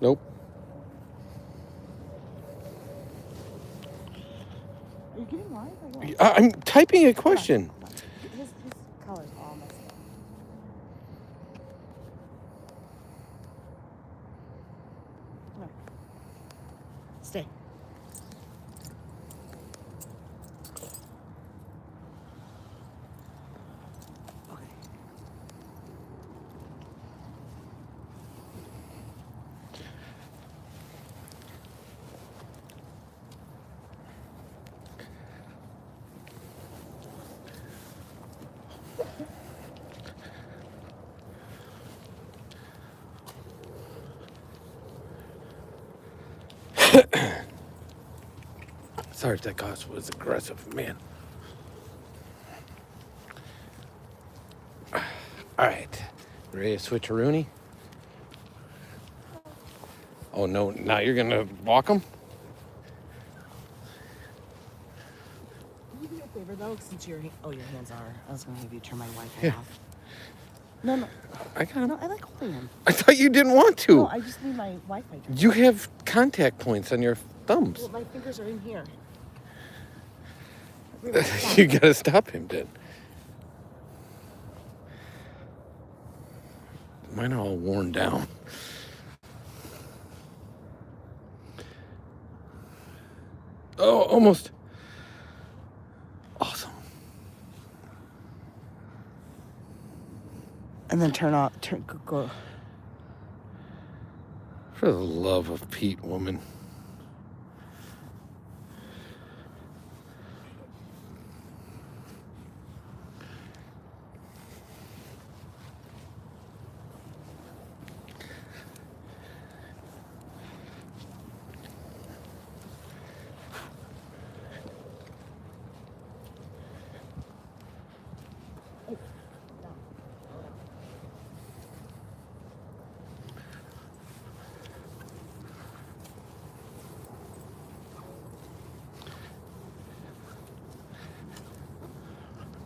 Nope. Are you getting live or what? I'm typing a question. His color's all messed up. Come on. Stay. Okay. Sorry if that goss was aggressive, man. All right. Ready to switcheroonie? Oh, no. Now you're going to walk them? Can you do me a favor, though, since your hands are... I was going to have you turn my Wi-Fi off. No. I got him. No, I like holding him. I thought you didn't want to. No, I just need my Wi-Fi turned You off. have contact points on your thumbs. Well, my fingers are in here. You got to stop him, then. Mine are all worn down. Oh, almost. Awesome. And then go. For the love of Pete, woman.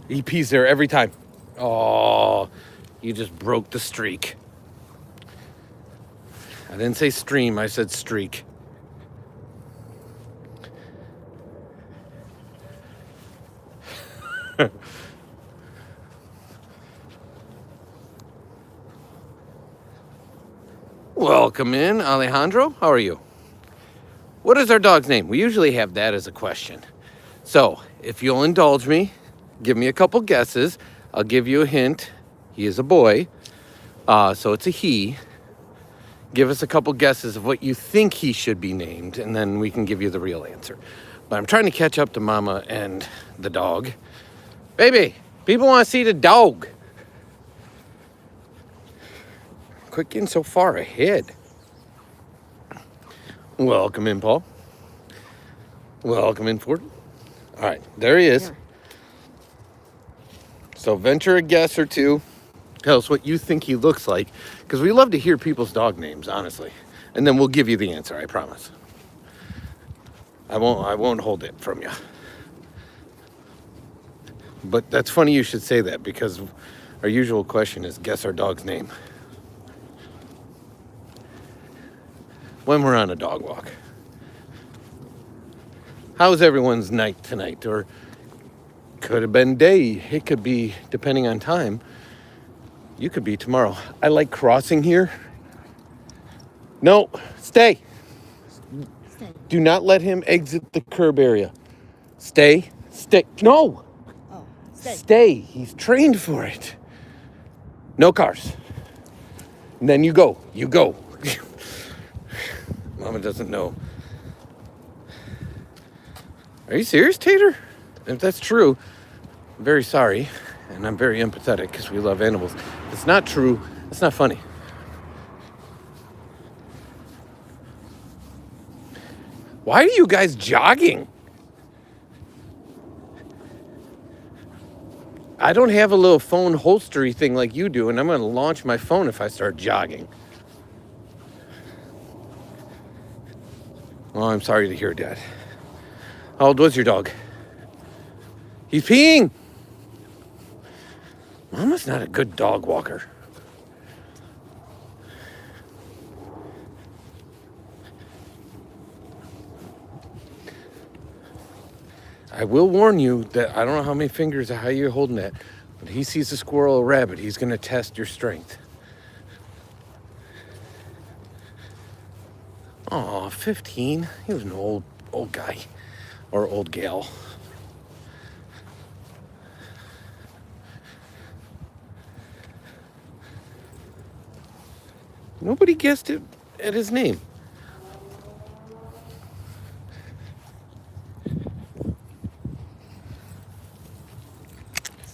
He pees there every time. Oh, you just broke the streak. I didn't say stream, I said streak. Welcome in, Alejandro. How are you? What is our dog's name? We usually have that as a question. So, if you'll indulge me, give me a couple guesses. I'll give you a hint. He is a boy, so it's a he. Give us a couple guesses of what you think he should be named, and then we can give you the real answer. But I'm trying to catch up to Mama and the dog. Baby, people want to see the dog. Quit getting so far ahead. Welcome in, Paul. Welcome in, Ford. All right, there he is. Here. So venture a guess or two. Tell us what you think he looks like, because we love to hear people's dog names, honestly. And then we'll give you the answer, I promise. I won't hold it from you. But that's funny you should say that, because our usual question is guess our dog's name when we're on a dog walk. How's everyone's night tonight? Or could have been day. It could be, depending on time. You could be tomorrow. I like crossing here. No, stay. Stay. Do not let him exit the curb area. Stay. No. Oh, stay. Stay. He's trained for it. No cars. And then you go. Mama doesn't know. Are you serious, Tater? If that's true, I'm very sorry. And I'm very empathetic because we love animals. If it's not true, it's not funny. Why are you guys jogging? I don't have a little phone holstery thing like you do, and I'm going to launch my phone if I start jogging. Oh, I'm sorry to hear, Dad. How old was your dog? He's peeing. Mama's not a good dog walker. I will warn you that I don't know how many fingers or how you're holding that, but he sees a squirrel or rabbit, he's going to test your strength. Oh, 15. He was an old guy or old gal. Nobody guessed it at his name.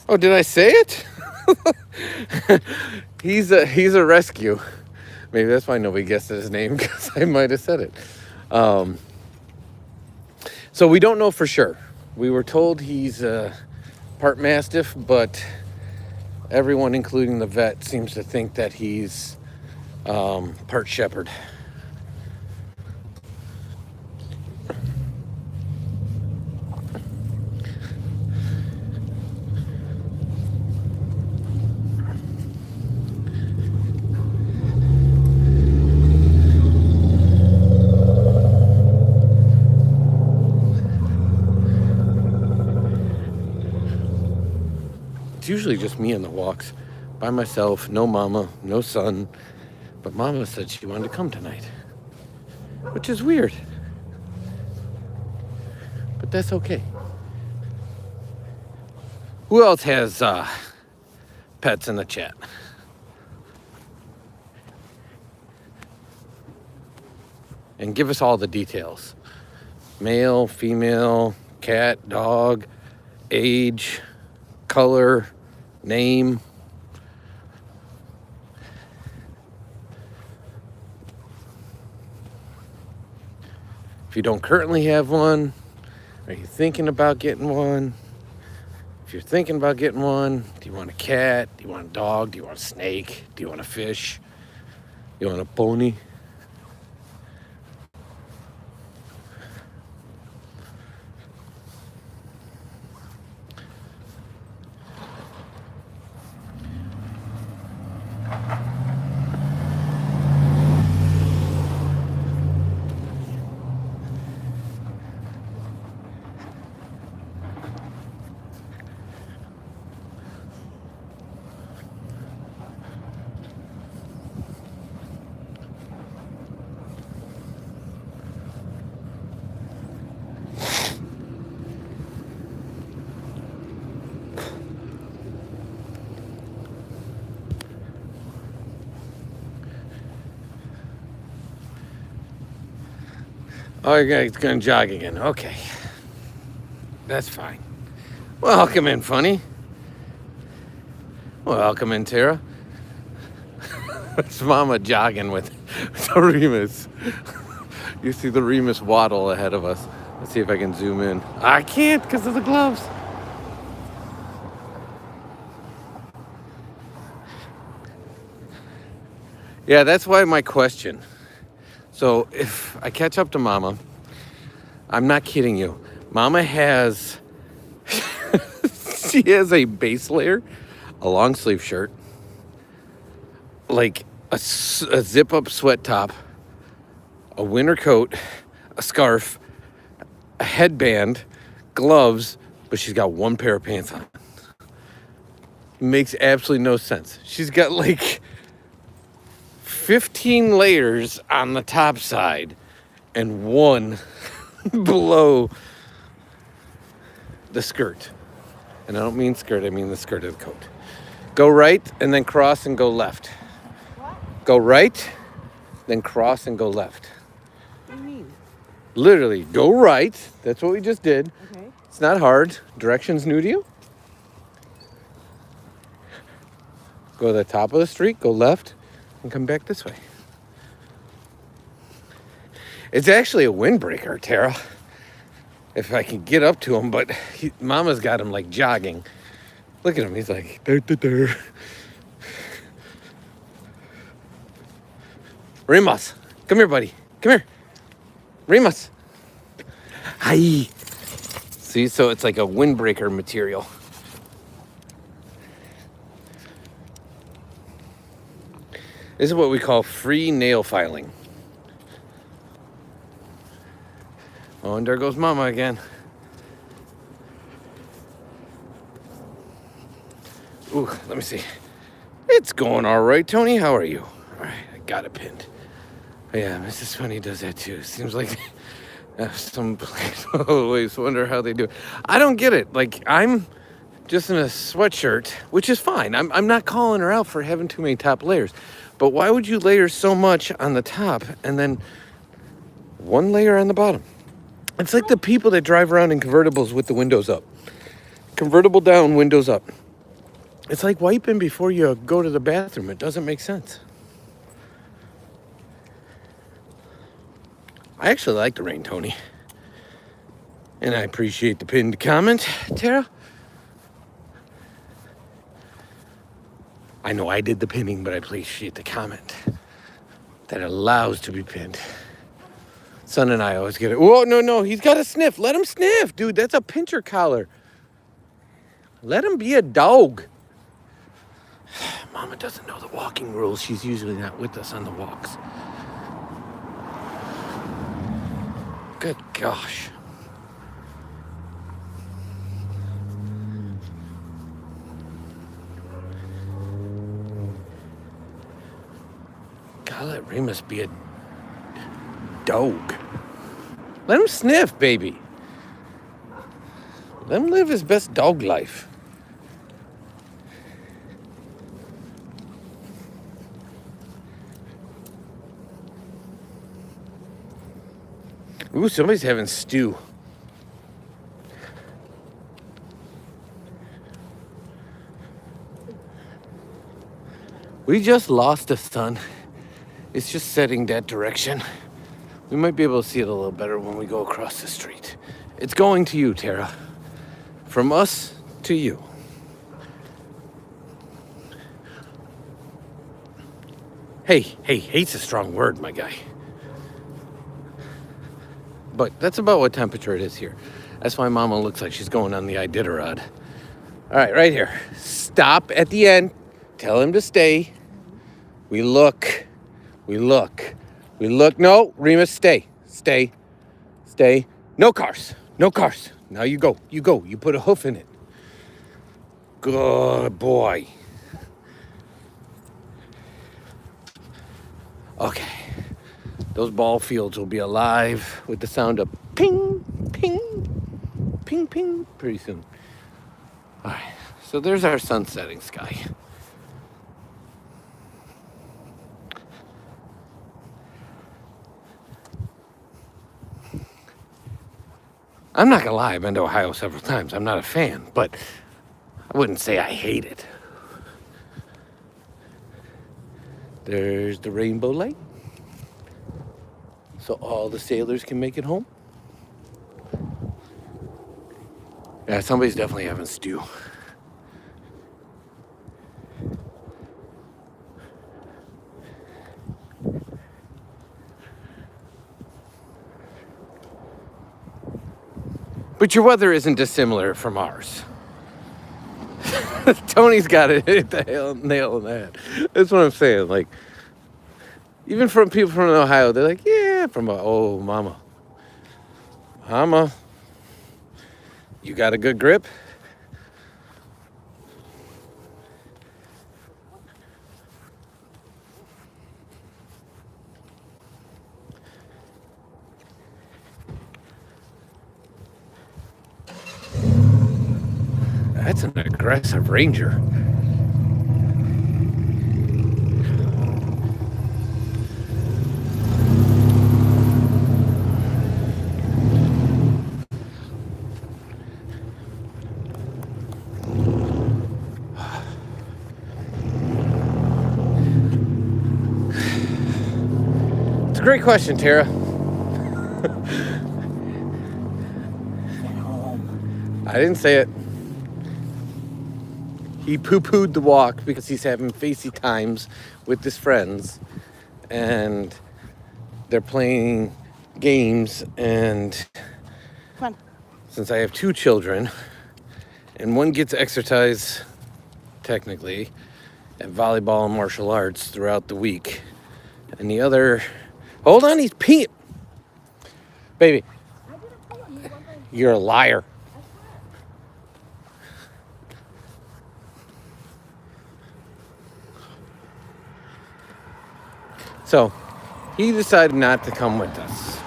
Oh, did I say it? He's a rescue. Maybe that's why nobody guessed his name, because I might have said it. So we don't know for sure. We were told he's part Mastiff, but everyone, including the vet, seems to think that he's part Shepherd. It's usually just me on the walks, by myself, no mama, no son. But mama said she wanted to come tonight, which is weird. But that's okay. Who else has pets in the chat? And give us all the details. Male, female, cat, dog, age, color, name. If you don't currently have one, are you thinking about getting one? If you're thinking about getting one, do you want a cat? Do you want a dog? Do you want a snake? Do you want a fish? You want a pony? Oh, you're going to jog again. Okay. That's fine. Welcome in, Funny. Welcome in, Tara. It's Mama jogging with the Remus. You see the Remus waddle ahead of us. Let's see if I can zoom in. I can't because of the gloves. Yeah, that's why my question. So if I catch up to Mama, I'm not kidding you. Mama has, she has a base layer, a long sleeve shirt, like a zip up sweat top, a winter coat, a scarf, a headband, gloves, but she's got one pair of pants on. Makes absolutely no sense. She's got like 15 layers on the top side and one below the skirt. And I don't mean skirt, I mean the skirt of the coat. Go right and then cross and go left. What? Go right, then cross and go left. What do you mean? Literally, go right. That's what we just did. Okay. It's not hard. Directions new to you. Go to the top of the street, go left, and come back this way. It's actually a windbreaker, Tara. If I can get up to him, but Mama's got him like jogging. Look at him, he's like, dur, dur, dur. Remus, come here, buddy. Come here. Remus. Hi. See, so it's like a windbreaker material. This is what we call free nail filing. Oh, and there goes Mama again. Ooh, let me see. It's going all right, Tony. How are you? All right, I got it pinned. Yeah, Mrs. Funny does that too. Seems like some place always wonder how they do it. I don't get it. Like, I'm just in a sweatshirt, which is fine. I'm not calling her out for having too many top layers. But why would you layer so much on the top and then one layer on the bottom? It's like the people that drive around in convertibles with the windows up. Convertible down, windows up. It's like wiping before you go to the bathroom. It doesn't make sense. I actually like the rain, Tony. And I appreciate the pinned comment, Tara. I know I did the pinning, but I appreciate the comment that allows to be pinned. Son and I always get it. Whoa, no, he's got to sniff. Let him sniff, dude. That's a pincher collar. Let him be a dog. Mama doesn't know the walking rules. She's usually not with us on the walks. Good gosh. Gotta let Remus be a dog. Let him sniff, baby. Let him live his best dog life. Ooh, somebody's having stew. We just lost a sun. It's just setting that direction. We might be able to see it a little better when we go across the street. It's going to you, Tara. From us to you. Hey, hate's a strong word, my guy. But that's about what temperature it is here. That's why Mama looks like she's going on the Iditarod. All right, right here. Stop at the end. Tell him to stay. We look. No, Remus, stay. No cars. Now you go. You put a hoof in it. Good boy. Okay. Those ball fields will be alive with the sound of ping, ping, ping, ping pretty soon. All right. So there's our sun setting sky. I'm not gonna lie, I've been to Ohio several times. I'm not a fan, but I wouldn't say I hate it. There's the rainbow light. So all the sailors can make it home. Yeah, somebody's definitely having stew. But your weather isn't dissimilar from ours. Tony's got it hit the nail on the head. That's what I'm saying. Like, even from people from Ohio, they're like, yeah, Mama, you got a good grip? That's an aggressive ranger. It's a great question, Tara. I didn't say it. He poo-pooed the walk because he's having facey times with his friends. And they're playing games. And Come on. since I have two children, and one gets exercise, technically, at volleyball and martial arts throughout the week. And the other... Hold on, he's peeing. Baby, you're a liar. So he decided not to come with us.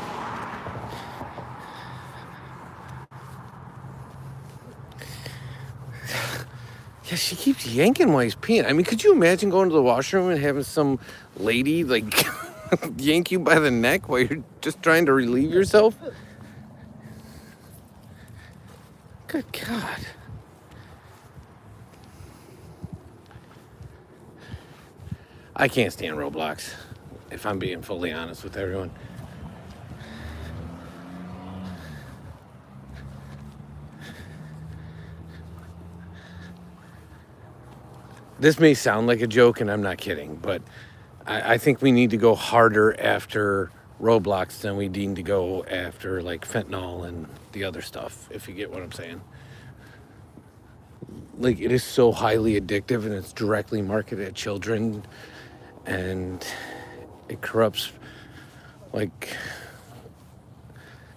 Yeah, she keeps yanking while he's peeing. I mean, could you imagine going to the washroom and having some lady like yank you by the neck while you're just trying to relieve yourself? Good God. I can't stand Roblox, if I'm being fully honest with everyone. This may sound like a joke, and I'm not kidding, but I think we need to go harder after Roblox than we need to go after like fentanyl and the other stuff, if you get what I'm saying. Like, it is so highly addictive, and it's directly marketed at children, and it corrupts like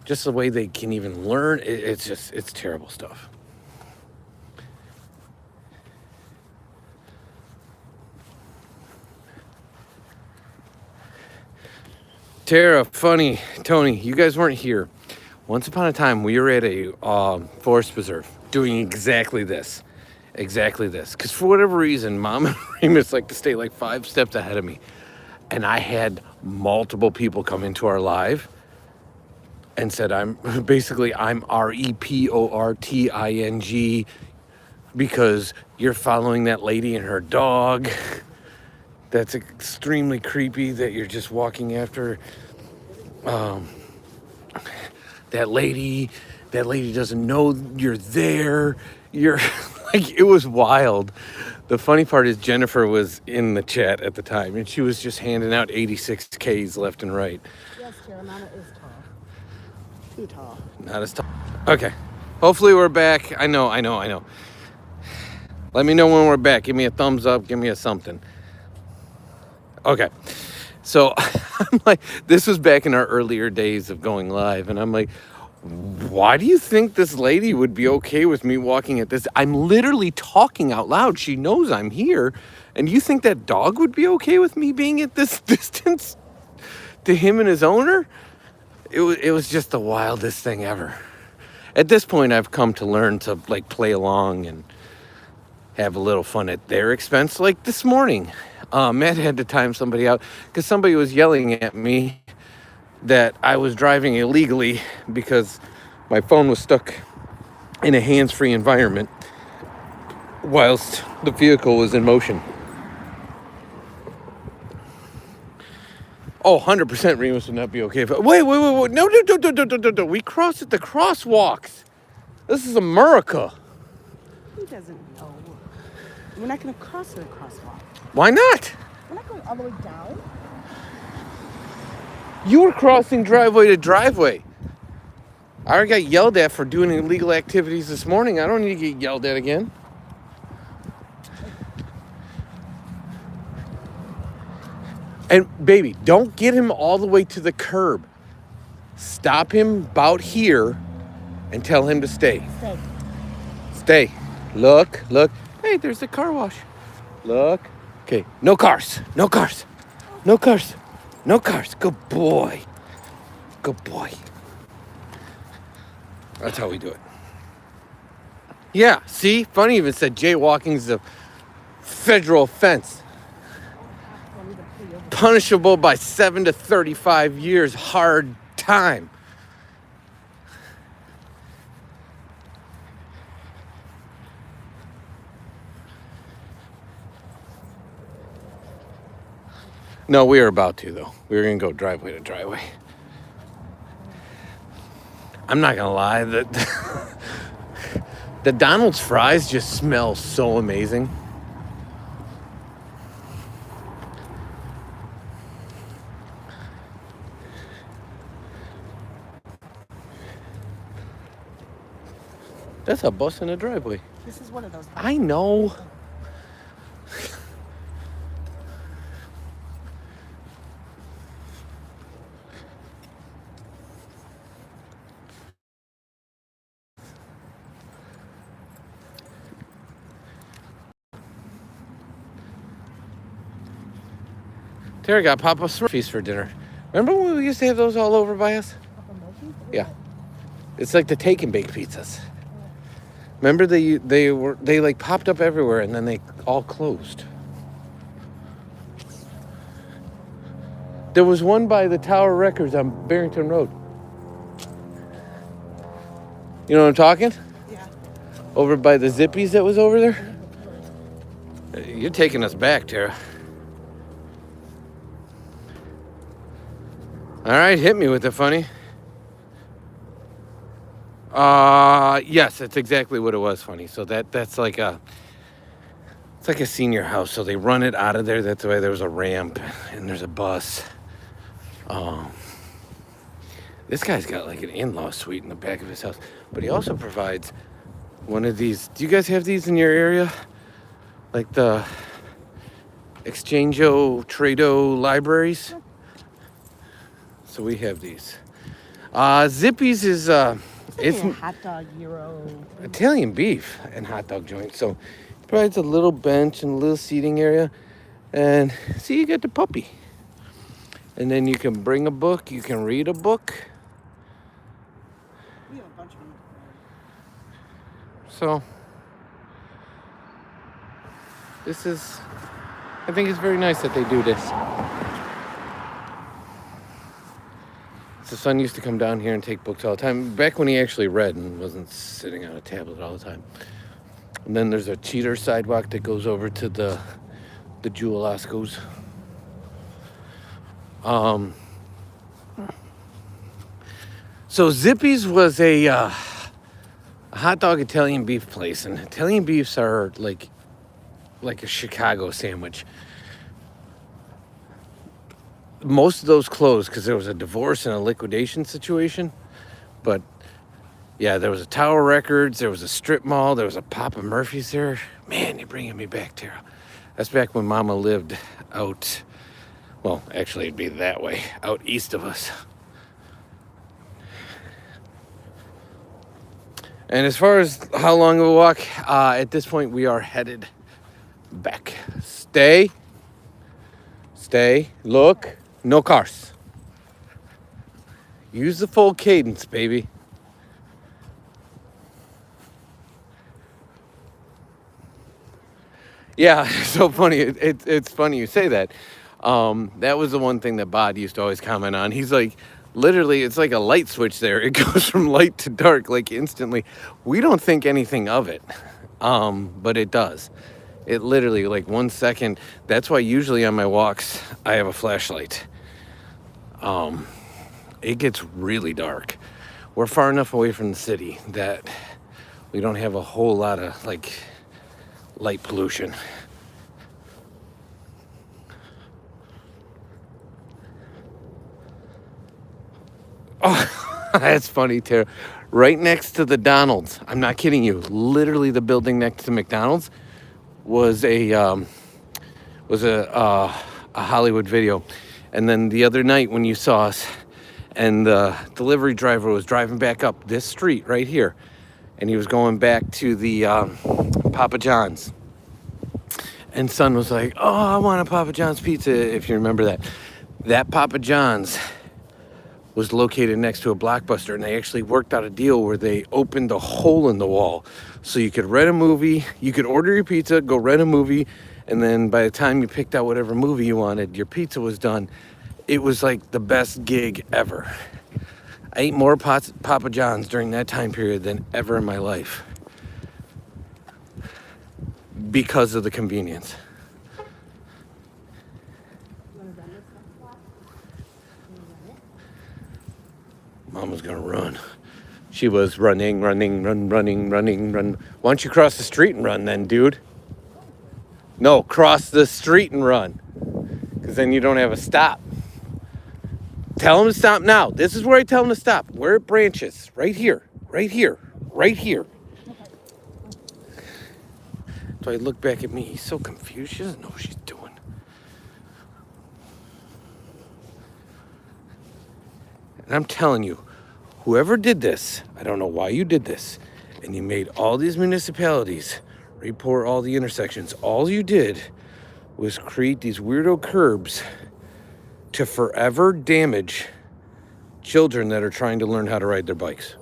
just the way they can even learn. It's terrible stuff. Tara, Funny, Tony, you guys weren't here. Once upon a time, we were at a forest preserve doing exactly this. Because for whatever reason, Mom and Remus like to stay like 5 steps ahead of me. And I had multiple people come into our live and said, I'm REPORTING because you're following that lady and her dog. That's extremely creepy that you're just walking after that lady doesn't know you're there. You're like, it was wild. The funny part is Jennifer was in the chat at the time, and she was just handing out 86Ks left and right. Yes, Terramana is tall. Too tall. Not as tall. Okay. Hopefully we're back. I know. Let me know when we're back. Give me a thumbs up. Give me a something. Okay. So I'm like, this was back in our earlier days of going live, and I'm like, why do you think this lady would be okay with me walking at this? I'm literally talking out loud. She knows I'm here. And you think that dog would be okay with me being at this distance to him and his owner? It was just the wildest thing ever. At this point, I've come to learn to like play along and have a little fun at their expense. Like this morning, Matt had to time somebody out because somebody was yelling at me that I was driving illegally because my phone was stuck in a hands-free environment whilst the vehicle was in motion. Oh, 100% Remus would not be okay. Wait. No. We crossed at the crosswalks. This is America. He doesn't know. We're not going to cross the crosswalk. Why not? We're not going all the way down. You were crossing driveway to driveway. I already got yelled at for doing illegal activities this morning. I don't need to get yelled at again. And baby, don't get him all the way to the curb. Stop him about here and tell him to stay. Stay. Look. Hey, there's the car wash. Look. Okay, no cars. Good boy. That's how we do it. Yeah, see? Funny even said jaywalking's a federal offense. Punishable by 7 to 35 years hard time. No, we were about to, though. We were going to go driveway to driveway. I'm not going to lie. The Donald's fries just smell so amazing. That's a bus in a driveway. This is one of those. I know. Tara got Papa Smurfies for dinner. Remember when we used to have those all over by us? Yeah. It's like the take and bake pizzas. Remember they like popped up everywhere and then they all closed. There was one by the Tower Records on Barrington Road. You know what I'm talking? Yeah. Over by the Zippies that was over there? You're taking us back, Tara. All right, hit me with it, funny. Yes, that's exactly what it was, funny. So that's like it's like a senior house. So they run it out of there. That's why there's a ramp and there's a bus. This guy's got like an in-law suite in the back of his house, but he also provides one of these. Do you guys have these in your area? Like the Exchange-O, Trade-O libraries? So we have these. Zippy's is it's a hot dog Euro. Italian beef and hot dog joint. So it provides a little bench and a little seating area. And see, you get the puppy. And then you can bring a book, you can read a book. We have a bunch of them. So this is, I think it's very nice that they do this. The son used to come down here and take books all the time. Back when he actually read and wasn't sitting on a tablet all the time. And then there's a cheater sidewalk that goes over to the Jewel Oscos. So Zippy's was a hot dog Italian beef place, and Italian beefs are like a Chicago sandwich. Most of those closed because there was a divorce and a liquidation situation. But yeah, there was a Tower Records, there was a strip mall, there was a Papa Murphy's there. Man, you're bringing me back, Tara. That's back when Mama lived out, well, actually it'd be that way, out east of us. And as far as how long of a walk, at this point we are headed back. Stay, look, no cars. Use the full cadence, baby. Yeah, so funny. It's funny you say that. That was the one thing that Bod used to always comment on. He's like, literally, it's like a light switch there. It goes from light to dark, like instantly. We don't think anything of it, but it does. It literally, like 1 second. That's why usually on my walks, I have a flashlight. It gets really dark. We're far enough away from the city that we don't have a whole lot of, like, light pollution. Oh, that's funny, Tara. Right next to the Donald's. I'm not kidding you. Literally, the building next to McDonald's was a Hollywood Video. And then the other night when you saw us, and the delivery driver was driving back up this street right here, and he was going back to the Papa John's. And son was like, "Oh, I want a Papa John's pizza," if you remember that. That Papa John's was located next to a Blockbuster, and they actually worked out a deal where they opened a hole in the wall. So you could rent a movie, you could order your pizza, go rent a movie, and then by the time you picked out whatever movie you wanted, your pizza was done. It was like the best gig ever. I ate more Papa John's during that time period than ever in my life because of the convenience. Mama's gonna run. She was running. Why don't you cross the street and run then, dude? No, cross the street and run. Because then you don't have a stop. Tell him to stop now. This is where I tell him to stop. Where it branches. Right here. Right here. Right here. So I look back at me. He's so confused. She doesn't know what she's doing. And I'm telling you, whoever did this, I don't know why you did this, and you made all these municipalities report all the intersections. All you did was create these weirdo curbs to forever damage children that are trying to learn how to ride their bikes.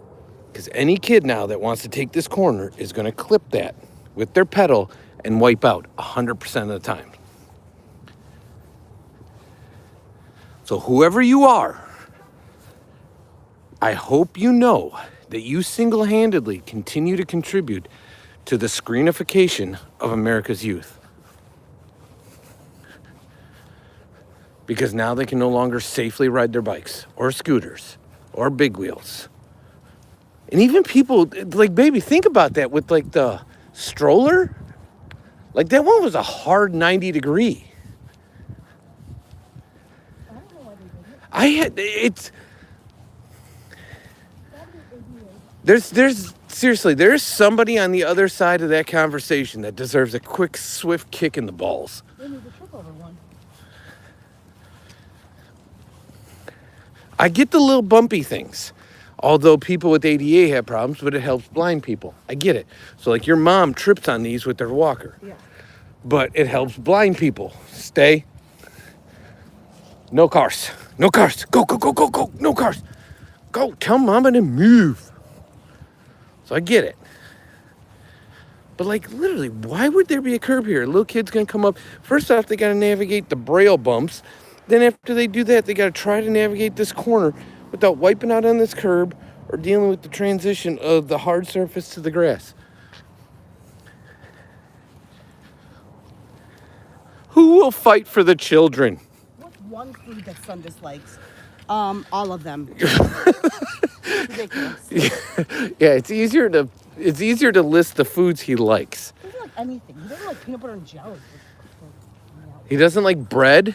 Because any kid now that wants to take this corner is going to clip that with their pedal and wipe out 100% of the time. So whoever you are, I hope you know that you single-handedly continue to contribute to the screenification of America's youth. Because now they can no longer safely ride their bikes or scooters or big wheels. And even people, like, baby, think about that with, like, the stroller. Like, that one was a hard 90 degree. Seriously, there's somebody on the other side of that conversation that deserves a quick, swift kick in the balls. They need to trip over one. I get the little bumpy things. Although people with ADA have problems, but it helps blind people. I get it. So, like, your mom trips on these with their walker. Yeah. But it helps blind people. Stay. No cars. No cars. Go, go, go, go, go. No cars. Go. Tell mama to move. So I get it. But, like, literally, why would there be a curb here? Little kid's going to come up. First off, they got to navigate the braille bumps. Then after they do that, they got to try to navigate this corner without wiping out on this curb or dealing with the transition of the hard surface to the grass. Who will fight for the children? What's one food that son dislikes? All of them. Ridiculous. Yeah, it's easier to list the foods he likes. He doesn't like anything. He doesn't like peanut butter and jelly. He doesn't like bread,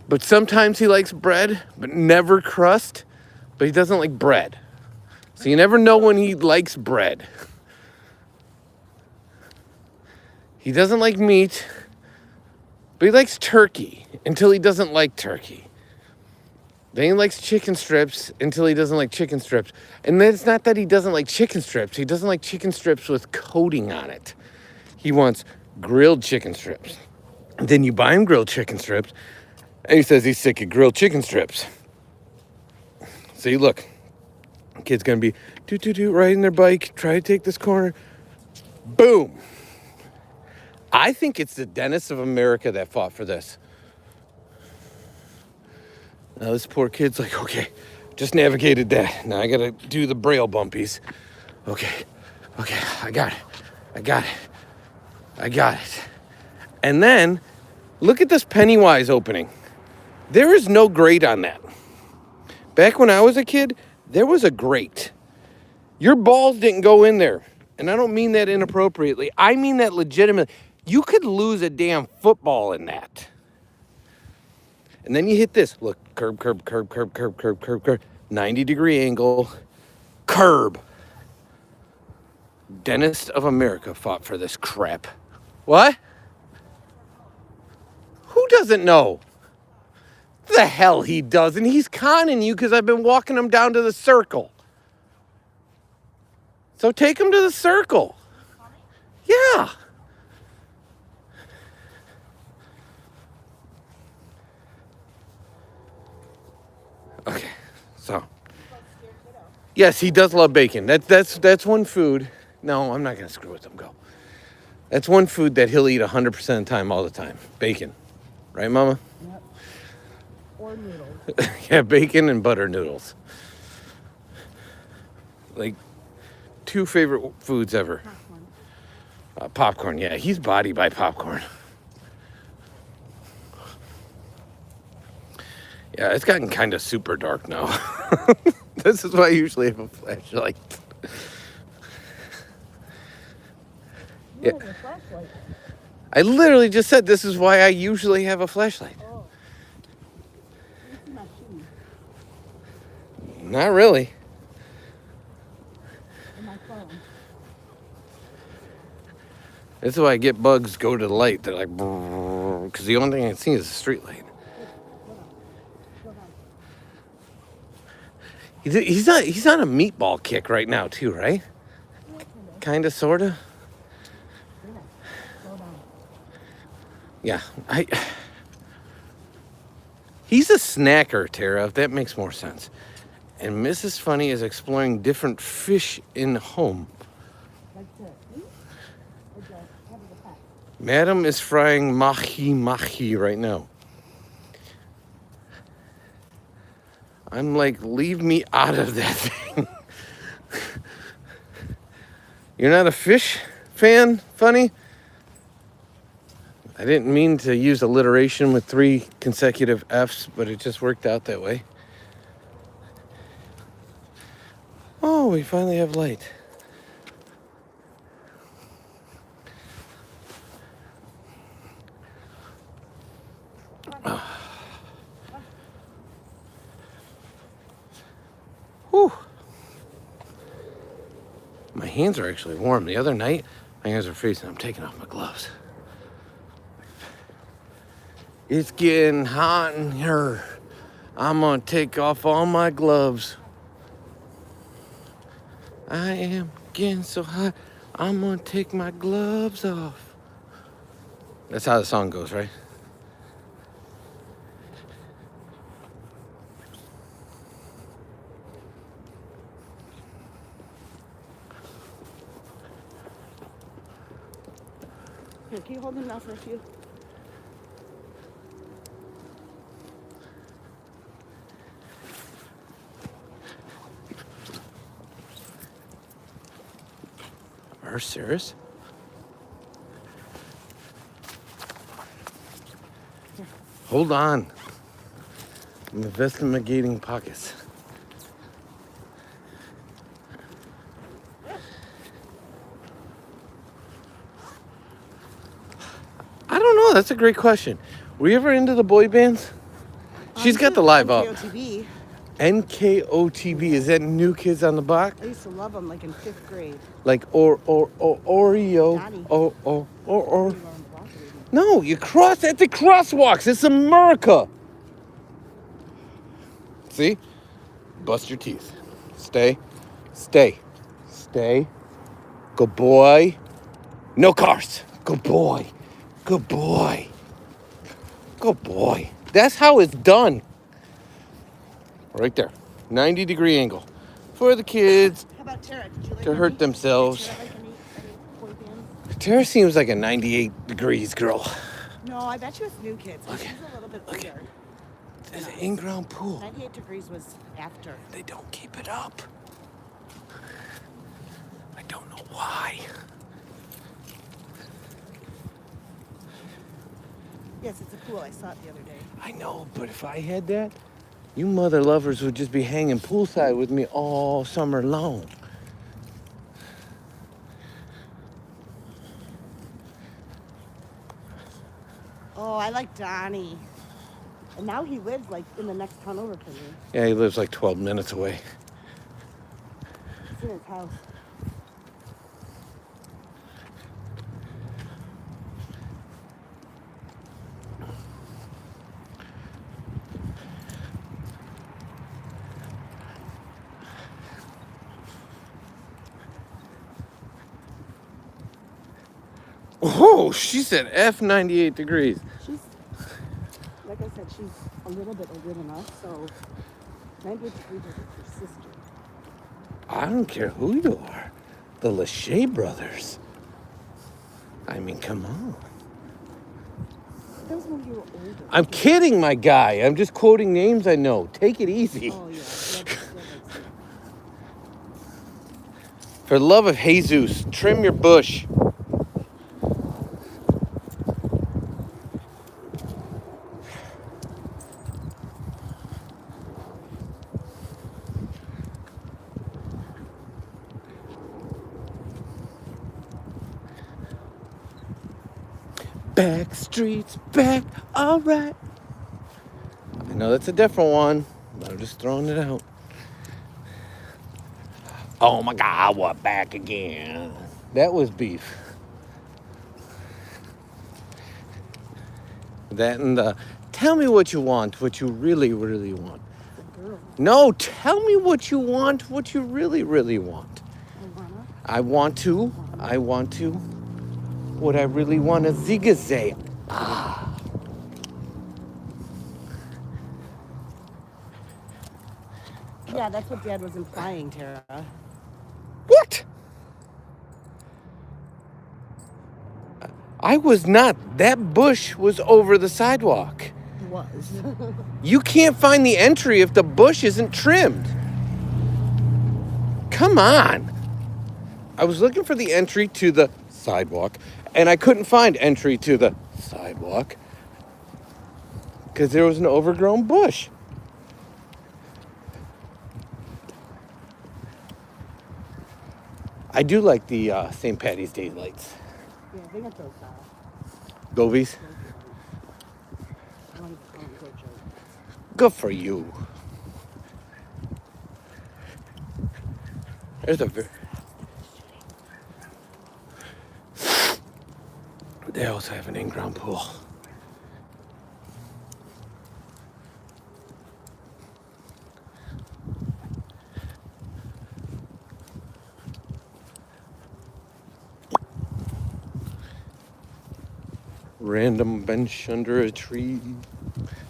but sometimes he likes bread, but never crust. But he doesn't like bread. So you never know when he likes bread. He doesn't like meat, but he likes turkey until he doesn't like turkey. Then he likes chicken strips until he doesn't like chicken strips. And then it's not that he doesn't like chicken strips. He doesn't like chicken strips with coating on it. He wants grilled chicken strips. And then you buy him grilled chicken strips, and he says he's sick of grilled chicken strips. See, look. Kid's going to be riding their bike, try to take this corner. Boom. I think it's the dentists of America that fought for this. Now this poor kid's like, okay, just navigated that. Now I got to do the braille bumpies. Okay, I got it. And then, look at this Pennywise opening. There is no grate on that. Back when I was a kid, there was a grate. Your balls didn't go in there. And I don't mean that inappropriately. I mean that legitimately. You could lose a damn football in that. And then you hit this. Look, curb. 90-degree angle. Curb. Dentist of America fought for this crap. What? Who doesn't know? The hell he doesn't. He's conning you because I've been walking him down to the circle. So take him to the circle. Yeah. Okay, so. Yes, he does love bacon. That's one food. No, I'm not going to screw with him. Go. That's one food that he'll eat 100% of the time, all the time. Bacon. Right, Mama? Yep. Or noodles. Yeah, bacon and butter noodles. Like, 2 favorite foods ever. Popcorn. Popcorn, yeah. He's body by popcorn. Yeah, it's gotten kind of super dark now. This is why I usually have a flashlight. You have a flashlight. I literally just said this is why I usually have a flashlight. Oh. You see my shoes Not really. and my phone. This is why I get bugs go to the light. They're like, because the only thing I can see is the street light. He's on a meatball kick right now too, right? Kind of, sort of. Yeah, He's a snacker, Tara, if that makes more sense. And Mrs. Funny is exploring different fish in home. Like to eat or just have as a pet? Madam is frying mahi right now. I'm like, leave me out of that thing. You're not a fish fan, Funny? I didn't mean to use alliteration with 3 consecutive F's, but it just worked out that way. Oh, we finally have light. Whew. My hands are actually warm. The other night, my hands were freezing. I'm taking off my gloves. It's getting hot in here. I'm gonna take off all my gloves. I am getting so hot. I'm gonna take my gloves off. That's how the song goes, right? Here, can you hold him now for a few? Are you serious? Hold on. I'm investigating pockets. I don't know. That's a great question. Were you ever into the boy bands? She's got the live up. NKOTB. NKOTB. Is that New Kids on the Block? I used to love them like in 5th grade. Like Oreo. Donnie. Or. No, you cross at the crosswalks. It's America. See? Bust your teeth. Stay. Good boy. No cars. Good boy. Good boy. Good boy. That's how it's done. Right there. 90-degree angle. For the kids How about Tara? Did you like to hurt themselves. Tara like any boy bands? Tara seems like a 98 degrees girl. No, I bet you it's New Kids. Look She's at- a little bit look at- older. There's an in-ground pool. 98 degrees was after. They don't keep it up. I don't know why. Yes, it's a pool. I saw it the other day. I know, but if I had that, you mother lovers would just be hanging poolside with me all summer long. Oh, I like Donnie. And now he lives like in the next town over from me. Yeah, he lives like 12 minutes away. It's in his house. Oh, she said F 98 degrees. She's, like I said, she's a little bit older than us, so 98 degrees is her sister. I don't care who you are. The Lachey brothers. I mean, come on. That was when you were older. I'm kidding, my guy. I'm just quoting names I know. Take it easy. Oh, yeah. For the love of Jesus, trim your bush. Back streets back, all right. I know that's a different one, but I'm just throwing it out. Oh my God, we're back again. That was beef. That and the tell me what you want, what you really, really want. Girl, No, tell me what you want, what you really, really want. I want to. What I really want is zigazag. Yeah, that's what Dad was implying, Tara. What? I was not. That bush was over the sidewalk. It was. You can't find the entry if the bush isn't trimmed. Come on. I was looking for the entry to the sidewalk, and I couldn't find entry to the sidewalk because there was an overgrown bush. I do like the St. Patty's Day lights. Yeah, they got those Govies. I like to call them torches. Good for you. There's a... They also have an in-ground pool. Random bench under a tree.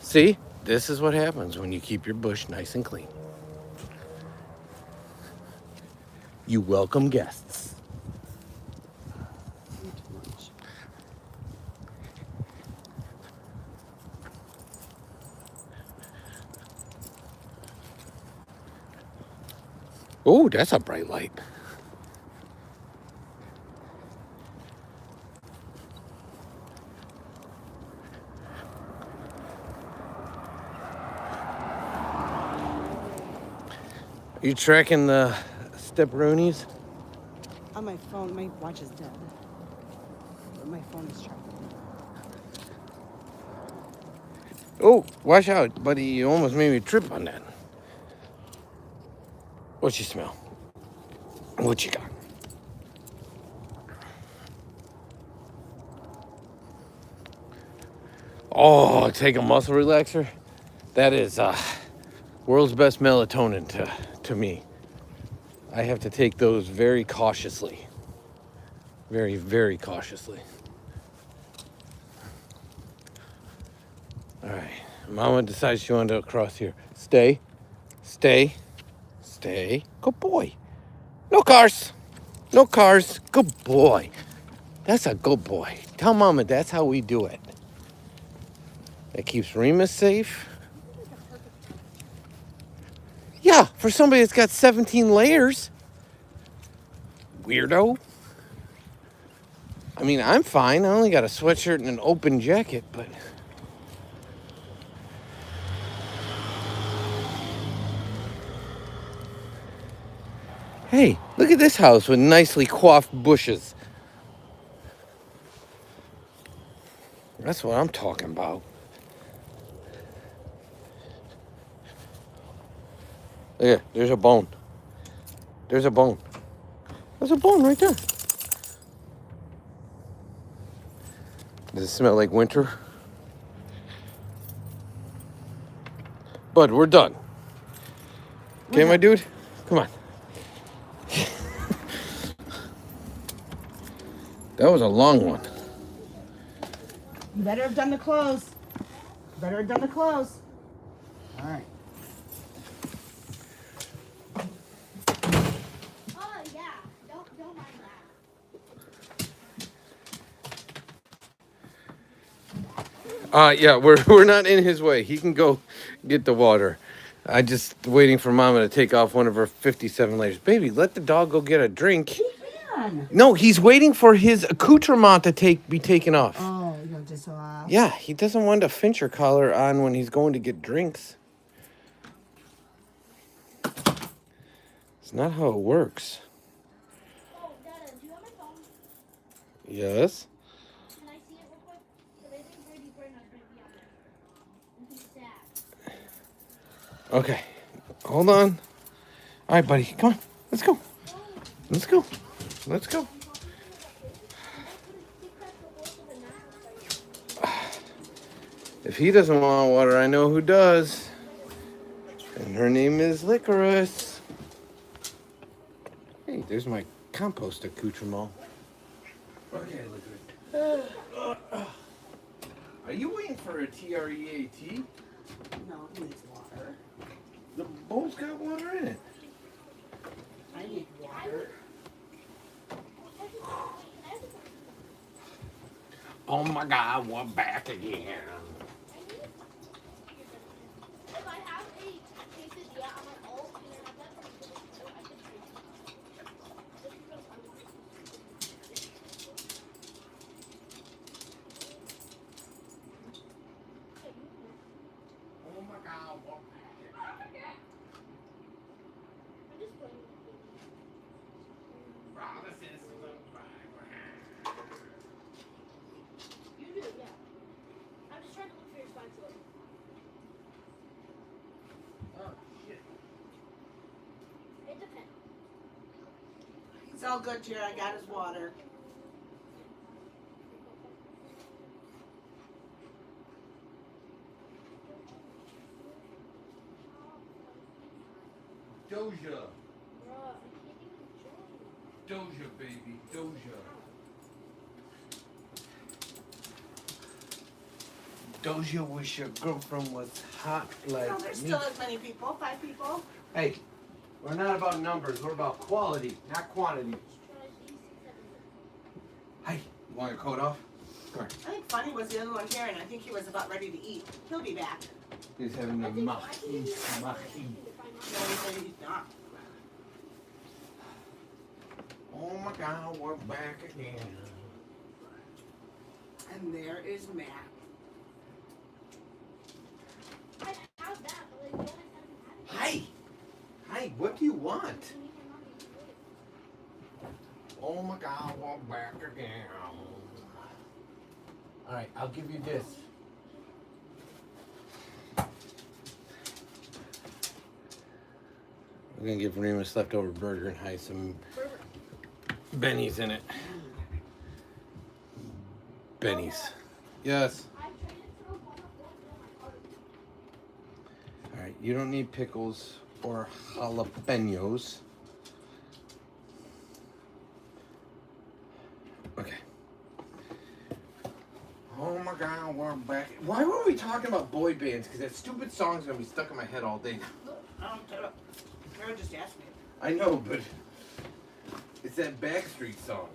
See, this is what happens when you keep your bush nice and clean. You welcome guests. Too much. Oh, that's a bright light. You tracking the stepperonis? On my phone, my watch is dead. But my phone is tracking. Oh, watch out, buddy. You almost made me trip on that. What you smell? What you got? Oh, take a muscle relaxer? That is world's best melatonin to me. I have to take those very cautiously. Very, very cautiously. All right. Mama decides she wanted to cross here. Stay. Stay. Stay. Good boy. No cars. No cars. Good boy. That's a good boy. Tell Mama that's how we do it. That keeps Remus safe. Yeah, for somebody that's got 17 layers. Weirdo. I mean, I'm fine. I only got a sweatshirt and an open jacket, but... Hey, look at this house with nicely coiffed bushes. That's what I'm talking about. Look at, there's a bone. There's a bone. There's a bone right there. Does it smell like winter? Bud, we're done. Okay, my dude? Come on. That was a long one. You better have done the clothes. You better have done the clothes. All right. Oh yeah, don't mind that. Yeah, we're not in his way. He can go get the water. I just waiting for Mama to take off one of her 57 layers. Baby, let the dog go get a drink. He can. No, he's waiting for his accoutrement to be taken off. Oh, you know, just Yeah, he doesn't want a Fincher collar on when he's going to get drinks. It's not how it works. Oh, Dada, do you have my phone? Yes? Can I see it real quick? Because I think Brady's brain is going to be on there. And he's sad. Okay. Hold on. All right, buddy. Come on. Let's go. Let's go. Let's go. If he doesn't want water, I know who does. And her name is Licorice. Hey, there's my compost accoutrement. Okay, Licorice. Are you waiting for a TREAT? No, he needs water. The bowl's got water in it. I need water. Oh my God, we're back again. If I have a quesadilla, I'm like, oh, can I have that? I could drink Oh my God, we're back. I'm just playing with it. Brothers and sisters, You do, yeah. I'm just trying to look for your spine sword. oh shit. It depends. It's all good, Jerry. I got his water. Doja. Bruh, I can't even join. Doja, baby. Doja. Doja wish your girlfriend was hot like No, there's me. still as many people. 5 people. Hey, we're not about numbers. We're about quality, not quantity. Try these 6, 7. Hey, you want your coat off? Come here. I think Funny was the other one here, and I think he was about ready to eat. He'll be back. He's having a I think mahi. you guys are trying to find No, he said he's not. Oh my God, we're back again. And there is Matt. I have that, but like, you guys haven't had it. Hey, hey, what do you want? You need my mommy to do it. Oh my God, we're back again. All right, I'll give you this. We're gonna give Remus leftover burger and hide some bennies in it. Bennies. Yes. I traded for a one of my card. All right, you don't need pickles or jalapenos. Okay. Oh my God, we're back. Why were we talking about boy bands? Because that stupid song's gonna be stuck in my head all day. Sarah just asked me. I know, but it's that Backstreet song.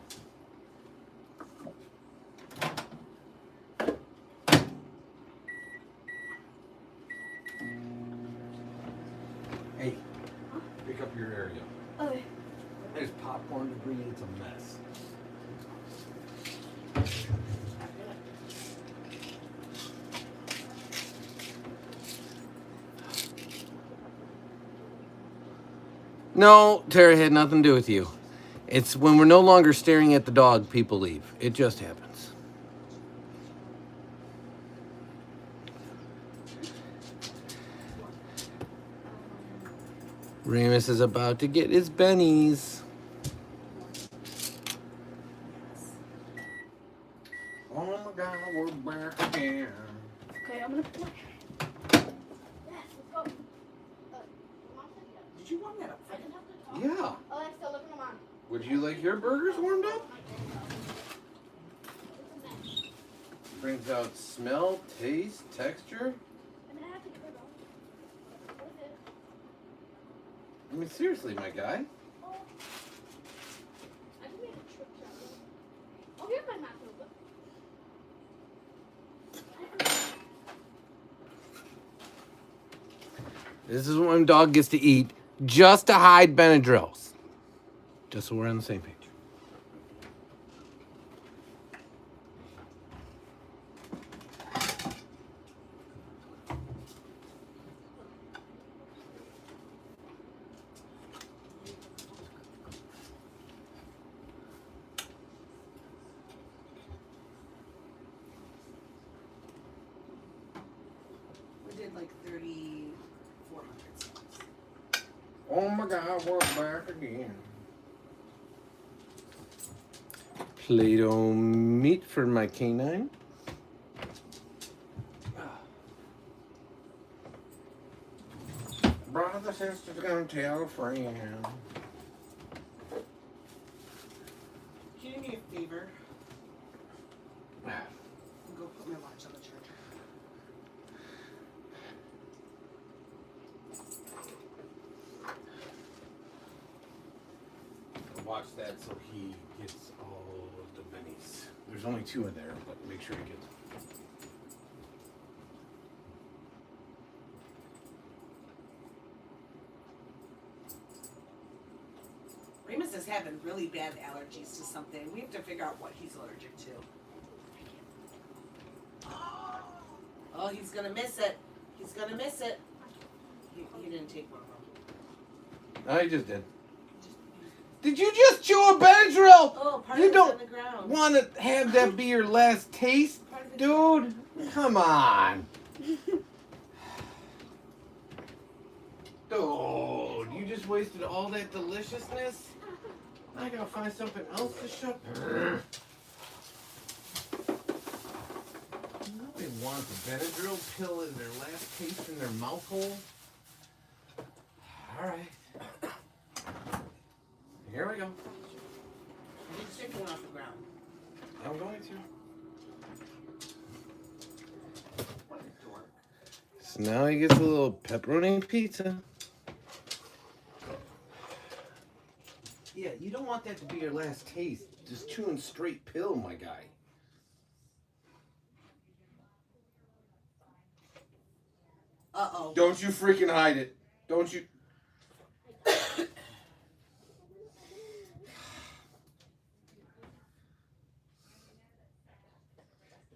Hey, pick up your area. Okay. There's popcorn debris. It's a mess. No, Tara had nothing to do with you. It's when we're no longer staring at the dog, people leave. It just happens. Remus is about to get his bennies. Oh my God, we're back again. Okay, I'm gonna push. Yes, let's go. Mom said yes. Did you warm that up? I didn't have to talk. Yeah. Alexa, look at my mom. Would you like your burgers warmed up? Brings out smell, taste, texture. And then I have to get rid of. What is it? I mean, seriously, my guy. Oh. I just made a trip travel. Oh, here's my map notebook. This is when dog gets to eat just to hide Benadryls. Just so we're on the same page. We did like 3,400 songs. Oh my God, we're back again. Play-Doh meat for my canine. Brother, sister's gonna tell a friend. Can you do me a favor? Go put my watch on the charger. watch that so he gets all of the bennies. There's only 2 in there, but make sure he gets them. Remus is having really bad allergies to something. We have to figure out what he's allergic to. Oh, he's gonna miss it. He's gonna miss it. He didn't take one of them. I just did. Did you just chew a Benadryl? Oh, part You of it's don't on the ground. want to have that be your last taste, dude? Come on. Dude, you just wasted all that deliciousness? I gotta find something else to shove. Nobody wants a Benadryl pill in their last taste in their mouth hole. All right. Here we go. He's taking one off the ground. I'm going to. What a dork. So now he gets a little pepperoni pizza. Yeah, you don't want that to be your last taste. Just chewing straight pill, my guy. Uh-oh. Don't you freaking hide it. Don't you.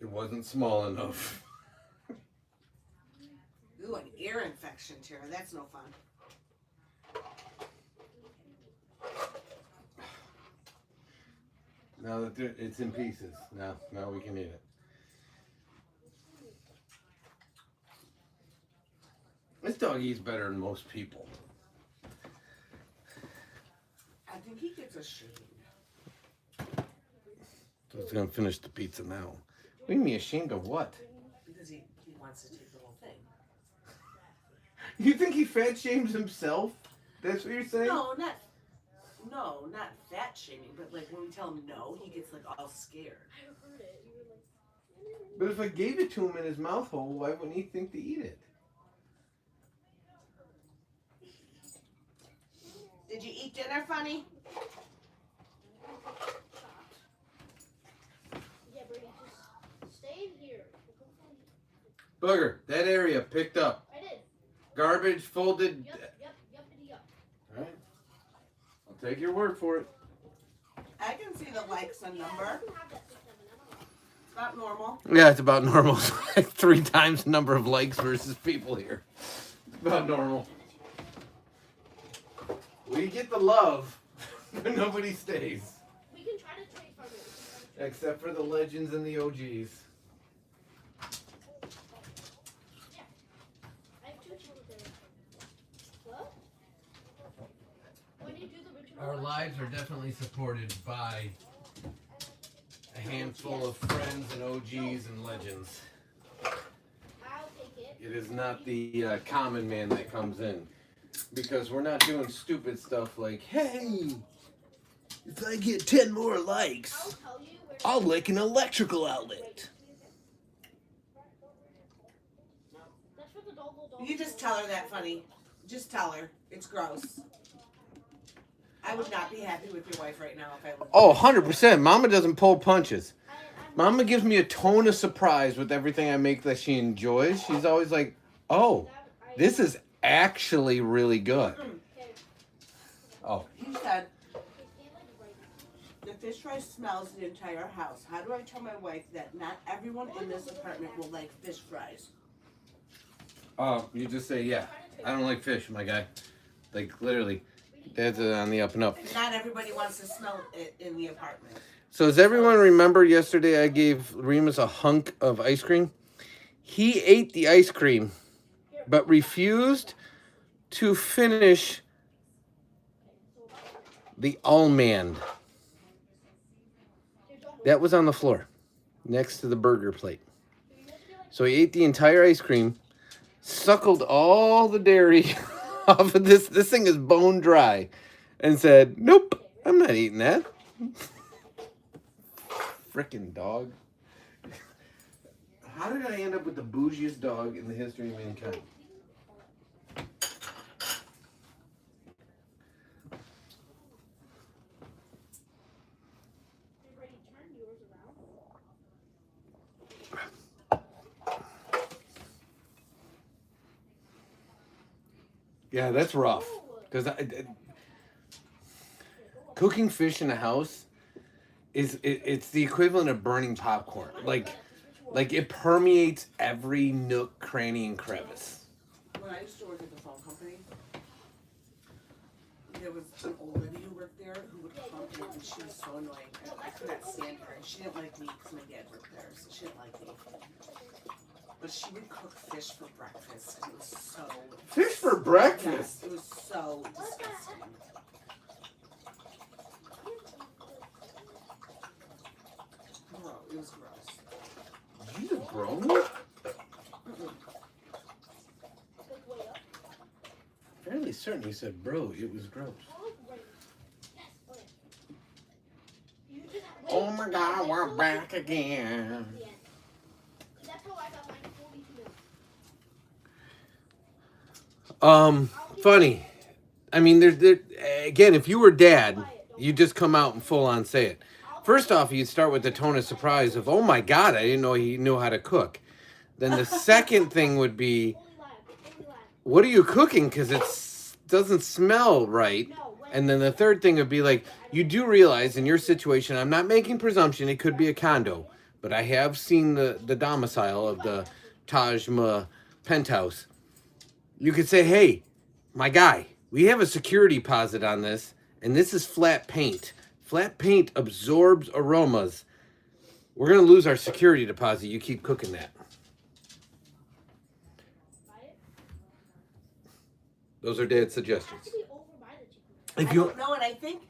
It wasn't small enough. Ooh, an ear infection, Tara. That's no fun. Now that it's in pieces. Now we can eat it. This dog eats better than most people. I think he gets a shame. So it's gonna finish the pizza now. What do you mean ashamed of what? Because he wants to take the whole thing. You think he fat shames himself? That's what you're saying? No, not fat shaming, but like when we tell him no, he gets like all scared. But if I gave it to him in his mouth hole, why wouldn't he think to eat it? Did you eat dinner, Funny? Yeah, Brady, just stay in here. Booger, that area picked up. I did. Garbage folded. Yep. All right. I'll take your word for it. I can see the likes and number. It's about normal. Yeah, it's about normal. It's like 3 times the number of likes versus people here. It's about normal. We get the love, but nobody stays. We can try to trade from it. Except for the legends and the OGs. Yeah. I have 2 children there. What? When you do the ritual. Our lives are definitely supported by a handful of friends and OGs and legends. I'll take it. It is not the common man that comes in. Because we're not doing stupid stuff like, hey, if I get 10 more likes, I'll tell you where. I'll lick an electrical outlet. That's for the dog. You just tell her that, Funny. Just tell her. It's gross. I would not be happy with your wife right now if I was. Oh, 100%. Mama doesn't pull punches. Mama gives me a tone of surprise with everything I make that she enjoys. She's always like, oh, this is actually really good. Oh. He said, the fish fry smells the entire house. How do I tell my wife that not everyone in this apartment will like fish fries? Oh, you just say, yeah, I don't like fish, my guy. Like, literally, that's on the up and up. Not everybody wants to smell it in the apartment. So does everyone remember yesterday I gave Remus a hunk of ice cream? He ate the ice cream, but refused to finish the almond. That was on the floor, next to the burger plate. So he ate the entire ice cream, suckled all the dairy off of this. This thing is bone dry, and said, nope, I'm not eating that. Frickin' dog. How did I end up with the bougiest dog in the history of mankind? Yeah, that's rough. Because cooking fish in the house it's the equivalent of burning popcorn. Like it permeates every nook, cranny, and crevice. When I used to work at the phone company, there was an old lady who worked there who would come in, and she was so annoying. And I could not stand her, and she didn't like me because my dad worked there, so she didn't like me. But she would cook fish for breakfast, and it was so... Fish for breakfast? Yes, it was so disgusting. It was gross. You just grown me? Fairly certain he said, bro, it was gross. Oh my God, we're back again. Funny. I mean, again, if you were dad, you'd just come out and full on say it. First off, you'd start with the tone of surprise of, oh my God, I didn't know he knew how to cook. Then the second thing would be, what are you cooking? Because it doesn't smell right. And then the third thing would be like, you do realize in your situation, I'm not making presumption, it could be a condo, but I have seen the domicile of the Taj Mahal penthouse. You could say, hey, my guy, we have a security deposit on this, and this is flat paint. Flat paint absorbs aromas. We're going to lose our security deposit. You keep cooking that. Those are Dad's suggestions. If you know, and I think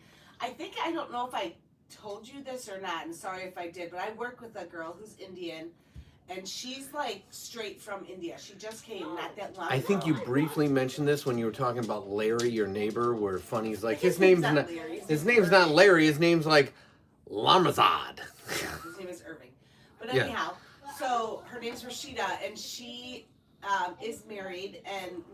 I don't know if I told you this or not, and sorry if I did, but I work with a girl who's Indian, and she's like straight from India. She just came not that long ago. I think you briefly mentioned this when you were talking about Larry, your neighbor, where Funny's like, his name's not Larry. His name's not Larry. His name's like Lamazad. His name is Irving. But anyhow, so her name's Rashida, and she is married and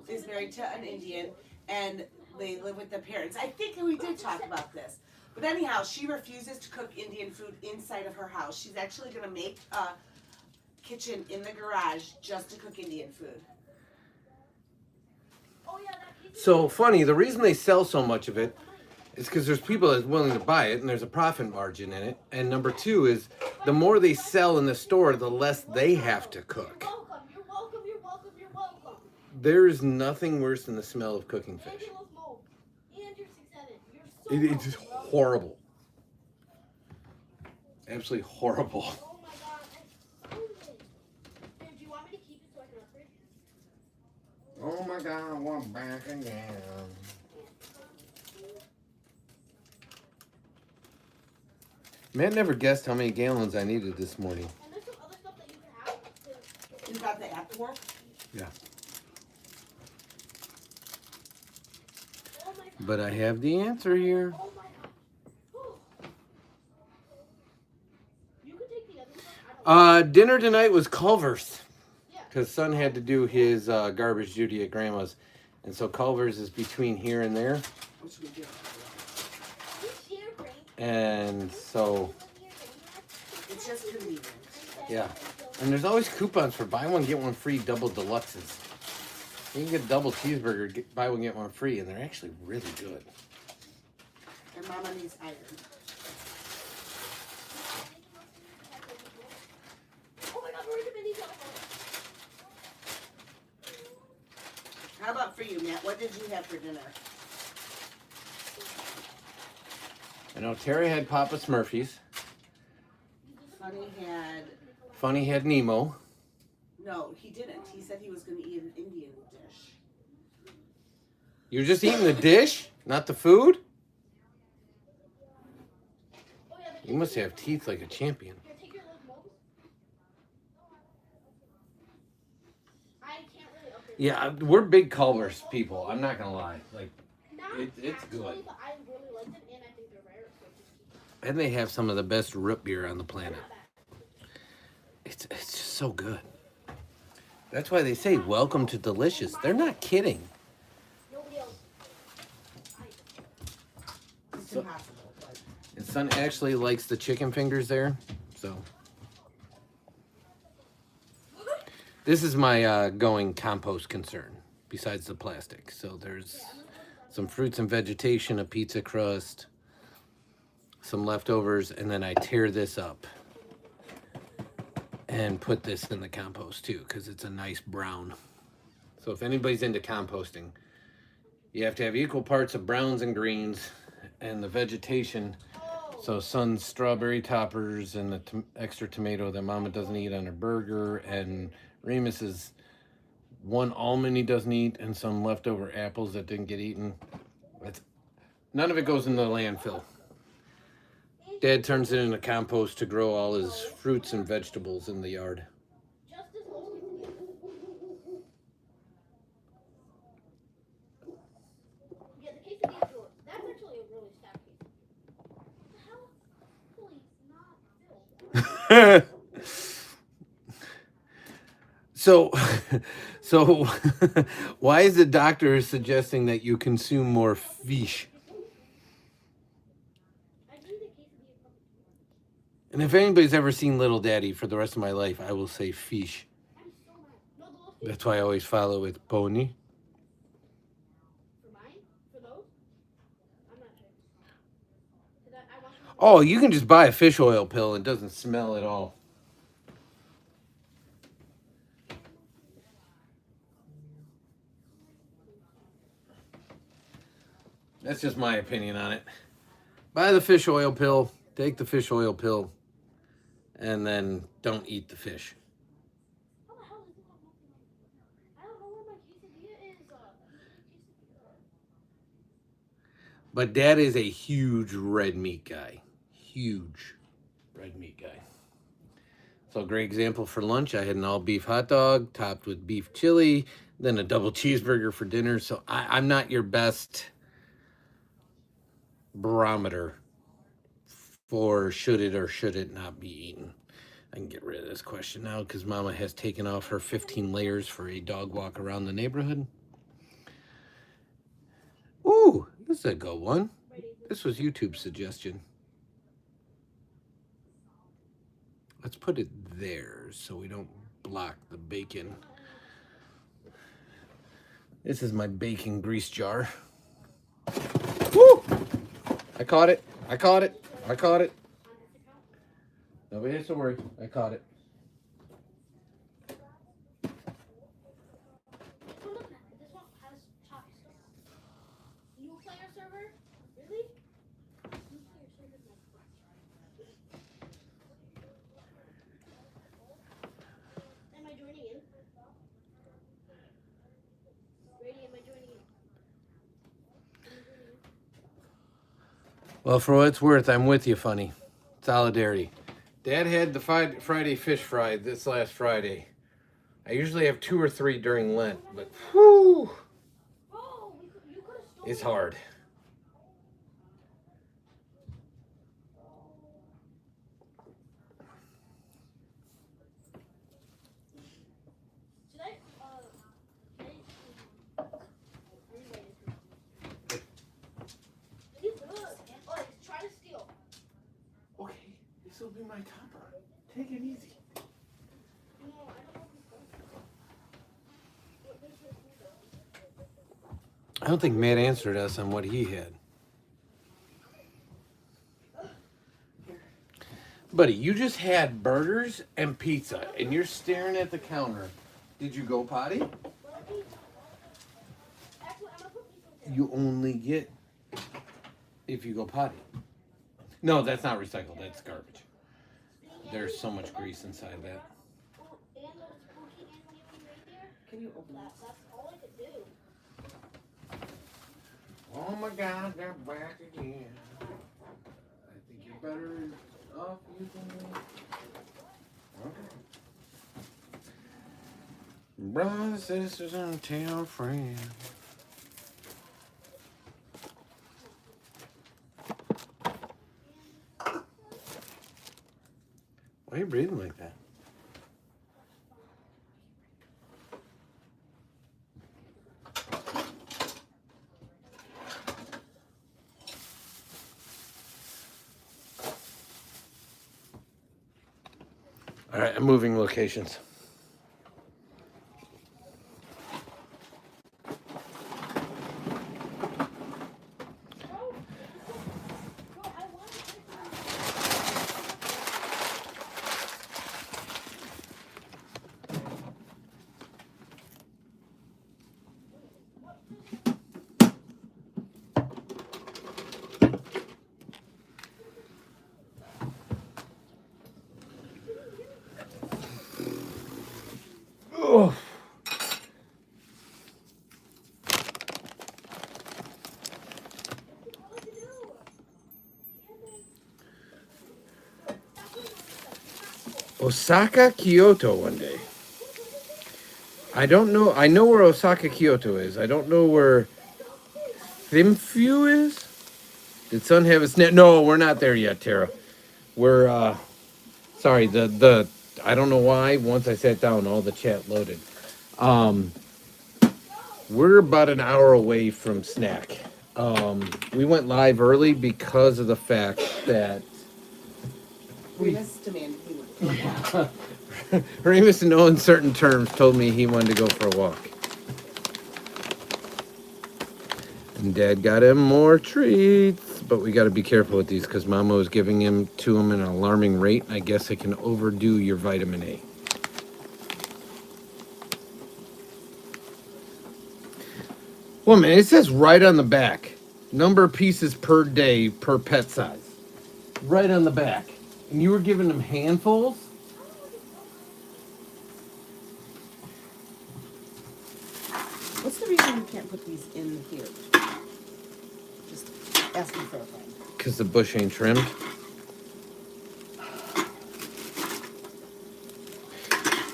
is married to an Indian, and they live with the parents. I think we did talk about this. But anyhow, she refuses to cook Indian food inside of her house. She's actually going to make a kitchen in the garage just to cook Indian food. So Funny, the reason they sell so much of it is because there's people that's willing to buy it, and there's a profit margin in it. And number two is, the more they sell in the store, the less they have to cook. You're welcome. There's nothing worse than the smell of cooking fish. It's just horrible. Absolutely horrible. Oh my God, I found it. Babe, do you want me to keep it so I can upgrade? Oh my God, we're back again. Man never guessed how many gallons I needed this morning. And there's some other stuff that you can have. You got the app to work? Yeah. Oh my God. But I have the answer here. Oh my God. You can take the other stuff. Dinner tonight was Culver's. Yeah. Because son had to do his garbage duty at Grandma's. And so Culver's is between here and there. Which we do. And so, It's just convenient. yeah. And there's always coupons for buy one, get one free double deluxes. You can get a double cheeseburger, buy one, get one free, and they're actually really good. And Mama needs iron. Oh my God, we're in the mini telephone. How about for you, Matt? What did you have for dinner? I know Terry had Papa Smurfy's. Funny had Nemo. No, he didn't. He said he was going to eat an Indian dish. You're just eating the dish, not the food? You must have teeth like a champion. Yeah, we're big Culver's people. I'm not gonna lie. Like, it's good. And they have some of the best root beer on the planet. It's just so good. That's why they say welcome to delicious. They're not kidding. It's impossible. But... And son actually likes the chicken fingers there, so. This is my going compost concern. besides the plastic. So there's some fruits and vegetation, a pizza crust, some leftovers, and then I tear this up and put this in the compost too, because it's a nice brown. So if anybody's into composting, you have to have equal parts of browns and greens, and the vegetation. So Son's strawberry toppers and the extra tomato that Mama doesn't eat on her burger, and Remus's one almond he doesn't eat, and some leftover apples that didn't get eaten. None of it goes in the landfill. Dad turns it into compost to grow all his fruits and vegetables in the yard. Yeah, the quesadilla filled. That's actually a really stacked quesadilla. What the hell? Holy, it's not filled. So why is the doctor suggesting that you consume more fish? And if anybody's ever seen Little Daddy for the rest of my life, I will say fish. That's why I always follow with pony. Oh, you can just buy a fish oil pill. It doesn't smell at all. That's just my opinion on it. Buy the fish oil pill, take the fish oil pill, and then don't eat the fish. How the hell does it look like? I don't know where my quesadilla is. But Dad is a huge red meat guy. Huge red meat guy. So a great example for lunch, I had an all beef hot dog topped with beef chili, then a double cheeseburger for dinner. So I'm not your best barometer for should it or should it not be eaten. I can get rid of this question now because Mama has taken off her 15 layers for a dog walk around the neighborhood. Ooh, this is a good one. This was YouTube's suggestion. Let's put it there so we don't block the bacon. This is my bacon grease jar. Woo! I caught it. I caught it. I caught it. Nobody has to worry. I caught it. This one has top stuff. New player server? Really? New player server? Am I joining in? Brady, am I joining in? Well, for what it's worth, I'm with you, funny. Solidarity. Dad had the Friday fish fry this last Friday. I usually have 2 or 3 during Lent, but whew, it's hard. Okay, this will be my topper. Take it easy. I don't think Matt answered us on what he had. Buddy, you just had burgers and pizza, and you're staring at the counter. Did you go potty? You only get if you go potty. No, that's not recycled. That's garbage. There's so much grease inside that. Can you open that? That's all I could do. Oh my God, they're back again. I think you're better off using it. Okay. Brothers, sisters, and tell friends. Why are you breathing like that? All right, I'm moving locations. Oh. Osaka, Kyoto one day. I don't know. I know where Osaka, Kyoto is. I don't know where Thimphu is. Did Sun have a snap? No, we're not there yet, Tara. We're sorry. The I don't know why. Once I sat down, all the chat loaded. We're about an hour away from snack. We went live early because of the fact that Remus demanded we would. Remus, in no uncertain terms, told me he wanted to go for a walk. And Dad got him more treats, but we got to be careful with these because Mama was giving him to him at an alarming rate. I guess it can overdo your vitamin A. Well, man, it says right on the back, number of pieces per day per pet size. Right on the back. And you were giving them handfuls? What's the reason you can't put these in here? Just asking for a friend. Because the bush ain't trimmed.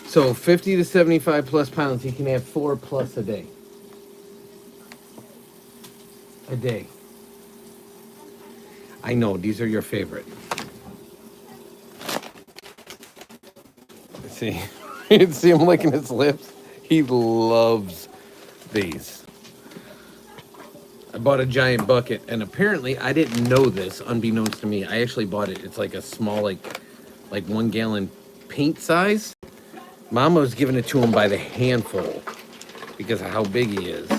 So 50 to 75 plus pounds, he can have 4 plus a day. A day. I know, these are your favorite. See, you see him licking his lips? He loves these. I bought a giant bucket, and apparently I didn't know this, unbeknownst to me. I actually bought it. It's like a small, like 1 gallon paint size. Mama was giving it to him by the handful because of how big he is.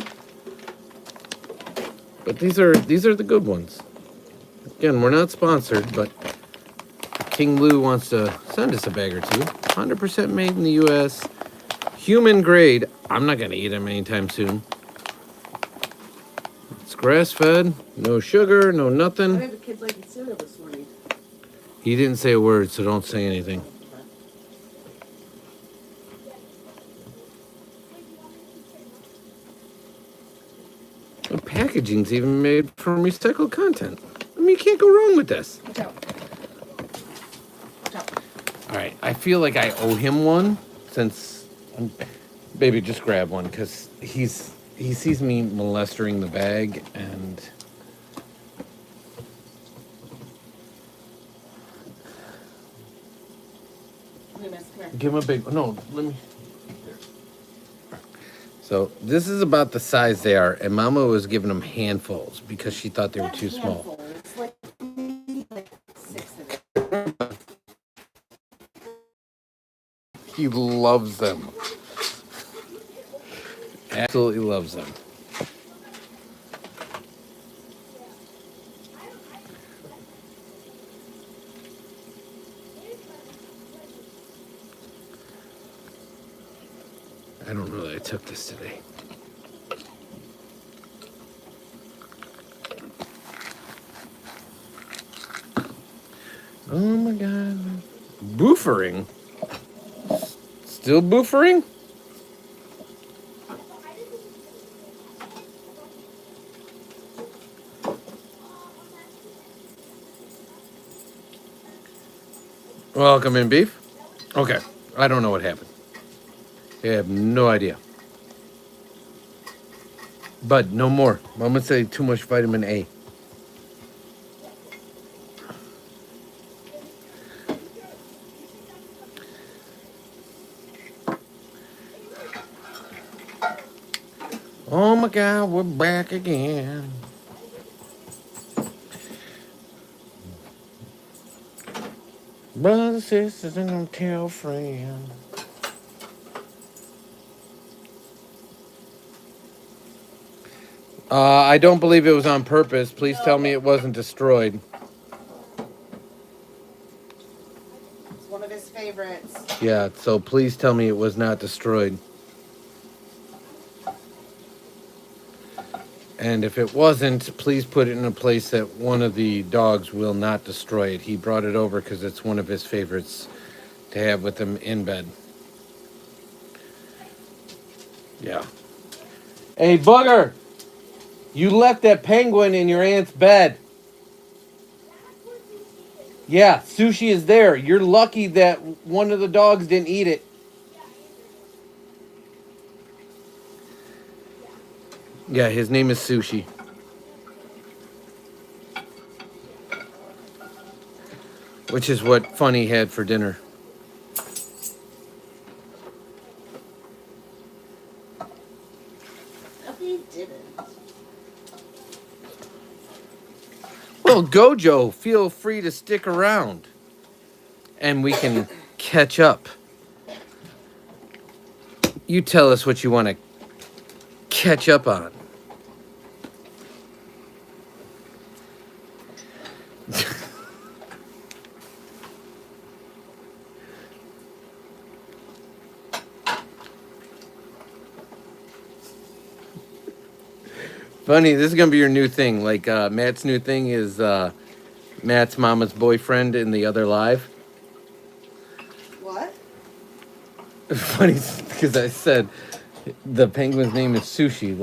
But these are the good ones. Again, we're not sponsored, but King Lou wants to send us a bag or two. 100% made in the U.S. Human grade. I'm not going to eat them anytime soon. It's grass-fed. No sugar, no I nothing. had the kids like cereal this morning. He didn't say a word, so don't say anything. The packaging's even made from recycled content. I mean, you can't go wrong with this. Watch out. Watch out. All right, I feel like I owe him one since, baby, just grab one because he sees me molestering the bag and Remus, come here. give him a big. No, let me. So this is about the size they are, and Mama was giving them handfuls because she thought they were too small. It's like 6 of it. He loves them. Absolutely loves them. I don't know that I took this today. Oh my God. Boofering? Still boofering? Welcome in, beef. Okay. I don't know what happened. I have no idea. But no more. Mama said too much vitamin A. Oh my God, we're back again. Brothers, sisters, and don't tell friends. I don't believe it was on purpose. Please tell me it wasn't destroyed. It's one of his favorites. Yeah, so please tell me it was not destroyed. And if it wasn't, please put it in a place that one of the dogs will not destroy it. He brought it over because it's one of his favorites to have with him in bed. Yeah. Hey, Booger, you left that penguin in your aunt's bed. Yeah, sushi is there. You're lucky that one of the dogs didn't eat it. Yeah, his name is Sushi. Which is what Funny had for dinner. No, he didn't. Well, Gojo, feel free to stick around. And we can catch up. You tell us what you want to catch up on. Funny, this is going to be your new thing. Like, Matt's new thing is Matt's mama's boyfriend in the other live. What? Funny, because I said the penguin's name is Sushi.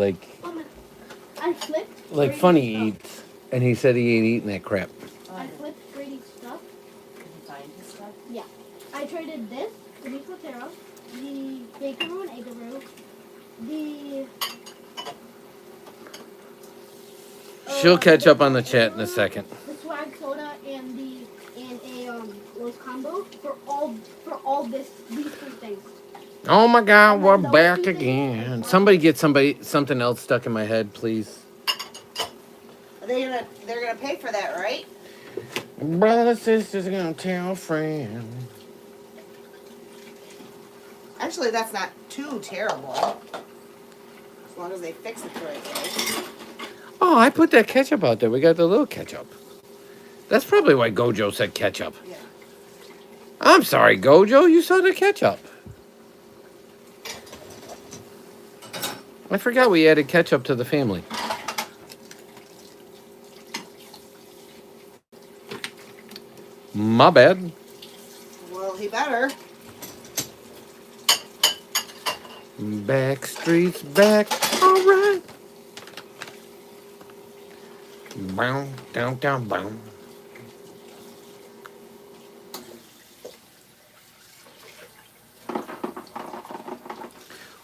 I flipped. Like Brady's Funny stuff. eats. And he said he ain't eating that crap. I flipped Brady's stuff. Can you find his stuff? Yeah. I traded this, the meat Cotero, the bacon roux and egg roux, the... She'll catch up on the chat in a second. The swag soda and a Los combo for all these three things. Oh my God, And we're then those back two things again. are- Somebody get something else stuck in my head, please. They're gonna pay for that, right? Brother, sisters gonna tell friends. Actually, that's not too terrible. As long as they fix it the right way. Oh, I put that ketchup out there. We got the little ketchup. That's probably why Gojo said ketchup. Yeah. I'm sorry, Gojo. You saw the ketchup. I forgot we added ketchup to the family. My bad. Well, he better. Back streets back. All right. Bow, down, down, bow.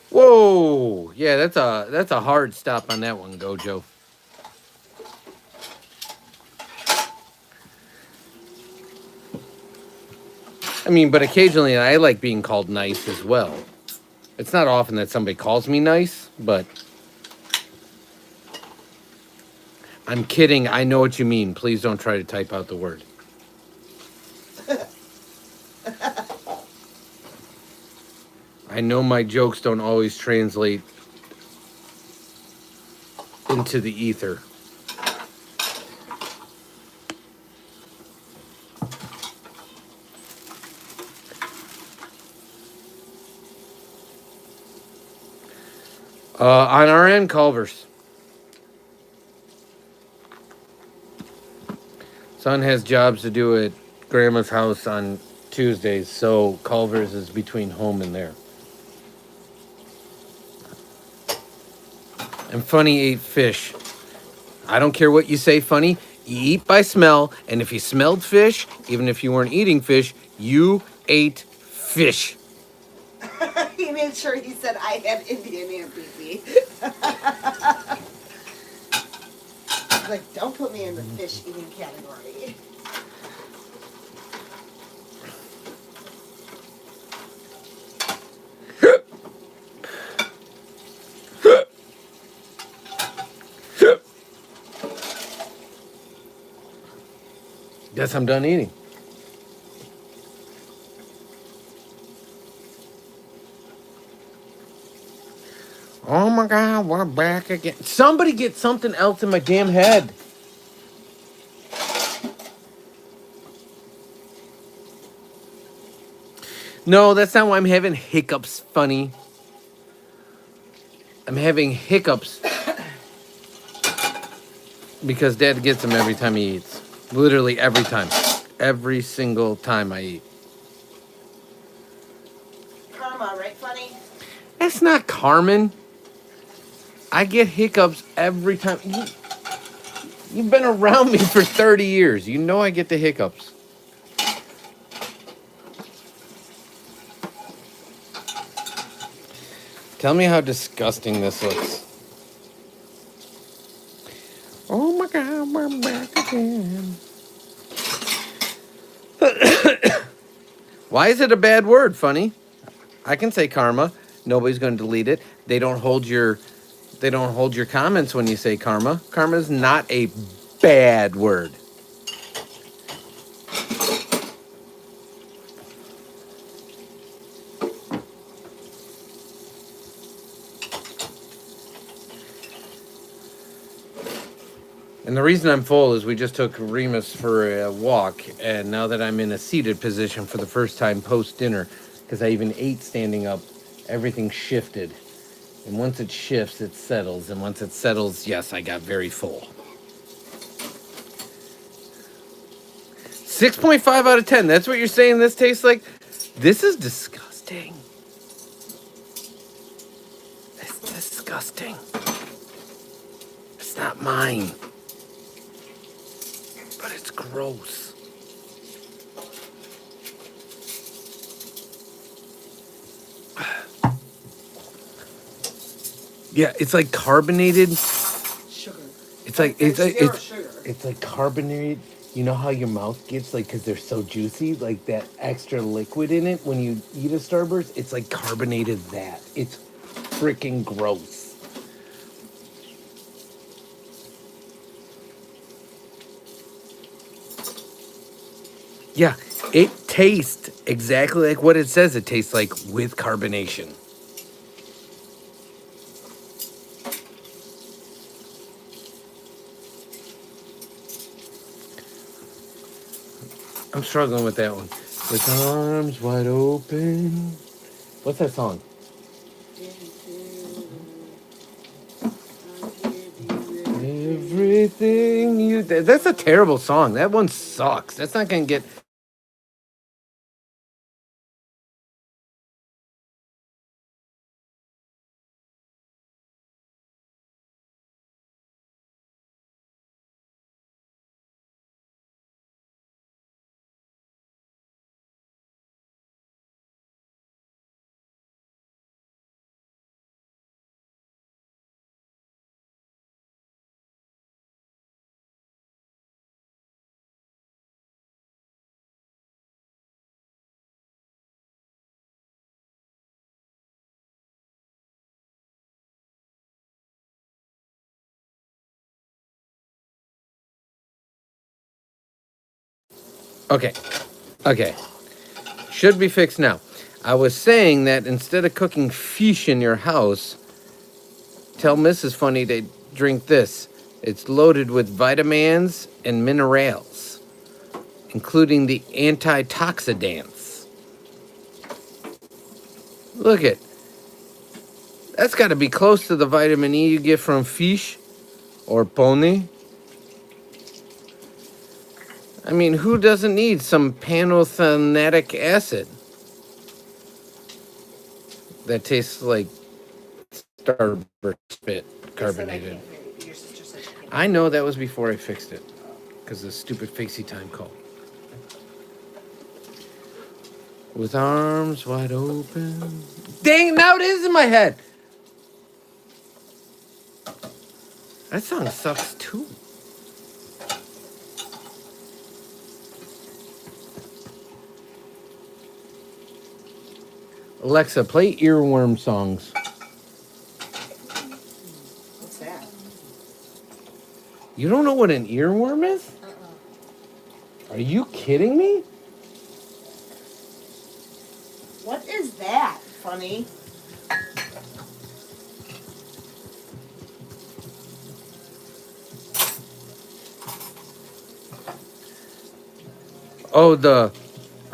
Whoa! Yeah, that's a hard stop on that one, Gojo. I mean, but occasionally I like being called nice as well. It's not often that somebody calls me nice, but I'm kidding. I know what you mean. Please don't try to type out the word. I know my jokes don't always translate into the ether. On our end, Culver's. Son has jobs to do at Grandma's house on Tuesdays, so Culver's is between home and there. And Funny ate fish. I don't care what you say, Funny. You eat by smell, and if you smelled fish, even if you weren't eating fish, you ate fish. He made sure he said I had Indian and pee. He's like, don't put me in the fish eating category. Guess I'm done eating. Oh my God, we're back again. Somebody get something else in my damn head. No, that's not why I'm having hiccups, Funny. I'm having hiccups because Dad gets them every time he eats. Literally every time. Every single time I eat. Karma, right, Funny? That's not Carmen. I get hiccups every time. You've been around me for 30 years. You know I get the hiccups. Tell me how disgusting this looks. Oh my God, we're back again. Why is it a bad word, Funny? I can say karma. Nobody's going to delete it. They don't hold your comments when you say karma. Karma is not a bad word. And the reason I'm full is we just took Remus for a walk, and now that I'm in a seated position for the first time post dinner, because I even ate standing up, everything shifted. And once it shifts, it settles. And once it settles, yes, I got very full. 6.5 out of 10. That's what you're saying this tastes like? This is disgusting. It's disgusting. It's not mine. But it's gross. Yeah, it's like carbonated Sugar. It's like Sugar. it's like carbonated. You know how your mouth gets like because they're so juicy, like that extra liquid in it when you eat a Starburst. It's like carbonated that. It's freaking gross. Yeah, it tastes exactly like what it says it tastes like with carbonation. I'm struggling with that one. With arms wide open. What's that song? Everything you... That's a terrible song. That one sucks. That's not going to get... Okay. Okay. Should be fixed now. I was saying that instead of cooking fish in your house, tell Mrs. Funny to drink this. It's loaded with vitamins and minerals, including the antioxidants. Look it. That's got to be close to the vitamin E you get from fish or pony. I mean, who doesn't need some pantothenic acid that tastes like Starburst spit carbonated? I know that was before I fixed it because of the stupid Facey time call. With arms wide open. Dang, now it is in my head. That song sucks too. Alexa, play earworm songs. What's that? You don't know what an earworm is? Are you kidding me? What is that, Funny? Oh, the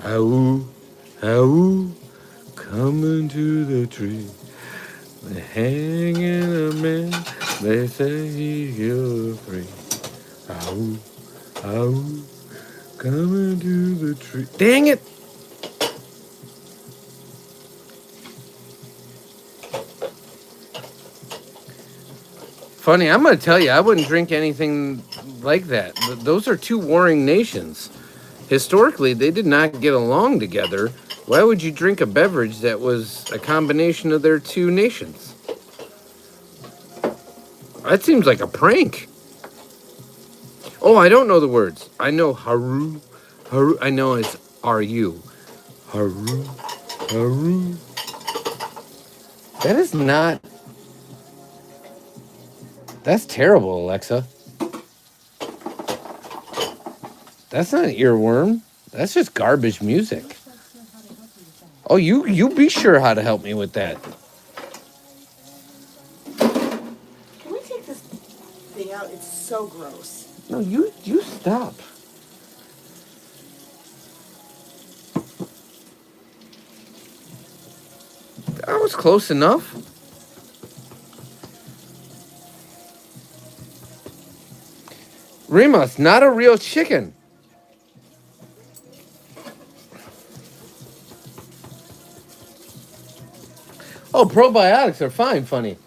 ow, ow, coming to the tree, hanging a man. They say you're free. Ow, ow, coming to the tree. Dang it! Funny, I'm going to tell you, I wouldn't drink anything like that. Those are two warring nations. Historically, they did not get along together. Why would you drink a beverage that was a combination of their two nations? That seems like a prank. Oh, I don't know the words. I know haru. Haru. I know it's R-U. Haru. Haru. That is not... That's terrible, Alexa. That's not an earworm. That's just garbage music. Oh, you be sure how to help me with that. Can we take this thing out? It's so gross. No, you stop. That was close enough. Remus, not a real chicken. Oh, probiotics are fine, funny.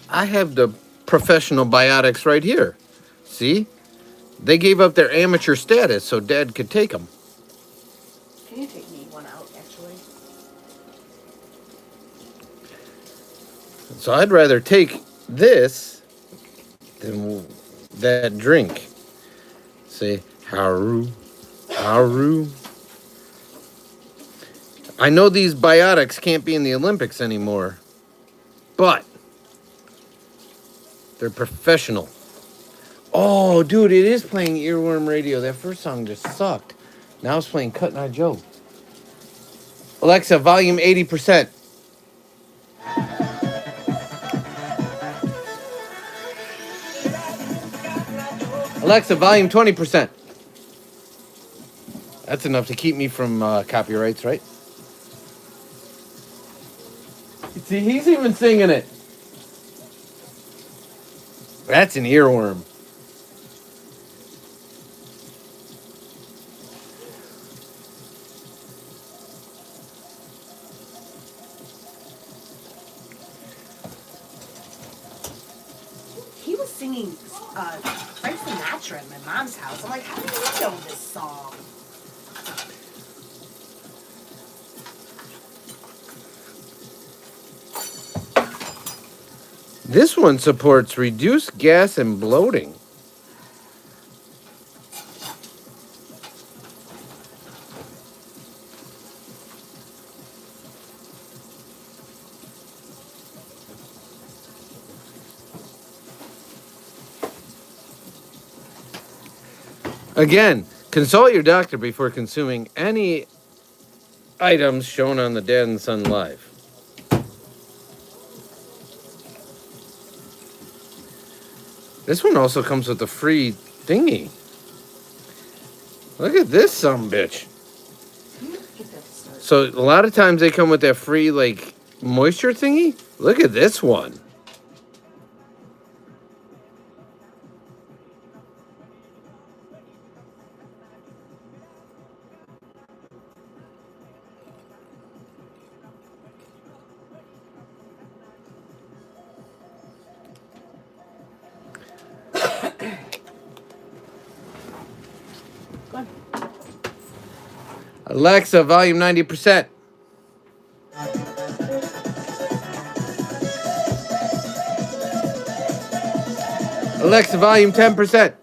I have the professional biotics right here. See? They gave up their amateur status so Dad could take them. Can you take me one out, actually? So I'd rather take this than that drink. See? Haru. Haru. I know these biotics can't be in the Olympics anymore, but they're professional. Oh, dude, it is playing Earworm Radio. That first song just sucked. Now it's playing Cutting Eye Joe. Alexa, volume 80%. Alexa, volume 20%. That's enough to keep me from copyrights, right? See, he's even singing it. That's an earworm. He was singing Frank Sinatra in my mom's house. I'm like, how do you know this song? This one supports reduced gas and bloating. Again, consult your doctor before consuming any items shown on the Dad and Son Live. This one also comes with a free thingy. Look at this sumbitch. So a lot of times they come with that free like moisture thingy. Look at this one. Alexa, volume 90%. Alexa, volume 10%.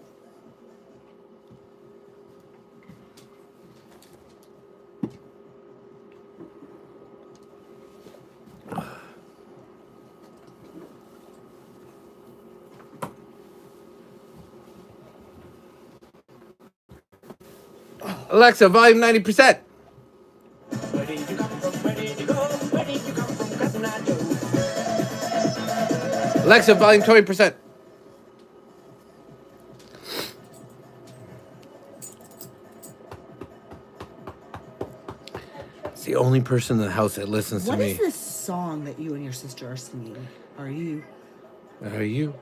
Alexa, volume 90%. Alexa, volume 20%. It's the only person in the house that listens to What me. is this song that you and your sister are singing? Are you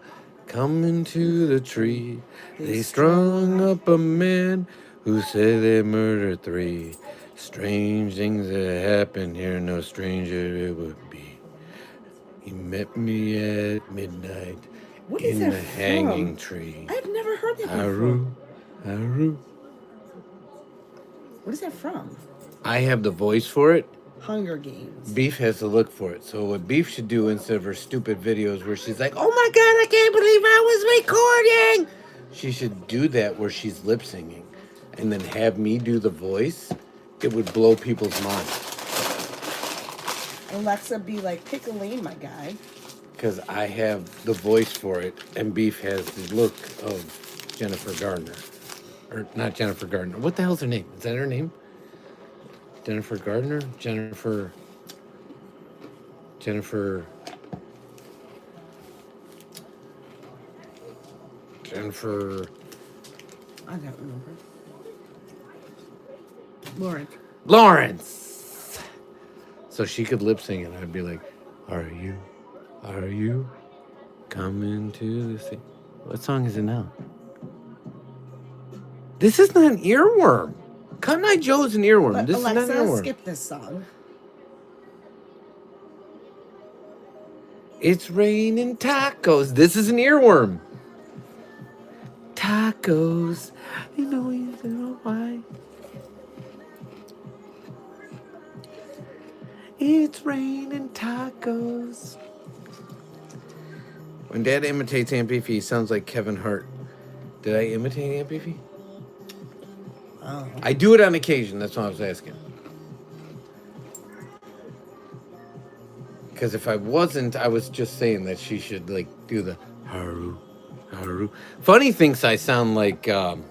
coming to the tree? They strung up a man who said they murdered 3. Strange things that happened here, no stranger it would be. He met me at midnight What is In that the from? hanging tree. I've never heard that before. Haru, Haru. What is that from? I have the voice for it. Hunger Games. Beef has to look for it. So what Beef should do instead of her stupid videos where she's like, "Oh my God, I can't believe I was recording," she should do that where she's lip singing, and then have me do the voice. It would blow people's minds. Alexa, be like, pick a lane, my guy. Because I have the voice for it, and Beef has the look of Jennifer Gardner. Or not Jennifer Gardner. What the hell's her name? Is that her name? Jennifer Gardner? Jennifer. Jennifer. I don't remember. Lauren. Lawrence! So she could lip sync, and I'd be like, Are you coming to the sea? What song is it now? This is not an earworm. Cotton Eye Joe's an earworm. But This Alexa, is not an earworm. skip this song. It's raining tacos. This is an earworm. Tacos. I know you know why. It's raining tacos. When Dad imitates Aunt Beefy, he sounds like Kevin Hart. Did I imitate Aunt Beefy? Oh. I do it on occasion. That's what I was asking. Because if I wasn't, I was just saying that she should like do the haru, haru. Funny thinks I sound like Ryan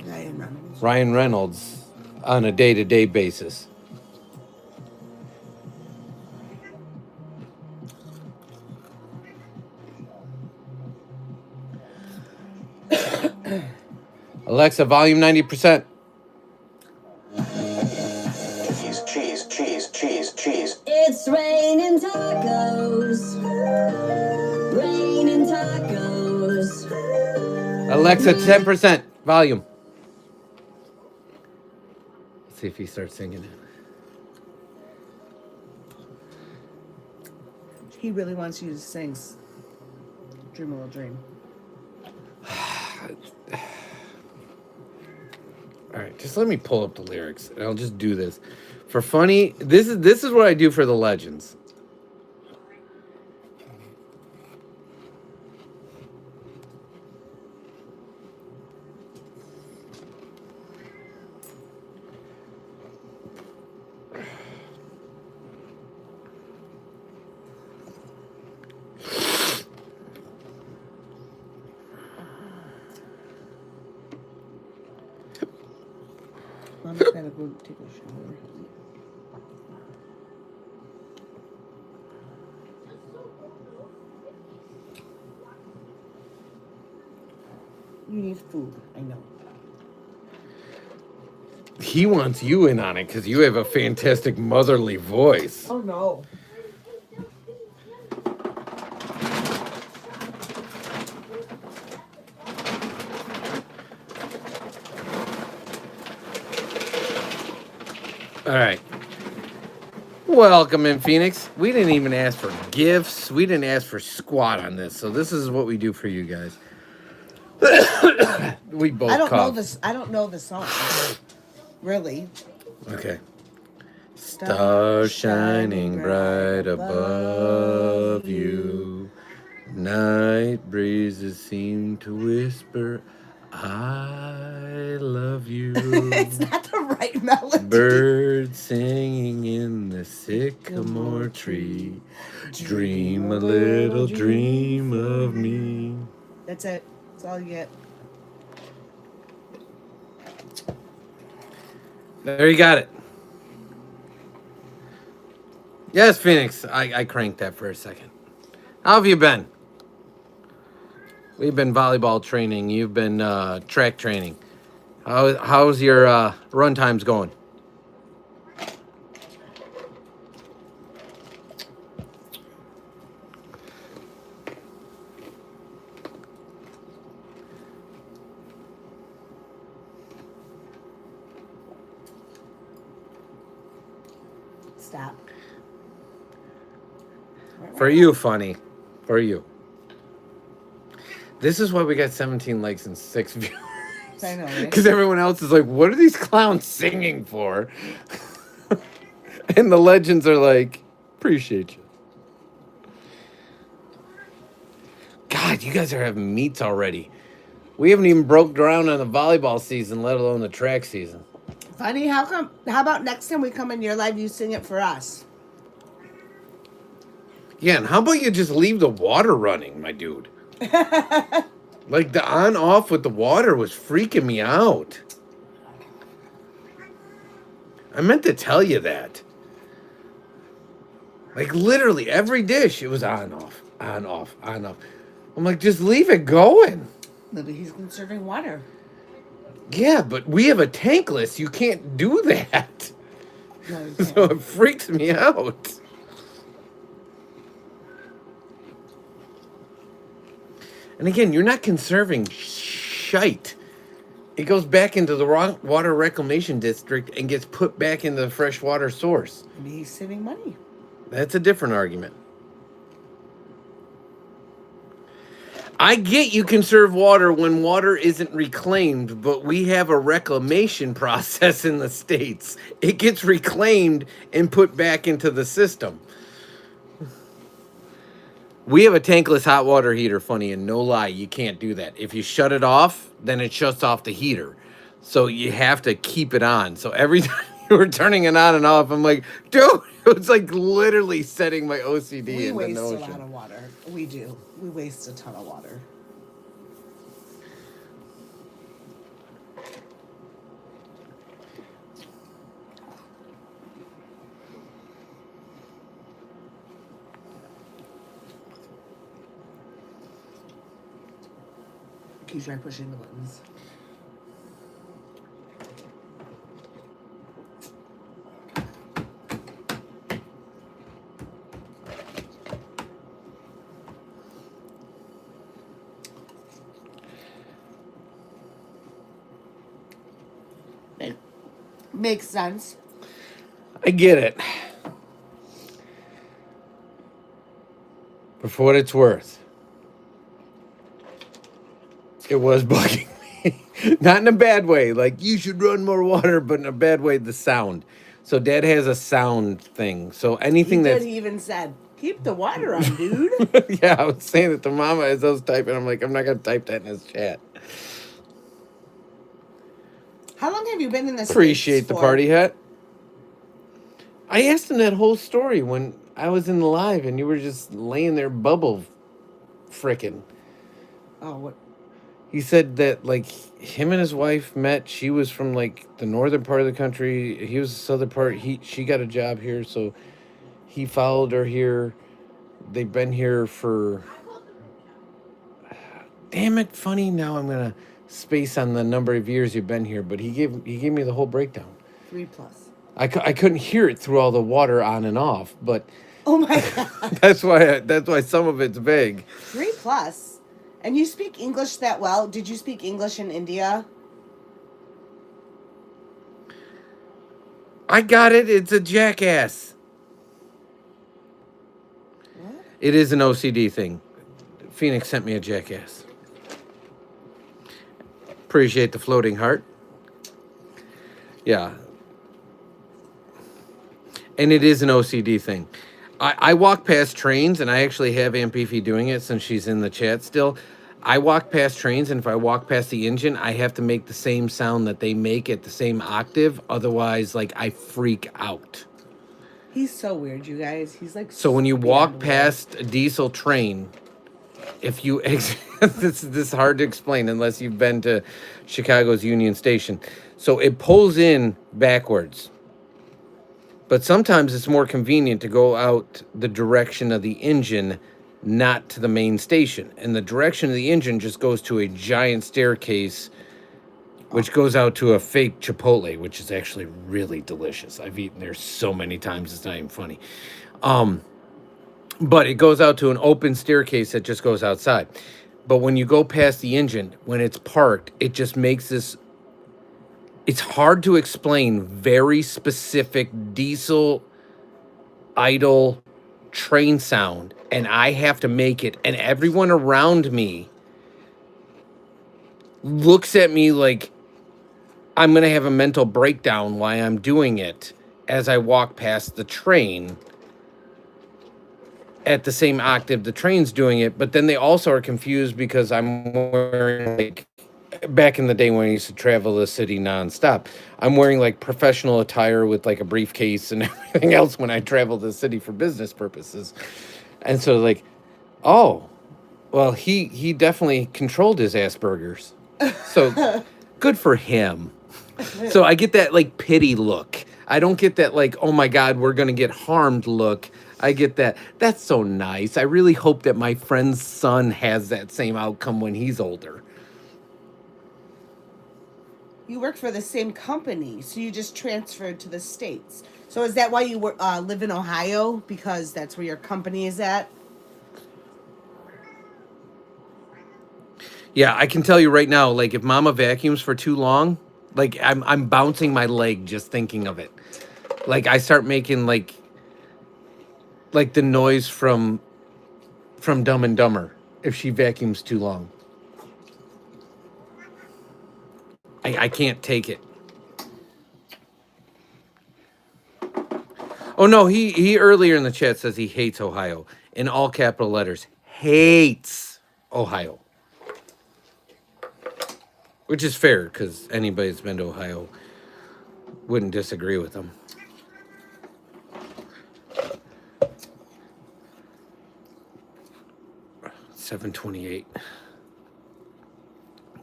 Reynolds. Ryan Reynolds on a day-to-day basis. Alexa, volume 90%. Cheese. It's raining tacos. Raining tacos. Alexa, 10%. Volume. Let's see if he starts singing it. He really wants you to sing Dream a Little Dream. All right, just let me pull up the lyrics, and I'll just do this for funny. This is what I do for the legends. Mom's gotta go take a shower. You need food, I know. He wants you in on it because you have a fantastic motherly voice. Oh no. All right. Welcome in, Phoenix. We didn't even ask for gifts. We didn't ask for squat on this. So this is what we do for you guys. We both I don't know cough. this. I don't know the song. Really. Okay. Stars shining bright above you. Night breezes seem to whisper, I love you. It's not the right melody. Birds singing in the sycamore tree. Dream a little dream of me. That's it. That's all you get. There you got it. Yes, Phoenix. I cranked that for a second. How have you been? We've been volleyball training. You've been track training. How's your run times going? Stop. For you, funny. For you. This is why we got 17 likes and 6 views. I know, right? Because everyone else is like, what are these clowns singing for? And the legends are like, appreciate you. God, you guys are having meets already. We haven't even broke ground on the volleyball season, let alone the track season. Funny, how about next time we come in your live, you sing it for us? Yeah, and how about you just leave the water running, my dude? Like, the on-off with the water was freaking me out. I meant to tell you that. Like, literally, every dish, it was on-off, on-off, on-off. I'm like, just leave it going. Maybe he's conserving water. Yeah, but we have a tankless. You can't do that. No, you can't. So it freaks me out. And again, you're not conserving shite. It goes back into the water reclamation district and gets put back into the freshwater source. Maybe he's saving money. That's a different argument. I get you conserve water when water isn't reclaimed, but we have a reclamation process in the States. It gets reclaimed and put back into the system. We have a tankless hot water heater, funny, and no lie, you can't do that. If you shut it off, then it shuts off the heater. So you have to keep it on. So every time you were turning it on and off, I'm like, dude, it's like literally setting my OCD We into waste motion. a lot of water. We do. We waste a ton of water. Can you try pushing the buttons? Makes sense. I get it. But for what it's worth, it was bugging me. Not in a bad way. Like, you should run more water, but in a bad way, the sound. So Dad has a sound thing. So anything that's... He even said, keep the water on, dude. Yeah, I was saying it to Mama as I was typing. I'm like, I'm not going to type that in his chat. How long have you been in this? Appreciate the party hat. I asked him that whole story when I was in the live and you were just laying there bubble frickin'. Oh, what? He said that, like, him and his wife met. She was from, like, the northern part of the country. He was the southern part. She got a job here, so he followed her here. They've been here for... Damn it, funny. Now I'm going to space on the number of years you've been here, but he gave me the whole breakdown. 3+. I couldn't hear it through all the water on and off, but... Oh, my God. that's why some of it's vague. 3+. And you speak English that well? Did you speak English in India? I got it. It's a jackass. What? It is an OCD thing. Phoenix sent me a jackass. Appreciate the floating heart. Yeah. And it is an OCD thing. I walk past trains, and I actually have Aunt Beefy doing it since she's in the chat still. I walk past trains, and if I walk past the engine, I have to make the same sound that they make at the same octave. Otherwise, like, I freak out. He's so weird, you guys. He's like... So when you walk weird. past a diesel train, if you... this is hard to explain unless you've been to Chicago's Union Station. So it pulls in backwards. But sometimes it's more convenient to go out the direction of the engine, not to the main station. And the direction of the engine just goes to a giant staircase, which goes out to a fake Chipotle, which is actually really delicious. I've eaten there so many times, it's not even funny. But it goes out to an open staircase that just goes outside. But when you go past the engine, when it's parked, it just makes this... It's hard to explain, very specific diesel idle train sound, and I have to make it, and everyone around me looks at me like I'm going to have a mental breakdown while I'm doing it as I walk past the train at the same octave the train's doing it. But then they also are confused because I'm wearing, like, back in the day when I used to travel the city nonstop, I'm wearing like professional attire with like a briefcase and everything else when I travel the city for business purposes. And so, like, oh, well, he definitely controlled his Asperger's. So good for him. So I get that like pity look. I don't get that like, oh my God, we're gonna get harmed look. I get that. That's so nice. I really hope that my friend's son has that same outcome when he's older. You work for the same company, so you just transferred to the States. So is that why you live in Ohio? Because that's where your company is at? Yeah, I can tell you right now, like if Mama vacuums for too long, like I'm bouncing my leg just thinking of it. Like I start making like the noise from Dumb and Dumber if she vacuums too long. I can't take it. Oh no, he earlier in the chat says he hates Ohio in all capital letters. Hates Ohio. Which is fair because anybody that's been to Ohio wouldn't disagree with him. $7:28.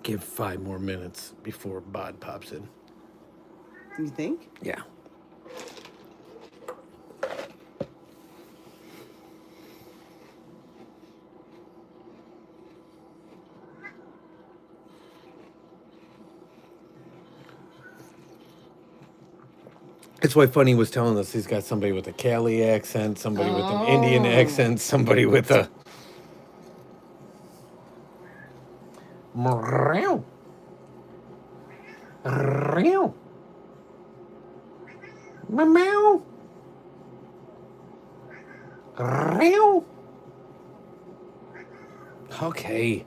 Give 5 more minutes before Bod pops in. You think? Yeah. That's why Funny was telling us he's got somebody with a Cali accent, somebody with an Indian accent, somebody with a... Meow. Meow. Meow. Meow. Okay.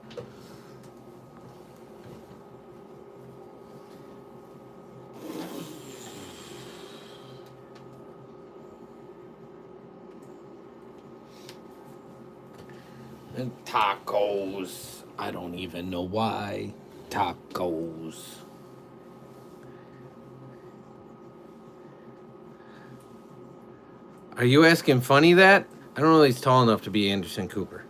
And tacos. I don't even know why. Tacos. Are you asking Funny that? I don't know if he's tall enough to be Anderson Cooper.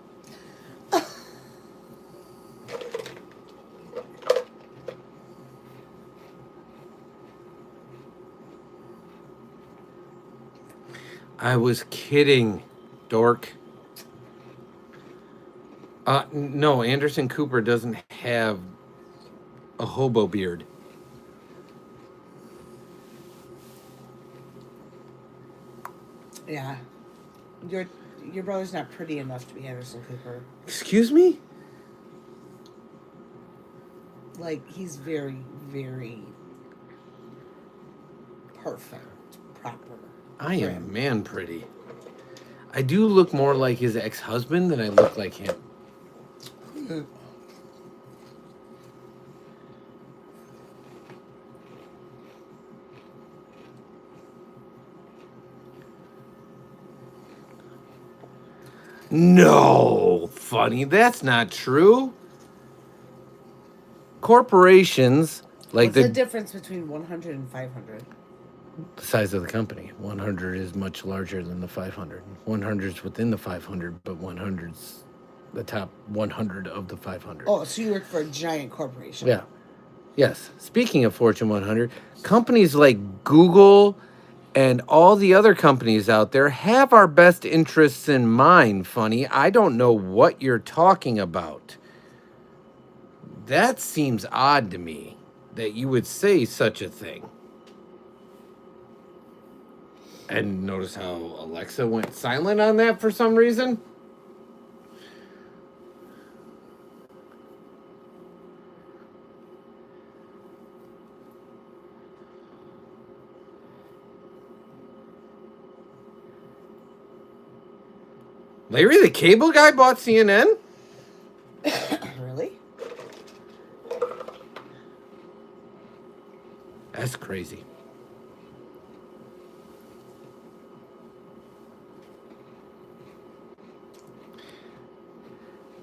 I was kidding, dork. No, Anderson Cooper doesn't have a hobo beard. Yeah. Your brother's not pretty enough to be Anderson Cooper. Excuse me? Like, he's very, very perfect, proper. I am man pretty. I do look more like his ex-husband than I look like him. No, Funny, that's not true. Corporations like What's the difference between 100 and 500? the size of the company. 100 is much larger than the 500. 100 is within the 500, but 100's the top 100 of the 500. Oh, so you work for a giant corporation. Yeah. Yes. Speaking of Fortune 100, companies like Google and all the other companies out there have our best interests in mind, Funny. I don't know what you're talking about. That seems odd to me that you would say such a thing. And notice how Alexa went silent on that for some reason. Larry the Cable Guy bought CNN? Really? That's crazy.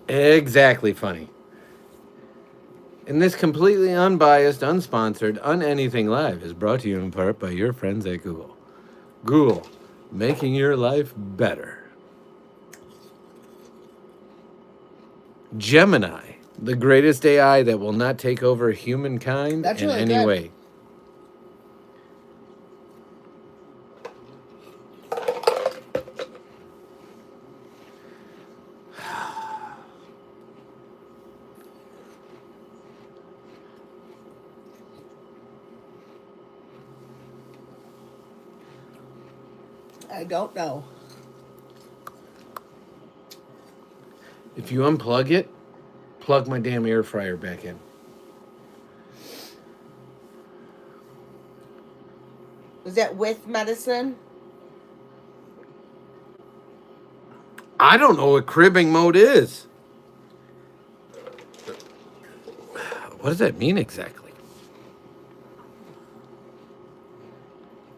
Exactly funny. And this completely unbiased, unsponsored, unanything live is brought to you in part by your friends at Google. Google, making your life better. Gemini, the greatest AI that will not take over humankind That's in really any good. way. I don't know. If you unplug it, plug my damn air fryer back in. Is that with medicine? I don't know what cribbing mode is. What does that mean exactly?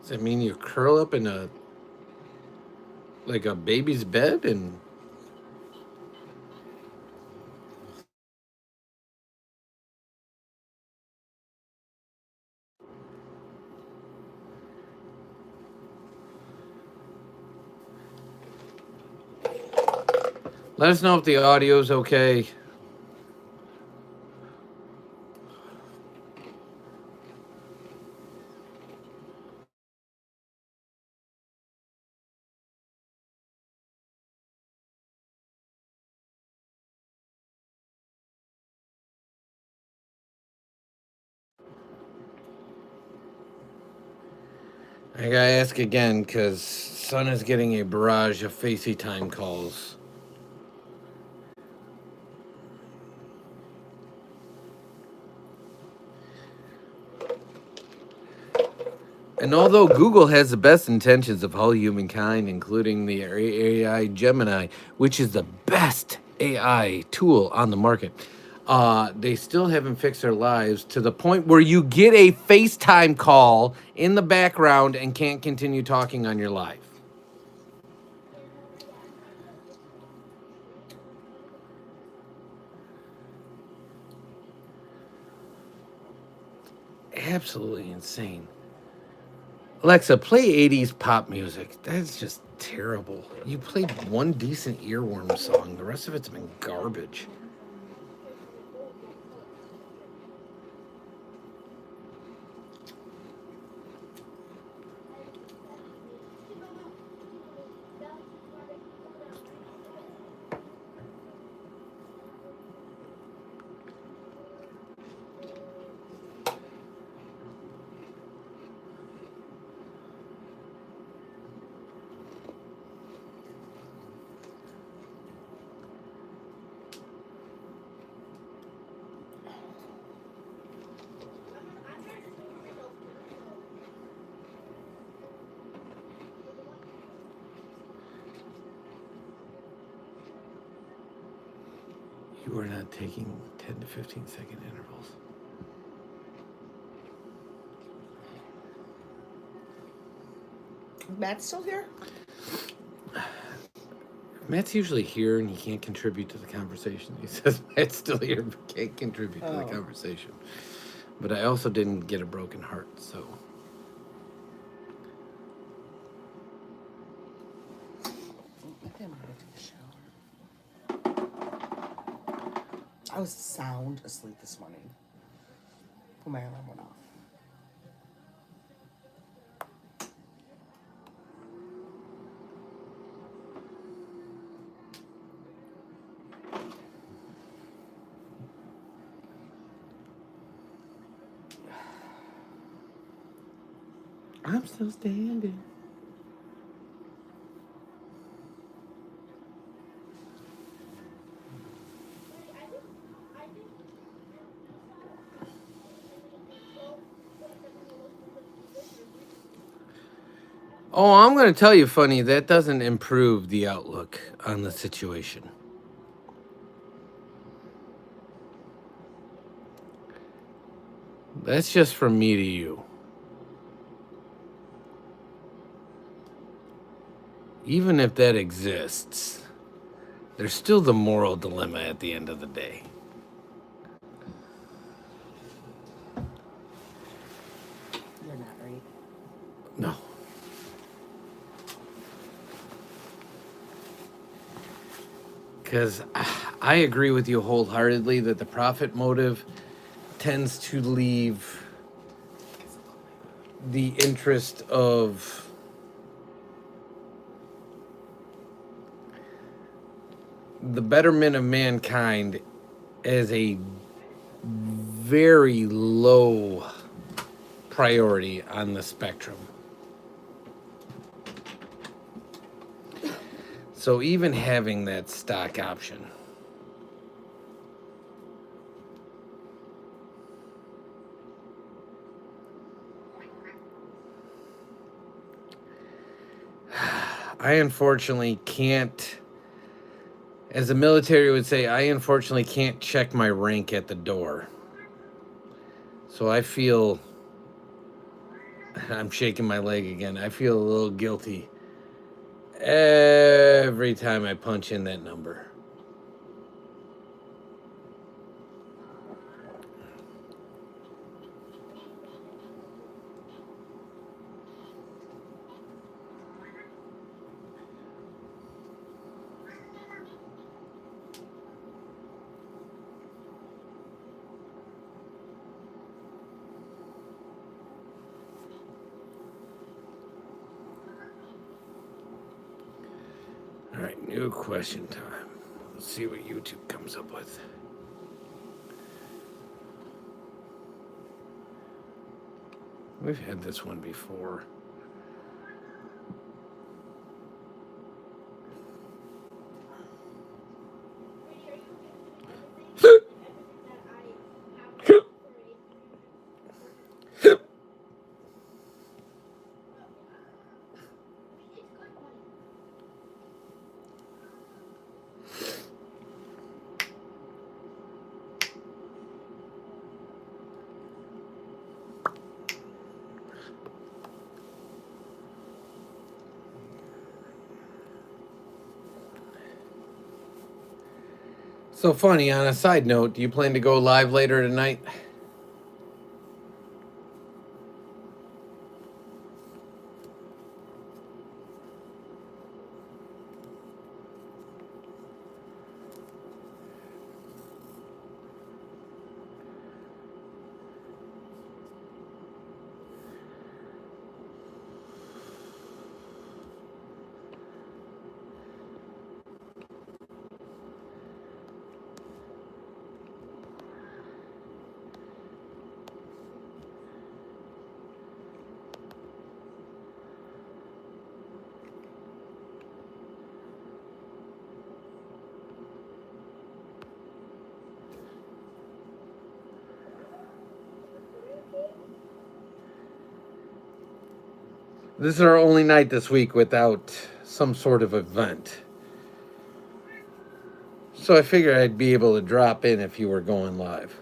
Does that mean you curl up in a baby's bed and let us know if the audio's okay. I gotta ask again because Son is getting a barrage of FaceTime calls. And although Google has the best intentions of all humankind, including the AI Gemini, which is the best AI tool on the market, they still haven't fixed their lives to the point where you get a FaceTime call in the background and can't continue talking on your live. Absolutely insane. Alexa, play 80s pop music. That's just terrible. You played one decent earworm song. The rest of it's been garbage. You are not taking 10 to 15-second intervals. Matt's still here? Matt's usually here and he can't contribute to the conversation. He says Matt's still here but can't contribute to the conversation. But I also didn't get a broken heart, so. I was sound asleep this morning when my alarm went off. I'm still standing. Oh, I'm going to tell you, funny, that doesn't improve the outlook on the situation. That's just from me to you. even if that exists, there's still the moral dilemma at the end of the day. You're not right. No. Because I agree with you wholeheartedly that the profit motive tends to leave the interest of the betterment of mankind as a very low priority on the spectrum. So even having that stock option, I unfortunately can't, as the military would say, I unfortunately can't check my rank at the door. So I feel, I'm shaking my leg again, I feel a little guilty every time I punch in that number. All right, new question time. Let's see what YouTube comes up with. We've had this one before. So funny, on a side note, do you plan to go live later tonight? This is our only night this week without some sort of event. So I figured I'd be able to drop in if you were going live.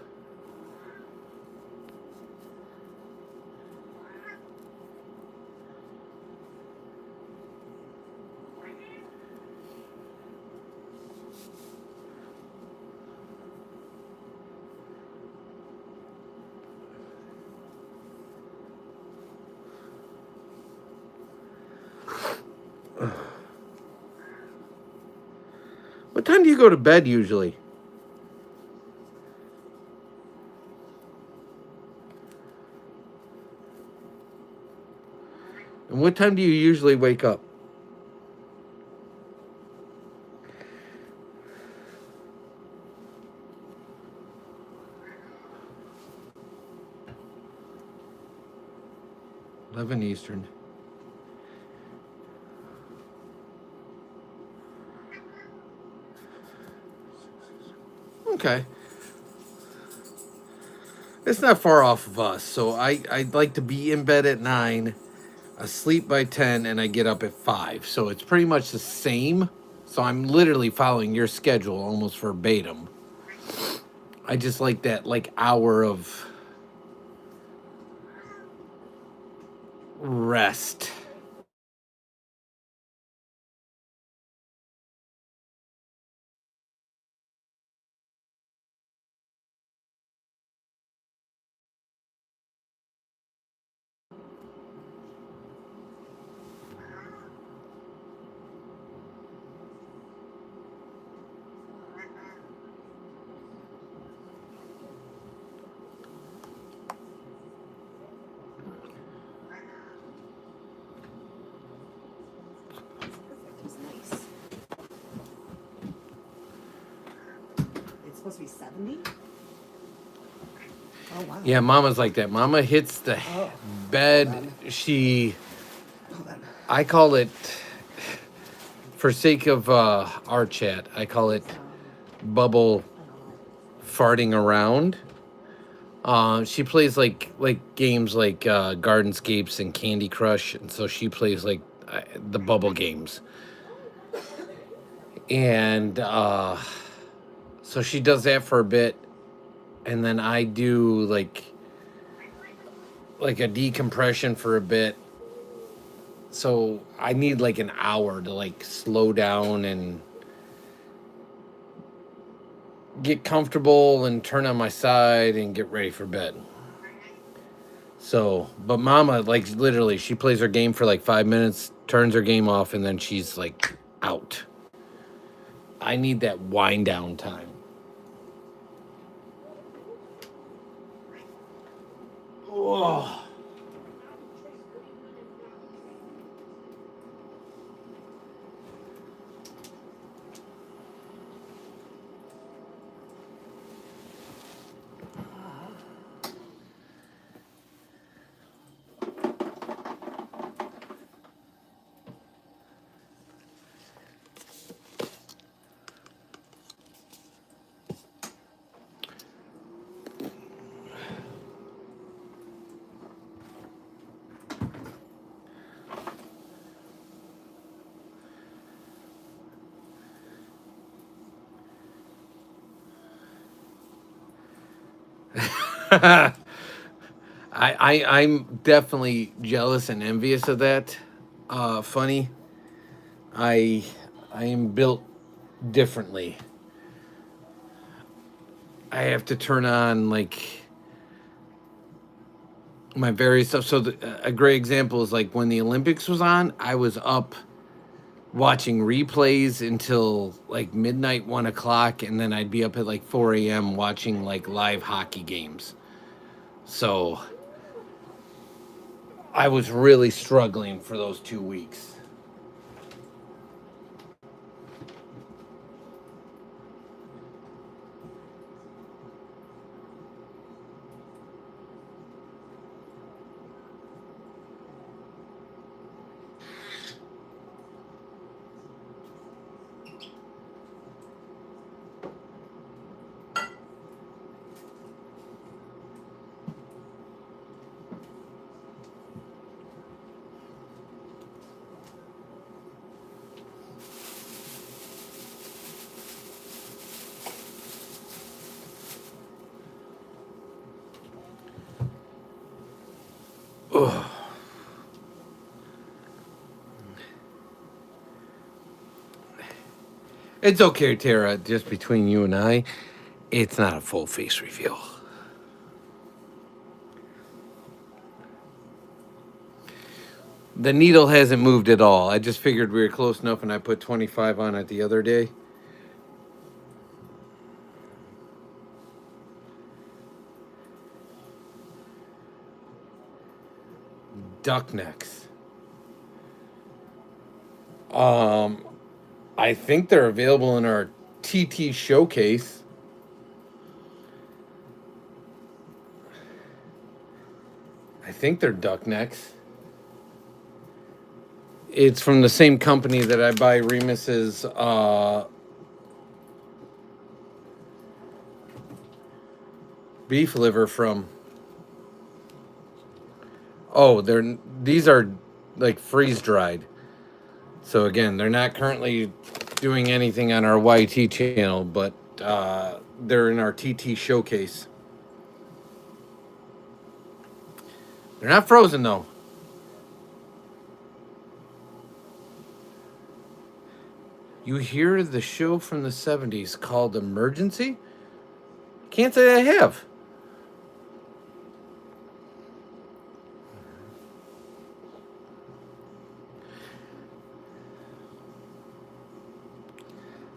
What time do you go to bed usually? And what time do you usually wake up? (11 Eastern). Okay. It's not far off of us. So I'd like to be in bed at 9, asleep by 10, and I get up at 5. So it's pretty much the same. So I'm literally following your schedule almost verbatim. I just like that hour of rest. supposed to be 70? Oh, wow. Yeah, Mama's like that. Mama hits the bed. I call it, for sake of our chat, I call it bubble farting around. She plays like games like Gardenscapes and Candy Crush, and so she plays like the bubble games. And so she does that for a bit, and then I do like a decompression for a bit. So I need like an hour to like slow down and get comfortable and turn on my side and get ready for bed. So, but Mama, like literally, she plays her game for like 5 minutes, turns her game off, and then she's like out. I need that wind down time. Oh. I'm definitely jealous and envious of that. Funny. I am built differently. I have to turn on like my various stuff. So a great example is like when the Olympics was on, I was up watching replays until like midnight, 1 o'clock, and then I'd be up at like 4 a.m. watching like live hockey games. So I was really struggling for those 2 weeks. Ugh. It's okay, Tara. Just between you and I, it's not a full face reveal. The needle hasn't moved at all. I just figured we were close enough, and I put 25 on it the other day. Duck necks. I think they're available in our TT showcase. I think they're duck necks. It's from the same company that I buy Remus's beef liver from. Oh, these are like freeze dried. So again, they're not currently doing anything on our YT channel, but they're in our TT showcase. They're not frozen though. You hear the show from the 70s called Emergency? Can't say I have.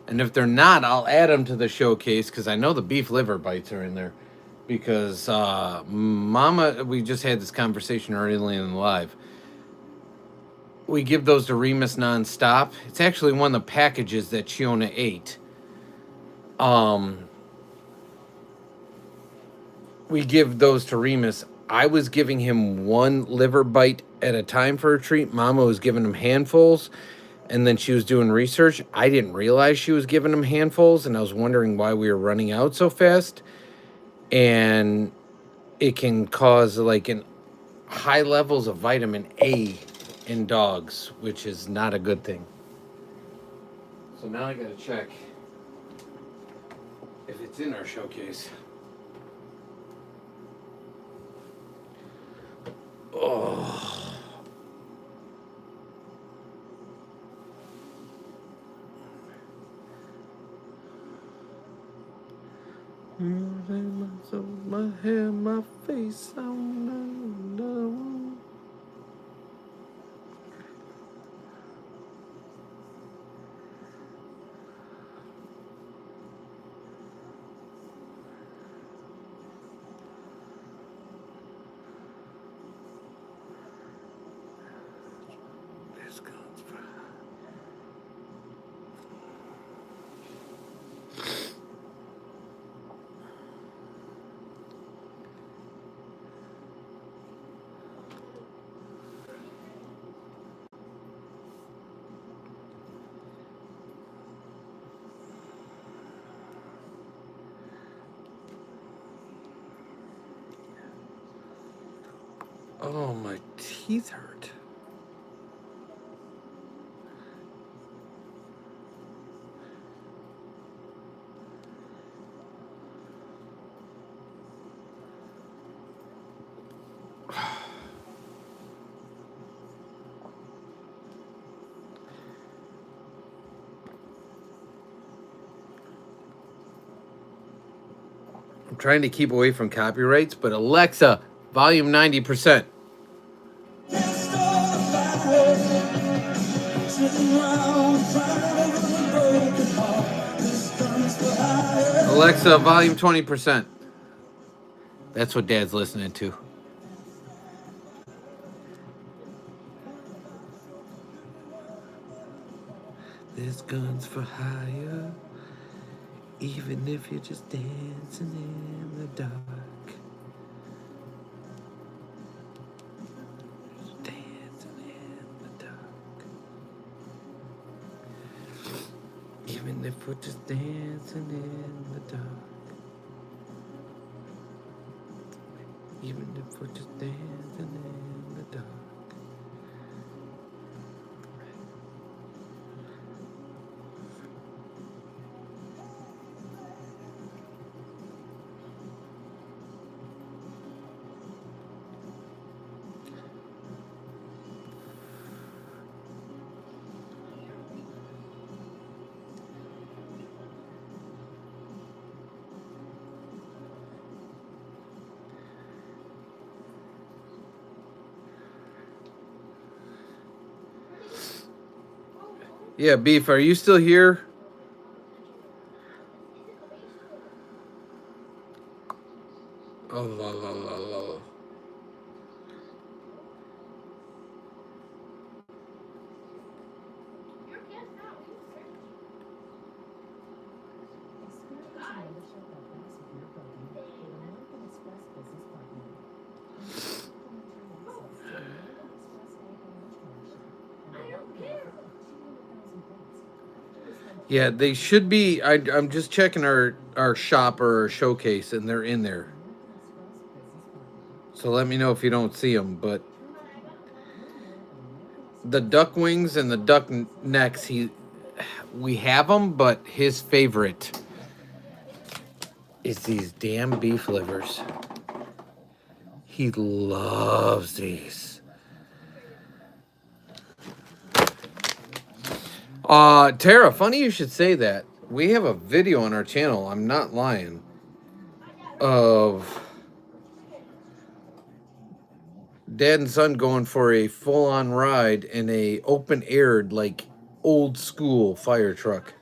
And if they're not, I'll add them to the showcase because I know the beef liver bites are in there. Because Mama, we just had this conversation early in the live. We give those to Remus nonstop. It's actually one of the packages that Shiona ate. we give those to Remus. I was giving him one liver bite at a time for a treat. Mama was giving him handfuls, and then she was doing research. I didn't realize she was giving him handfuls, and I was wondering why we were running out so fast. And it can cause like an high levels of vitamin A in dogs, which is not a good thing. So now I gotta check if it's in our showcase. Oh. My hair, my face, I don't know. This comes from. Oh, my teeth hurt. I'm trying to keep away from copyrights, but Alexa, volume 90%. Alexa, volume 20%. That's what Dad's listening to. This gun's for hire, even if you're just dancing in the dark. Just dancing in the dark. Even if we're just dancing in the dark. Even if we're just dancing in the dark. Yeah, Beef, are you still here? Oh, la, la, la, la. Yeah, they should be. I'm just checking our shop or our showcase, and they're in there. So let me know if you don't see them. But the duck wings and the duck necks, we have them, but his favorite is these damn beef livers. He loves these. Tara, funny you should say that. We have a video on our channel, I'm not lying, of Dad and son going for a full-on ride in a open-aired, like, old-school fire truck.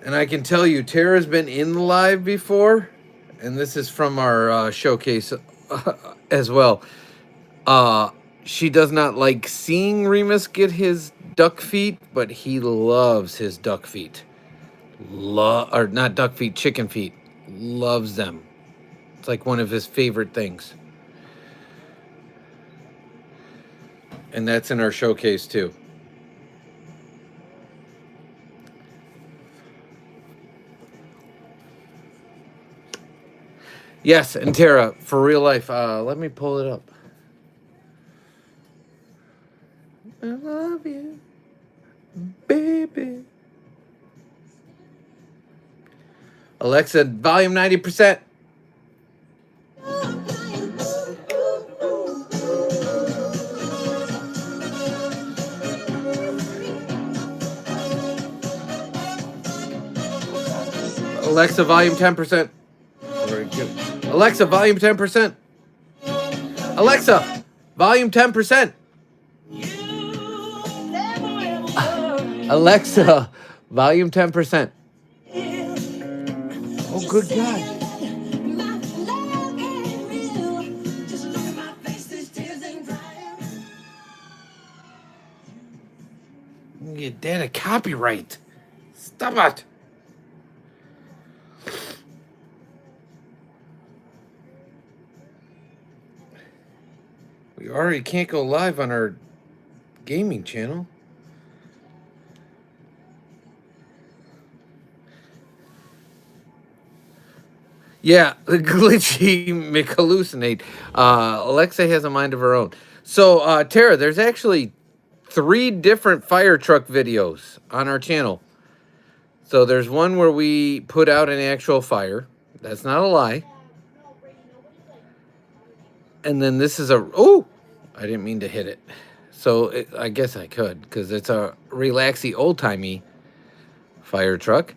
And I can tell you, Tara's been in the live before, and this is from our showcase as well. She does not like seeing Remus get his duck feet, but he loves his duck feet. Or not duck feet, chicken feet. Loves them. It's like one of his favorite things. And that's in our showcase too. Yes, and Tara, for real life, let me pull it up. I love you, baby. Alexa, volume 90%. Alexa, volume 10%. Very good. Alexa, volume 10%. Alexa, volume 10%. Alexa, volume 10%. Oh, good God. Get that a copyright. Stop it. We already can't go live on our gaming channel. Yeah, the glitchy McHallucinate. Alexa has a mind of her own. So, Tara, there's actually 3 different fire truck videos on our channel. So there's one where we put out an actual fire. That's not a lie. And then this is a... Oh! I didn't mean to hit it. So I guess I could, because it's a relaxy, old-timey fire truck.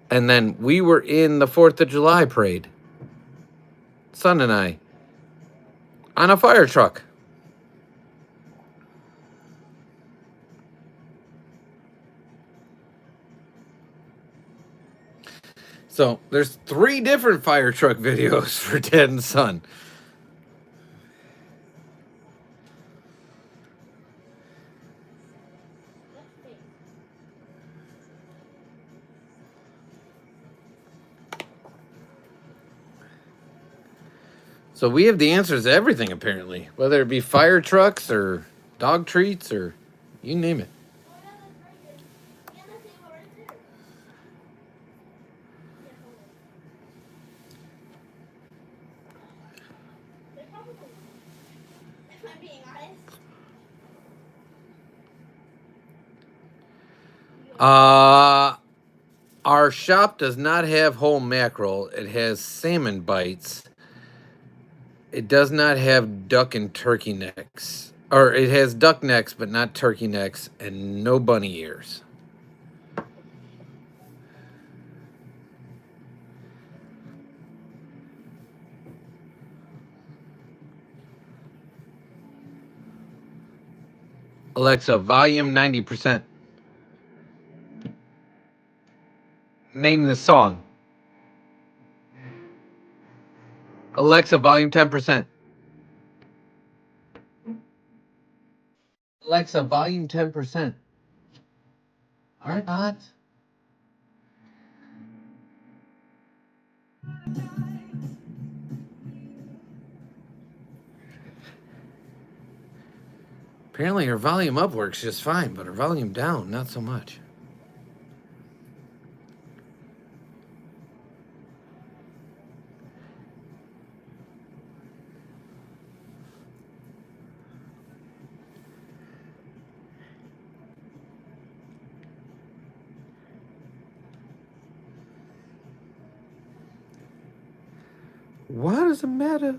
And then we were in the 4th of July parade, son and I, on a fire truck. So there's 3 different fire truck videos for Dad and Son. So we have the answers to everything, apparently. Whether it be fire trucks or dog treats or you name it. If I'm being honest. Our shop does not have whole mackerel. It has salmon bites. It does not have duck and turkey necks. Or it has duck necks, but not turkey necks, and no bunny ears. Alexa, volume 90%. Name the song. Alexa, volume 10%. Alexa, volume 10%. All right, not. Apparently her volume up works just fine, but her volume down, not so much. What does it matter?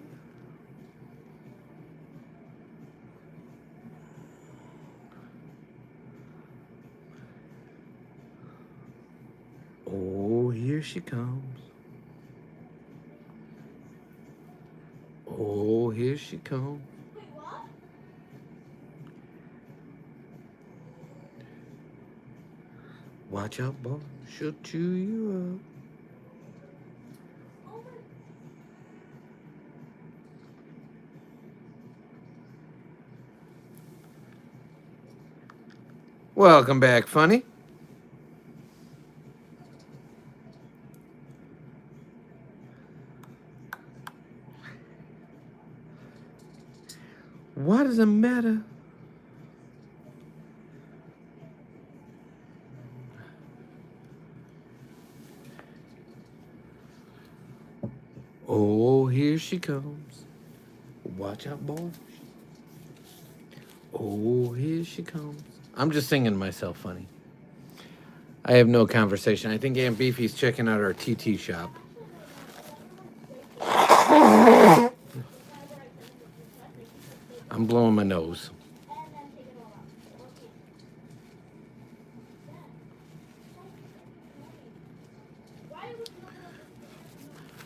Oh, here she comes. Oh, here she comes. Wait, what? Watch out, boy. She'll chew you up. Welcome back, Funny. What does it matter? Oh, here she comes. Watch out, boy. Oh, here she comes. I'm just singing to myself, Funny. I have no conversation. I think Aunt Beefy's checking out our TT shop. I'm blowing my nose.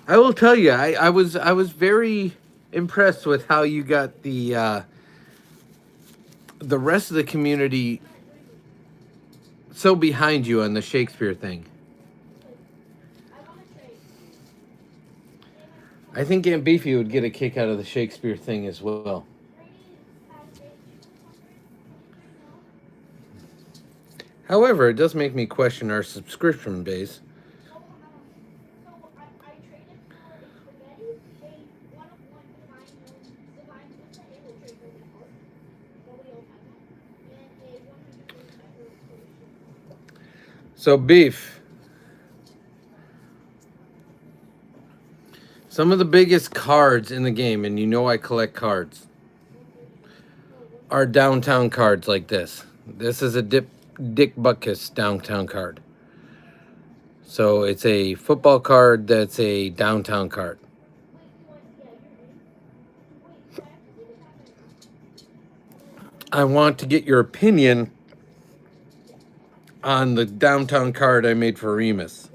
I will tell you, I was very impressed with how you got the rest of the community so behind you on the Shakespeare thing. I think Aunt Beefy would get a kick out of the Shakespeare thing as well. However, it does make me question our subscription base. So, Beef, some of the biggest cards in the game, and you know I collect cards, are downtown cards like this. This is a Dick Butkus downtown card. So it's a football card that's a downtown card. I want to get your opinion on the downtown card I made for Remus.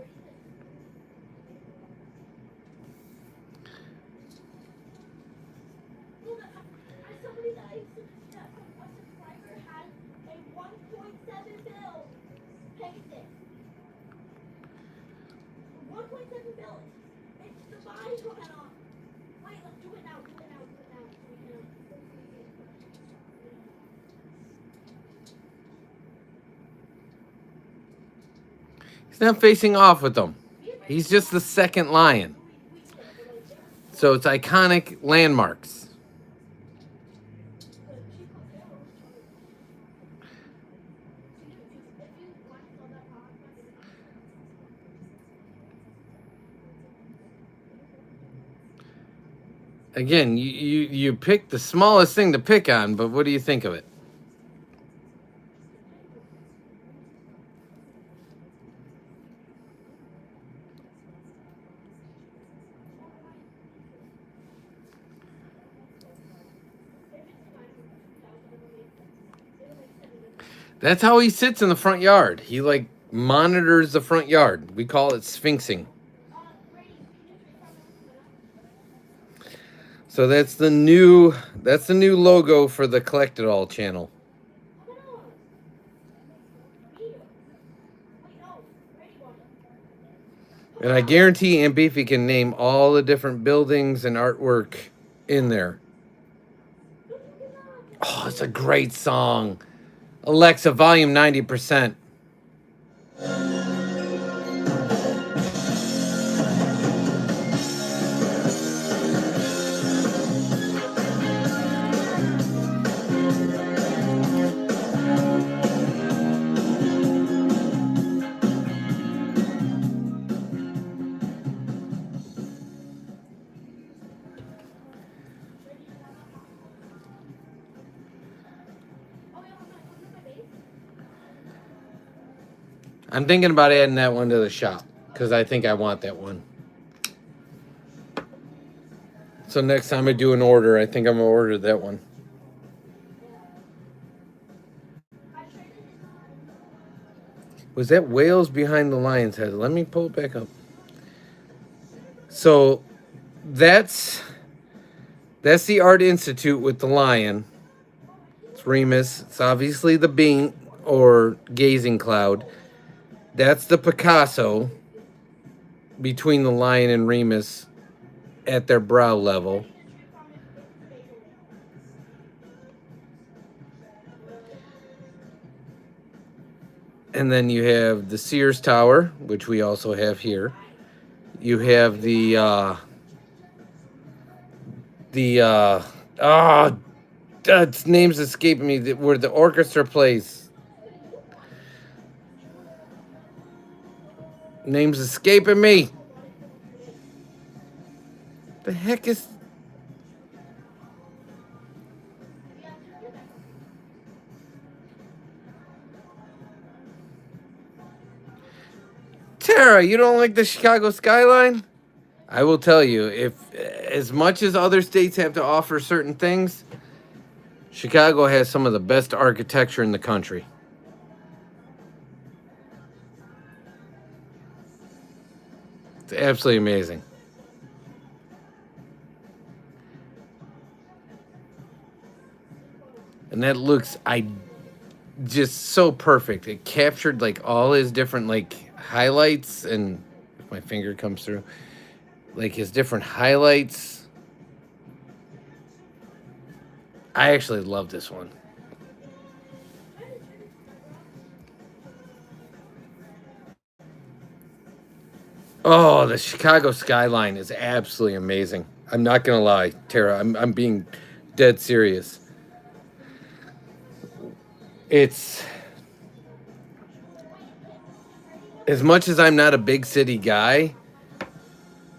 He's not facing off with them. He's just the second lion. So it's iconic landmarks. Again, you pick the smallest thing to pick on, but what do you think of it? That's how he sits in the front yard. He like monitors the front yard. We call it sphinxing. So that's the new logo for the Collect It All channel. And I guarantee Aunt Beefy can name all the different buildings and artwork in there. Oh, it's a great song. Alexa, volume 90%. I'm thinking about adding that one to the shop because I think I want that one. So next time I do an order, I think I'm going to order that one. Was that whales behind the lion's head? Let me pull it back up. So that's the Art Institute with the lion. It's Remus. It's obviously the being or gazing cloud. That's the Picasso between the lion and Remus at their brow level. And then you have the Sears Tower, which we also have here. You have its name's escaping me, where the orchestra plays. Name's escaping me. The heck is... Tara, you don't like the Chicago skyline? I will tell you, if as much as other states have to offer certain things, Chicago has some of the best architecture in the country. It's absolutely amazing. And that looks just so perfect. It captured like all his different like highlights, and if my finger comes through, like his different highlights. I actually love this one. Oh, the Chicago skyline is absolutely amazing. I'm not gonna lie, Tara. I'm being dead serious. It's, as much as I'm not a big city guy,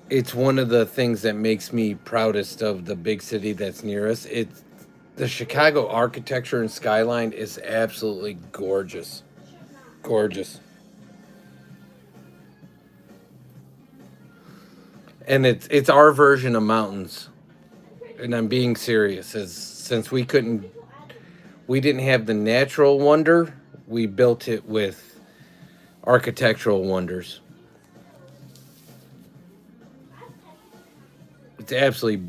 it's one of the things that makes me proudest of the big city that's near us. It's the Chicago architecture and skyline is absolutely gorgeous. Gorgeous. And it's our version of mountains. And I'm being serious, since we didn't have the natural wonder, we built it with architectural wonders. It's absolutely...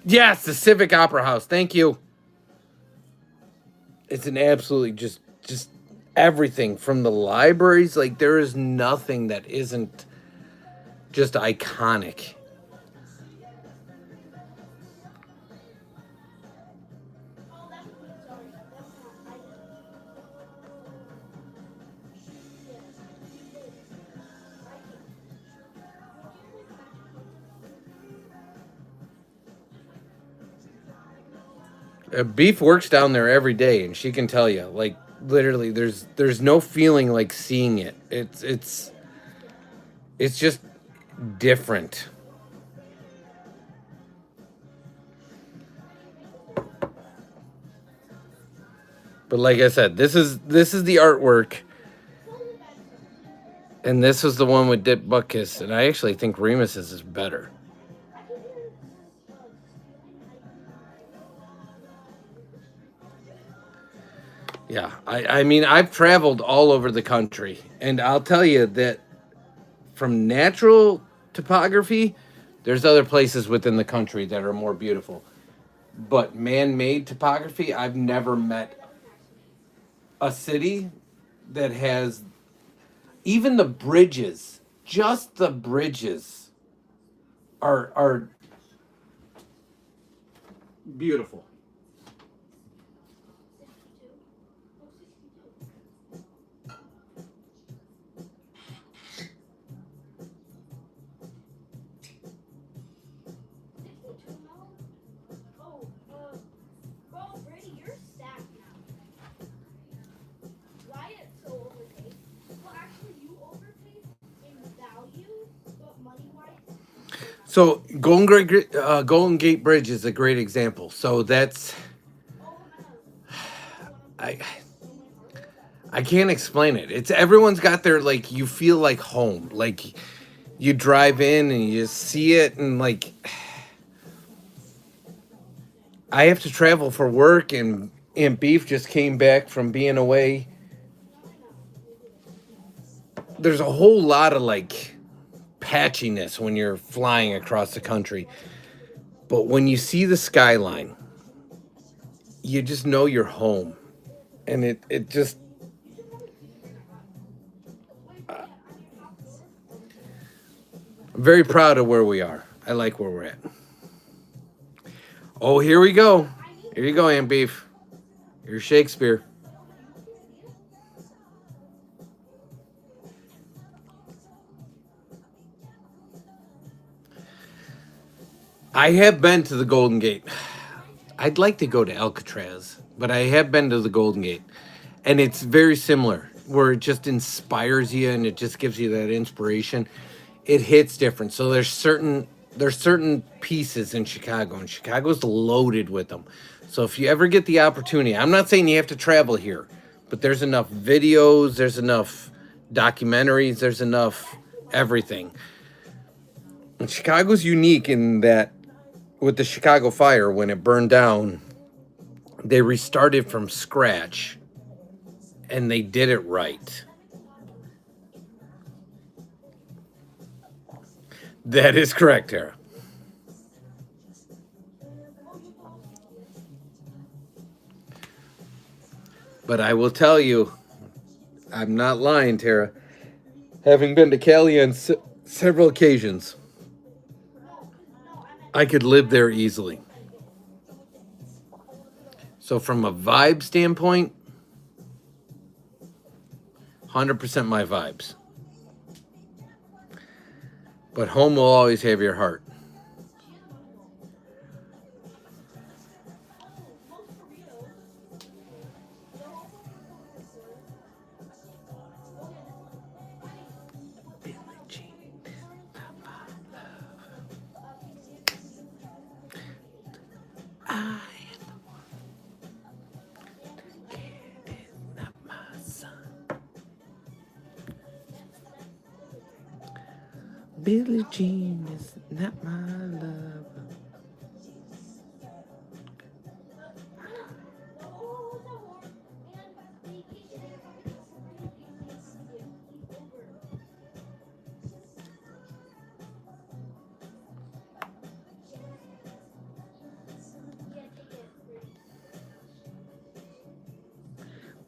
Yes, the Civic Opera House. Thank you. It's an absolutely just everything from the libraries. Like, there is nothing that isn't just iconic. Beef works down there every day, and she can tell you, like, literally, there's no feeling like seeing it. It's just different. But like I said, this is the artwork, and this was the one with Dip Butkus, and I actually think Remus's is better. Yeah, I mean, I've traveled all over the country, and I'll tell you that from natural topography, there's other places within the country that are more beautiful. But man-made topography, I've never met a city that has even the bridges, just the bridges are beautiful. So Golden Gate Bridge is a great example. So that's, I can't explain it. It's, everyone's got their, like, you feel like home. Like, you drive in and you just see it, and like, I have to travel for work, and Beef just came back from being away. There's a whole lot of like patchiness when you're flying across the country. But when you see the skyline, you just know you're home. And it just, very proud of where we are. I like where we're at. Oh, here we go. Here you go, Aunt Beef. Here's Shakespeare. I have been to the Golden Gate. I'd like to go to Alcatraz, but I have been to the Golden Gate. And it's very similar, where it just inspires you and it just gives you that inspiration. It hits different. So there's certain pieces in Chicago, and Chicago's loaded with them. So if you ever get the opportunity, I'm not saying you have to travel here, but there's enough videos, there's enough documentaries, there's enough everything. And Chicago's unique in that with the Chicago fire, when it burned down, they restarted from scratch and they did it right. That is correct, Tara. But I will tell you, I'm not lying, Tara. Having been to Cali on several occasions, I could live there easily. So from a vibe standpoint, 100% my vibes. But home will always have your heart. Billie Jean is not my love.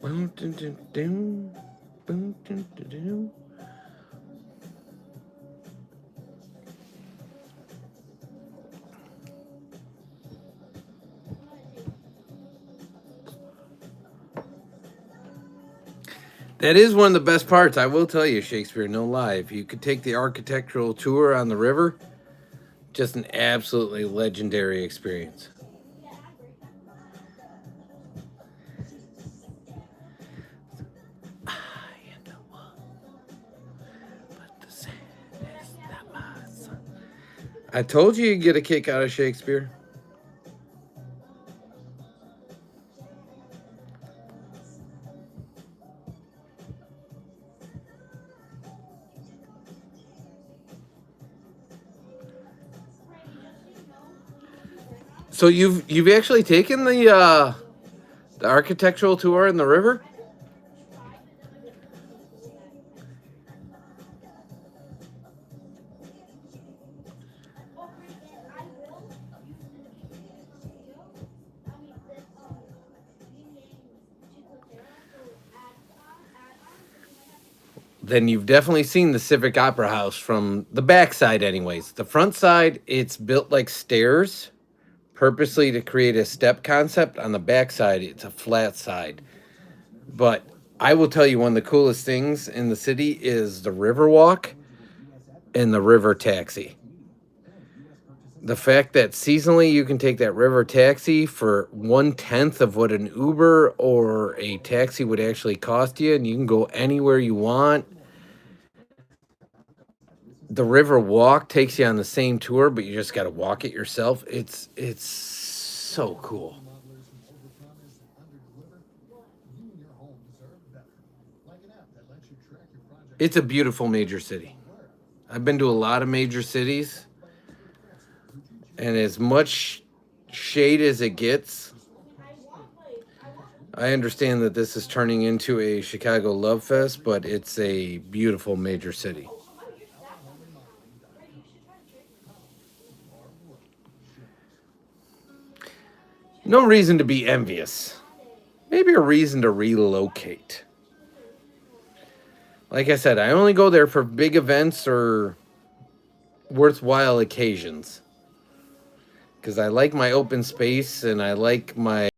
Boom, dun, dun, dun. Boom, dun, dun, dun. That is one of the best parts. I will tell you, Shakespeare, no lie. If you could take the architectural tour on the river, just an absolutely legendary experience. I am the one, but the sand is not my son. I told you you'd get a kick out of Shakespeare. So you've actually taken the architectural tour in the river? Then you've definitely seen the Civic Opera House from the backside anyways. The front side, it's built like stairs, purposely to create a step concept. On the backside, it's a flat side. But I will tell you, one of the coolest things in the city is the river walk and the river taxi. The fact that seasonally you can take that river taxi for 1/10 of what an Uber or a taxi would actually cost you, and you can go anywhere you want. The river walk takes you on the same tour, but you just got to walk it yourself. It's so cool. It's a beautiful major city. I've been to a lot of major cities, and as much shade as it gets, I understand that this is turning into a Chicago love fest, but it's a beautiful major city. No reason to be envious. Maybe a reason to relocate. Like I said, I only go there for big events or worthwhile occasions. Because I like my open space and I like my.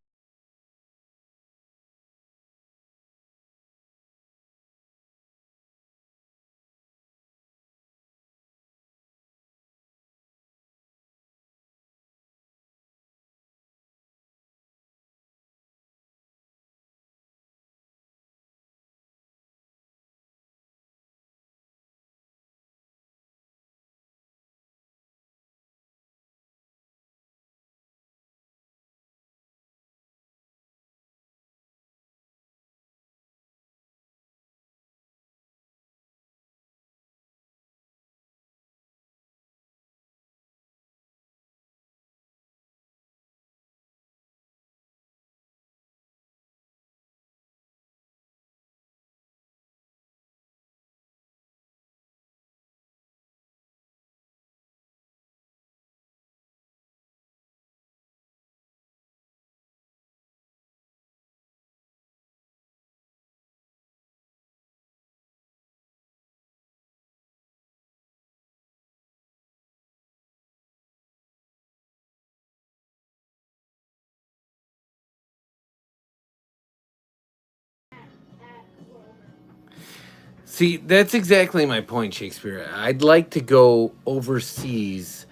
See, that's exactly my point, Shakespeare. I'd like to go overseas.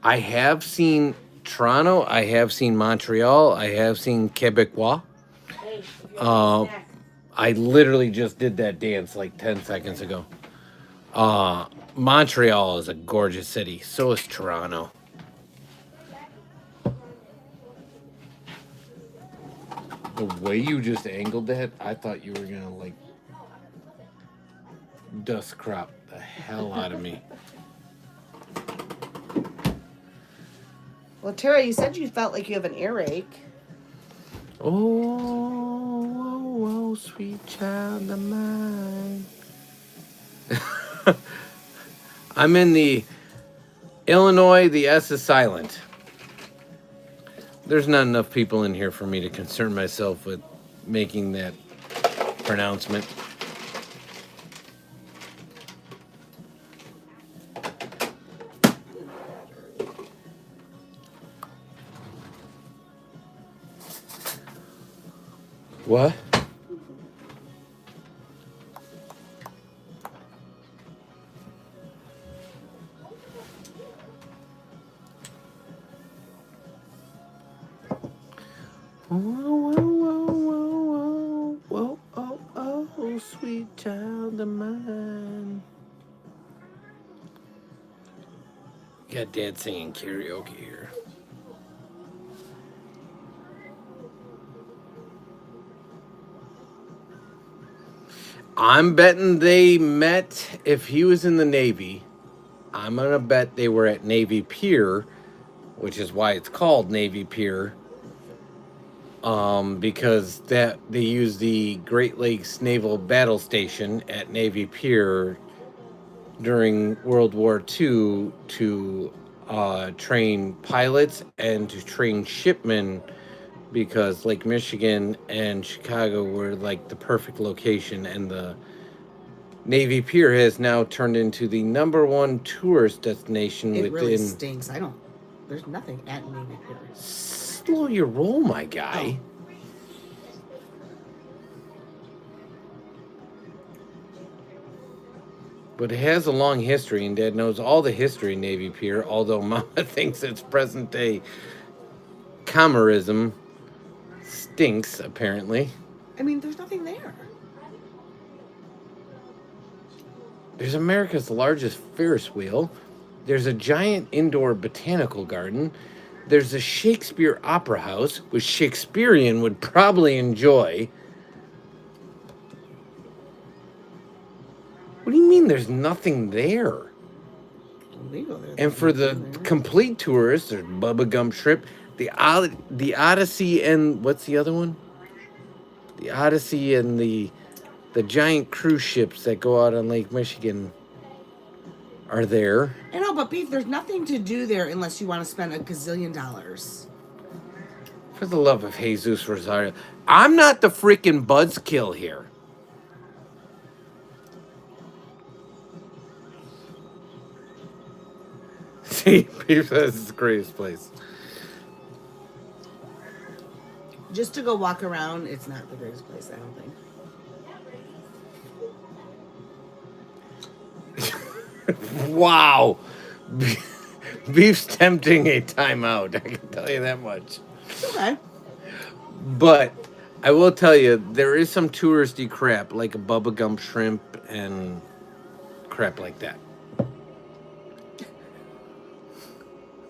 I have seen Toronto, I have seen Montreal, I have seen Quebecois. Hey, if you Uh, want a snack. I literally just did that dance like 10 seconds ago. Montreal is a gorgeous city. So is Toronto. The way you just angled that, I thought you were gonna like dust crop the hell out of me. Well, Tara, you said you felt like you have an earache. Oh, sweet child of mine. I'm in the Illinois, the S is silent. There's not enough people in here for me to concern myself with making that pronouncement. What? Whoa, oh, sweet child of mine. Got Dad singing karaoke here. I'm betting they met if he was in the Navy. I'm gonna bet they were at Navy Pier, which is why it's called Navy Pier. Because that they use the Great Lakes Naval Battle Station at Navy Pier during World War II to train pilots and to train shipmen, because Lake Michigan and Chicago were like the perfect location, and the Navy Pier has now turned into the #1 tourist destination It really within. stinks. There's nothing at Navy Pier. Slow your roll, my guy. But it has a long history, and Dad knows all the history of Navy Pier, although Mama thinks it's present day commerism. Stinks, apparently. I mean, there's nothing there. There's America's largest Ferris wheel. There's a giant indoor botanical garden. There's a Shakespeare Opera House, which Shakespearean would probably enjoy. What do you mean there's nothing there? And for the complete tourists, there's Bubba Gump Shrimp, the Odyssey, and what's the other one? The Odyssey and the giant cruise ships that go out on Lake Michigan are there. I know, but Beef, there's nothing to do there unless you want to spend $1 gazillion. For the love of Jesus Rosario, I'm not the freaking buzzkill here. Beef is the greatest place. Just to go walk around, it's not the greatest place, I don't think. Wow. Beef's tempting a timeout. I can tell you that much. Okay. But I will tell you, there is some touristy crap, like a Bubba Gump shrimp and crap like that.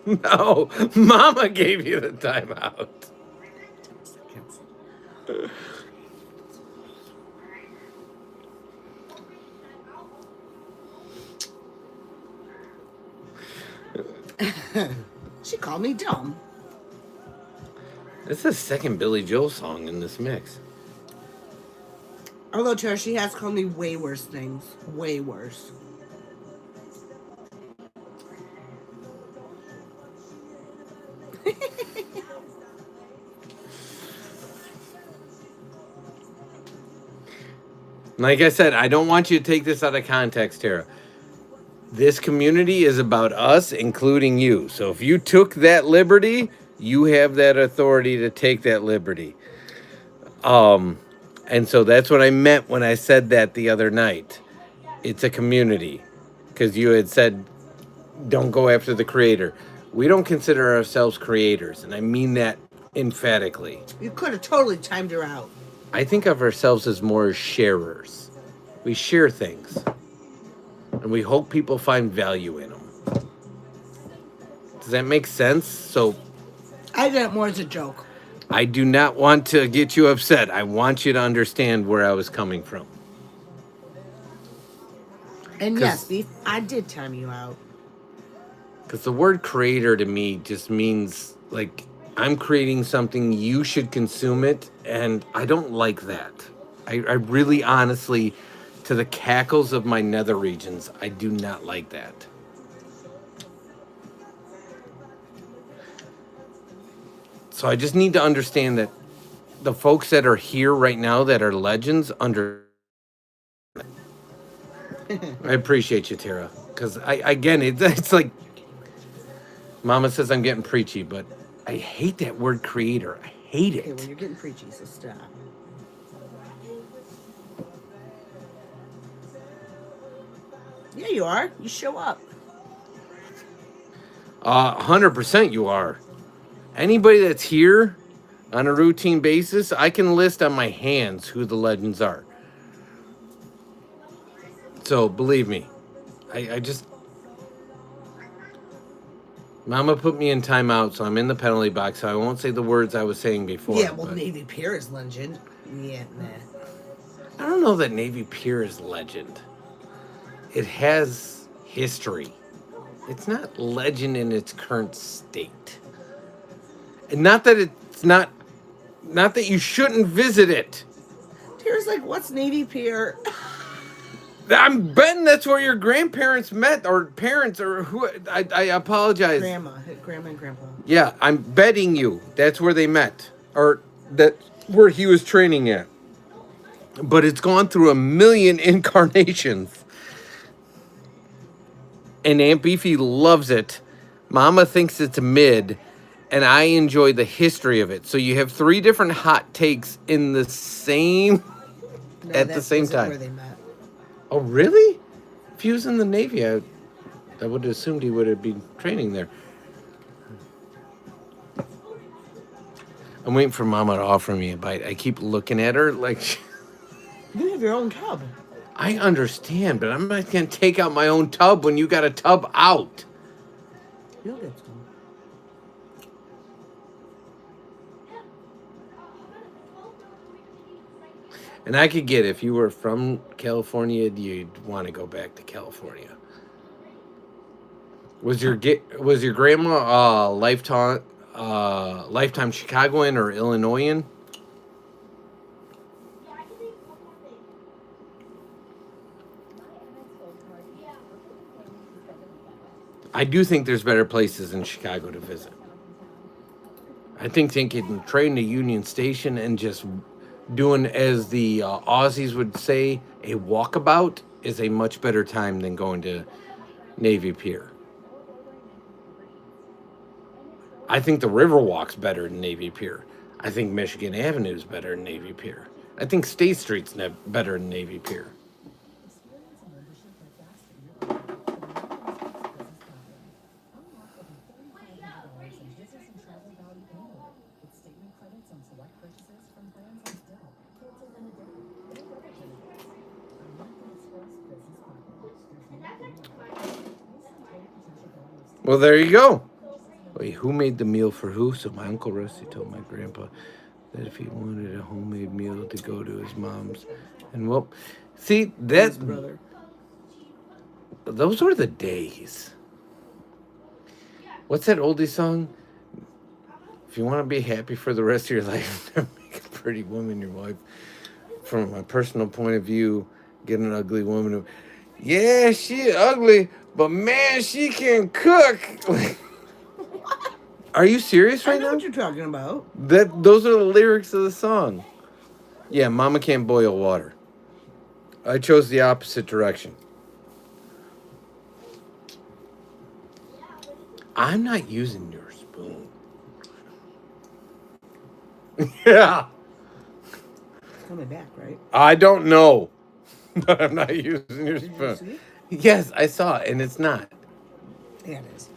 No, Mama gave you the timeout. She called me dumb. This is the second Billy Joel song in this mix. Although, Tara, she has called me way worse things. Way worse. Like I said, I don't want you to take this out of context, Tara. This community is about us, including you. So if you took that liberty, you have that authority to take that liberty. And so that's what I meant when I said that the other night. It's a community. Because you had said, don't go after the creator. We don't consider ourselves creators, and I mean that emphatically. You could have totally timed her out. I think of ourselves as more sharers. We share things. And we hope people find value in them. Does that make sense? So I did it more as a joke. I do not want to get you upset. I want you to understand where I was coming from. And yes, Beef, I did time you out. Because the word creator to me just means, like, I'm creating something, you should consume it, and I don't like that. I really, honestly, to the cackles of my nether regions, I do not like that. So I just need to understand that the folks that are here right now that are legends I appreciate you, Tara. Because again, it's like Mama says I'm getting preachy, but I hate that word creator. I hate it. Okay, well, you're getting preachy, so stop. Yeah, you are. You show up. 100% you are. Anybody that's here on a routine basis, I can list on my hands who the legends are. So believe me, I just... Mama put me in timeout, so I'm in the penalty box, so I won't say the words I was saying before. Yeah, well, Navy Pier is legend. Yeah, nah. I don't know that Navy Pier is legend. It has history. It's not legend in its current state. And not that it's not that you shouldn't visit it. Tara's like, what's Navy Pier? I'm betting that's where your grandparents met, or parents, or who. I apologize. Grandma and Grandpa. Yeah, I'm betting you that's where they met, or that where he was training at. But it's gone through a million incarnations. And Aunt Beefy loves it. Mama thinks it's mid, and I enjoy the history of it. So you have 3 different hot takes in the same at the same time. Where they met. Oh, really? If he was in the Navy, I would have assumed he would have been training there. I'm waiting for Mama to offer me a bite. I keep looking at her like... You have your own tub. I understand, but I'm not going to take out my own tub when you got a tub out. You'll get some. And I could get, if you were from California, you'd want to go back to California. Was your grandma lifetime Chicagoan or Illinoisan? I do think there's better places in Chicago to visit. I think they can train to Union Station and just doing, as the Aussies would say, a walkabout is a much better time than going to Navy Pier. I think the Riverwalk's better than Navy Pier. I think Michigan Avenue's better than Navy Pier. I think State Street's better than Navy Pier. Well, there you go. Wait, who made the meal for who? So my Uncle Rusty told my grandpa that if he wanted a homemade meal to go to his mom's. And well, see, that... brother. Those were the days. What's that oldie song? If you want to be happy for the rest of your life, make a pretty woman your wife. From my personal point of view, get an ugly woman. Yeah, she ugly, but man, she can cook. Are you serious right I know now? what you're talking about. Those are the lyrics of the song. Yeah, Mama can't boil water. I chose the opposite direction. I'm not using your spoon. Yeah. It's coming back, right? I don't know. But I'm not using your Did you spoon. see? Yes, I saw it, and it's not. Yeah, it is.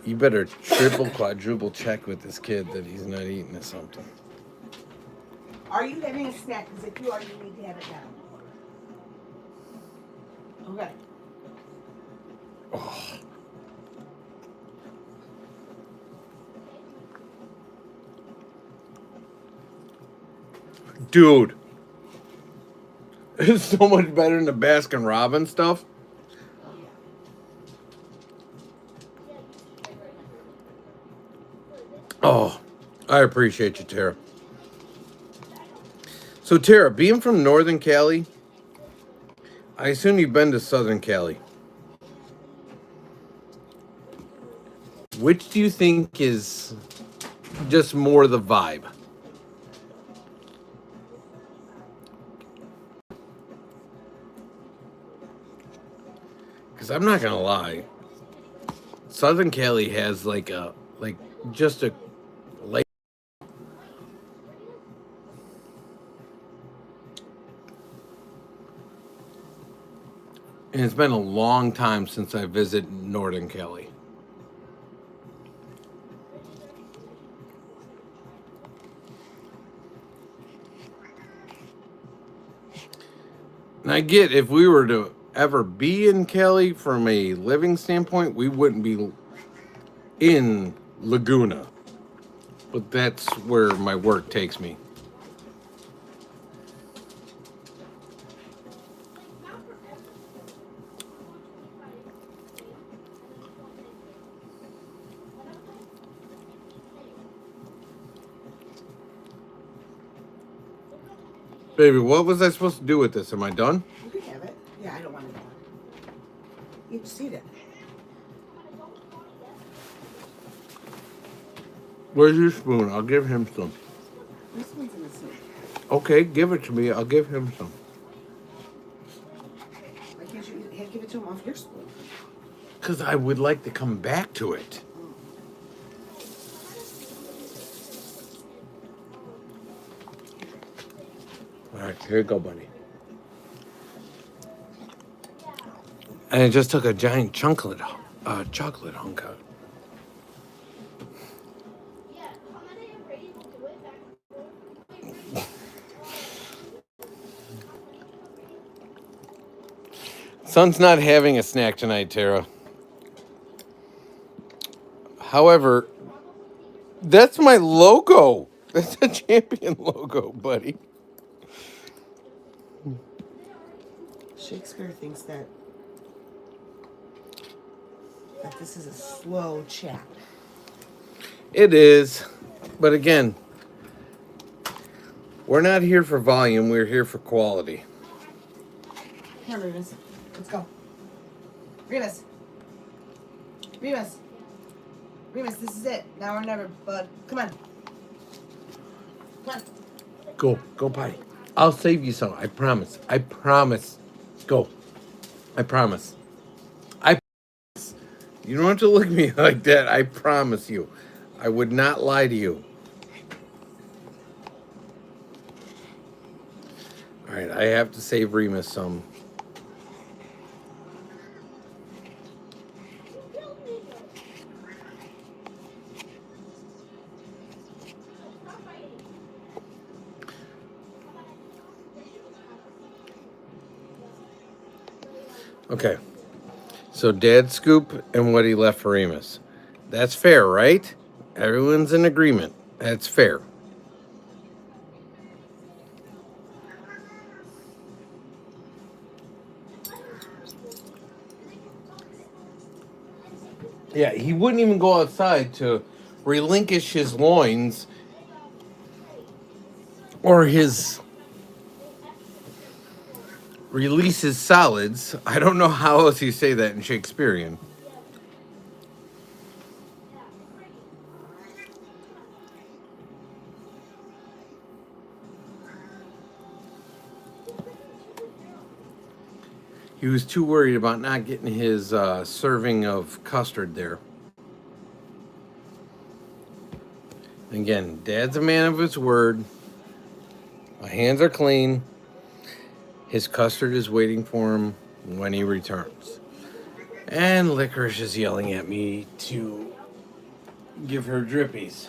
You better triple, quadruple check with this kid that he's not eating or something. Are you having a snack? Because if you are, you need to have it now. Okay. Oh. Dude. It's so much better than the Baskin Robbins stuff. Oh, I appreciate you, Tara. So, Tara, being from Northern Cali, I assume you've been to Southern Cali. Which do you think is just more the vibe? Because I'm not going to lie. Southern Cali has just a lake. And it's been a long time since I visited Northern Cali. And I get if we were to ever be in Cali from a living standpoint, we wouldn't be in Laguna. But that's where my work takes me. Baby, what was I supposed to do with this? Am I done? You can have it. Yeah, I don't want it. You just eat it. Where's your spoon? I'll give him some. This one's in the sink. Okay, give it to me. I'll give him some. Why can't you give it to him off your spoon? Because I would like to come back to it. All right, here you go, buddy. And I just took a giant chocolate hunk out. Son's not having a snack tonight, Tara. However, that's my logo. That's a champion logo, buddy. Shakespeare thinks that this is a slow chat. It is. But again, we're not here for volume. We're here for quality. Come on, Remus. Let's go. Remus. Remus. Remus, this is it. Now or never, bud. Come on. Come on. Go potty. I'll save you some. I promise. I promise. Go. I promise. I promise. You don't have to look at me like that. I promise you. I would not lie to you. All right, I have to save Remus some. You killed me. Stop fighting. Okay. So Dad's scoop and what he left for Remus. That's fair, right? Everyone's in agreement. That's fair. Yeah, he wouldn't even go outside to relinquish his loins or his release his solids. I don't know how else you say that in Shakespearean. He was too worried about not getting his serving of custard there. Again, Dad's a man of his word. My hands are clean. His custard is waiting for him when he returns. And Licorice is yelling at me to give her drippies.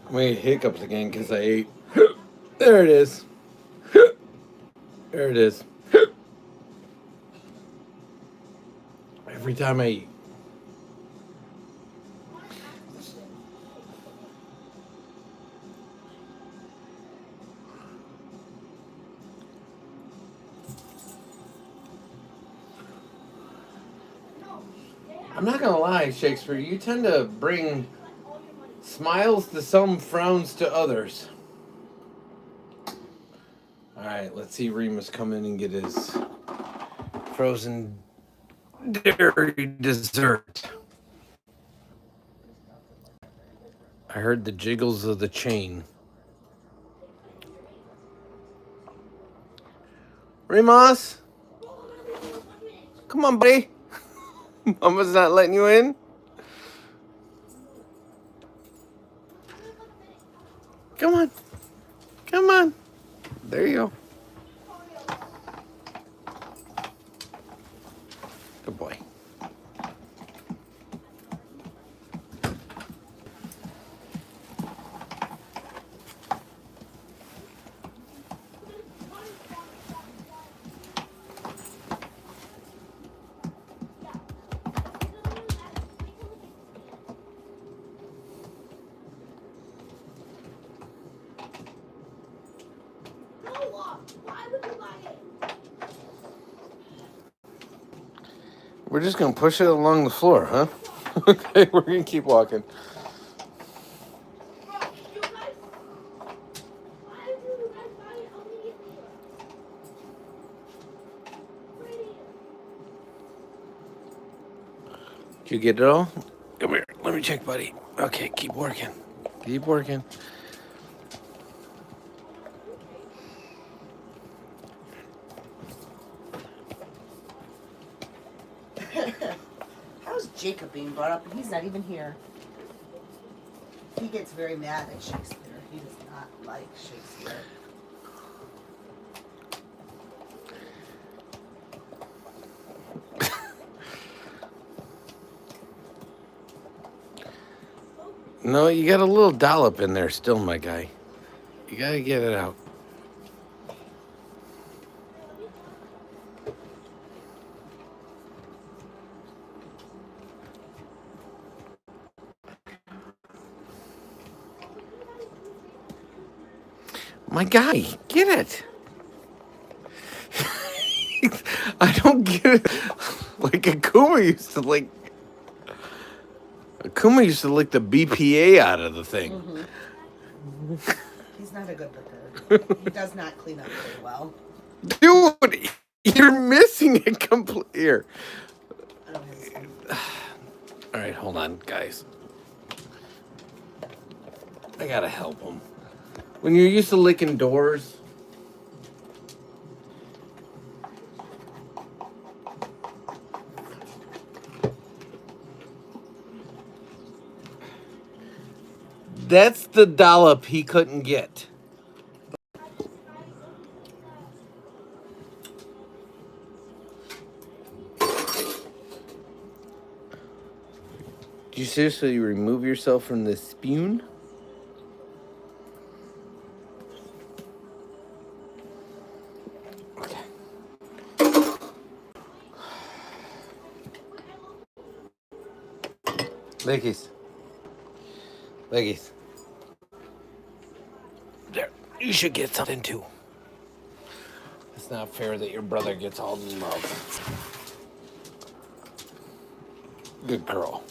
I'm gonna get hiccups again because I ate. There it is. There it is. Every time I eat. I'm not gonna lie, Shakespeare, you tend to bring smiles to some, frowns to others. Alright, let's see Remus come in and get his frozen dairy dessert. I heard the jiggles of the chain. Remus? Come on, buddy. Mama's not letting you in? Come on. Come on. There you go. Good boy. Why would you buy it? We're just going to push it along the floor, huh? Okay, we're going to keep walking. Bro, you guys. Why do you guys buy it immediately? Pretty. Did you get it all? Come here. Let me check, buddy. Okay, keep working. Keep working. How's Jacob being brought up and he's not even here? He gets very mad at Shakespeare. He does not like Shakespeare. No, you got a little dollop in there still, my guy. You gotta get it out. My guy, get it. I don't get it. Like Akuma used to lick the BPA out of the thing. Mm-hmm. He's not a good licker. He does not clean up very well. Dude, you're missing it completely. Here. I don't have his phone. All right, hold on, guys. I gotta help him. When you're used to licking doors, that's the dollop he couldn't get. Do you seriously remove yourself from the spoon? Okay. Leggies. There. You should get something too. It's not fair that your brother gets all the love. Good girl.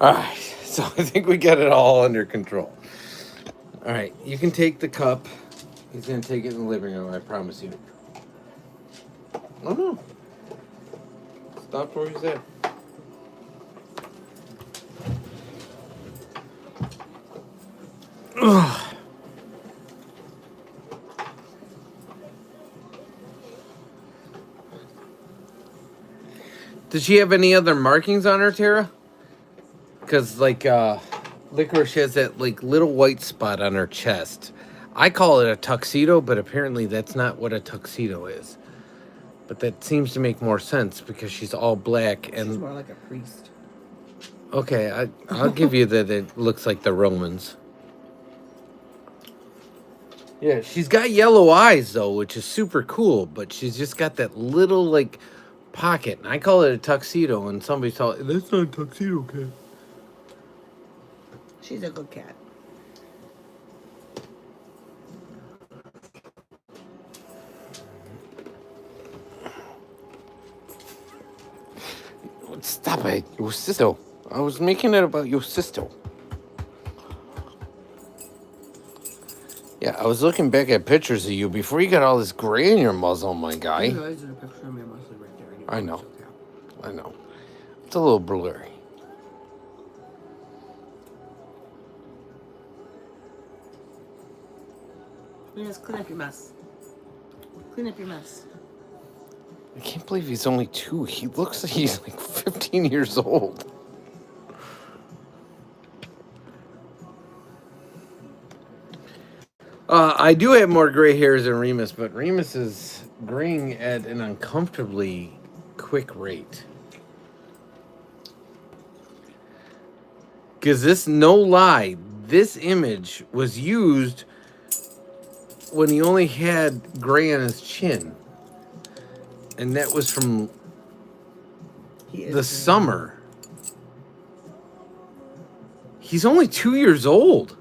All right, so I think we got it all under control. All right, you can take the cup. He's gonna take it in the living room, I promise you. Oh no. Stop where he's at. Ugh. Does she have any other markings on her, Tara? Because, like, Licorice has that, like, little white spot on her chest. I call it a tuxedo, but apparently that's not what a tuxedo is. But that seems to make more sense because she's all black and... She's more like a priest. Okay, I'll give you that it looks like the Romans. Yeah, she's got yellow eyes, though, which is super cool, but she's just got that little, like, pocket. And I call it a tuxedo, and somebody told me, that's not a tuxedo, kid. She's a good cat. Stop it, your sister. I was making it about your sister. Yeah, I was looking back at pictures of you before you got all this gray in your muzzle, my guy. I know. I know. It's a little blurry. Just clean up your mess. Clean up your mess. I can't believe he's only 2. He looks like he's like 15 years old. I do have more gray hairs than Remus, but Remus is graying at an uncomfortably quick rate. Because this, no lie, this image was used when he only had gray on his chin. And that was from the summer. He's only 2 years old.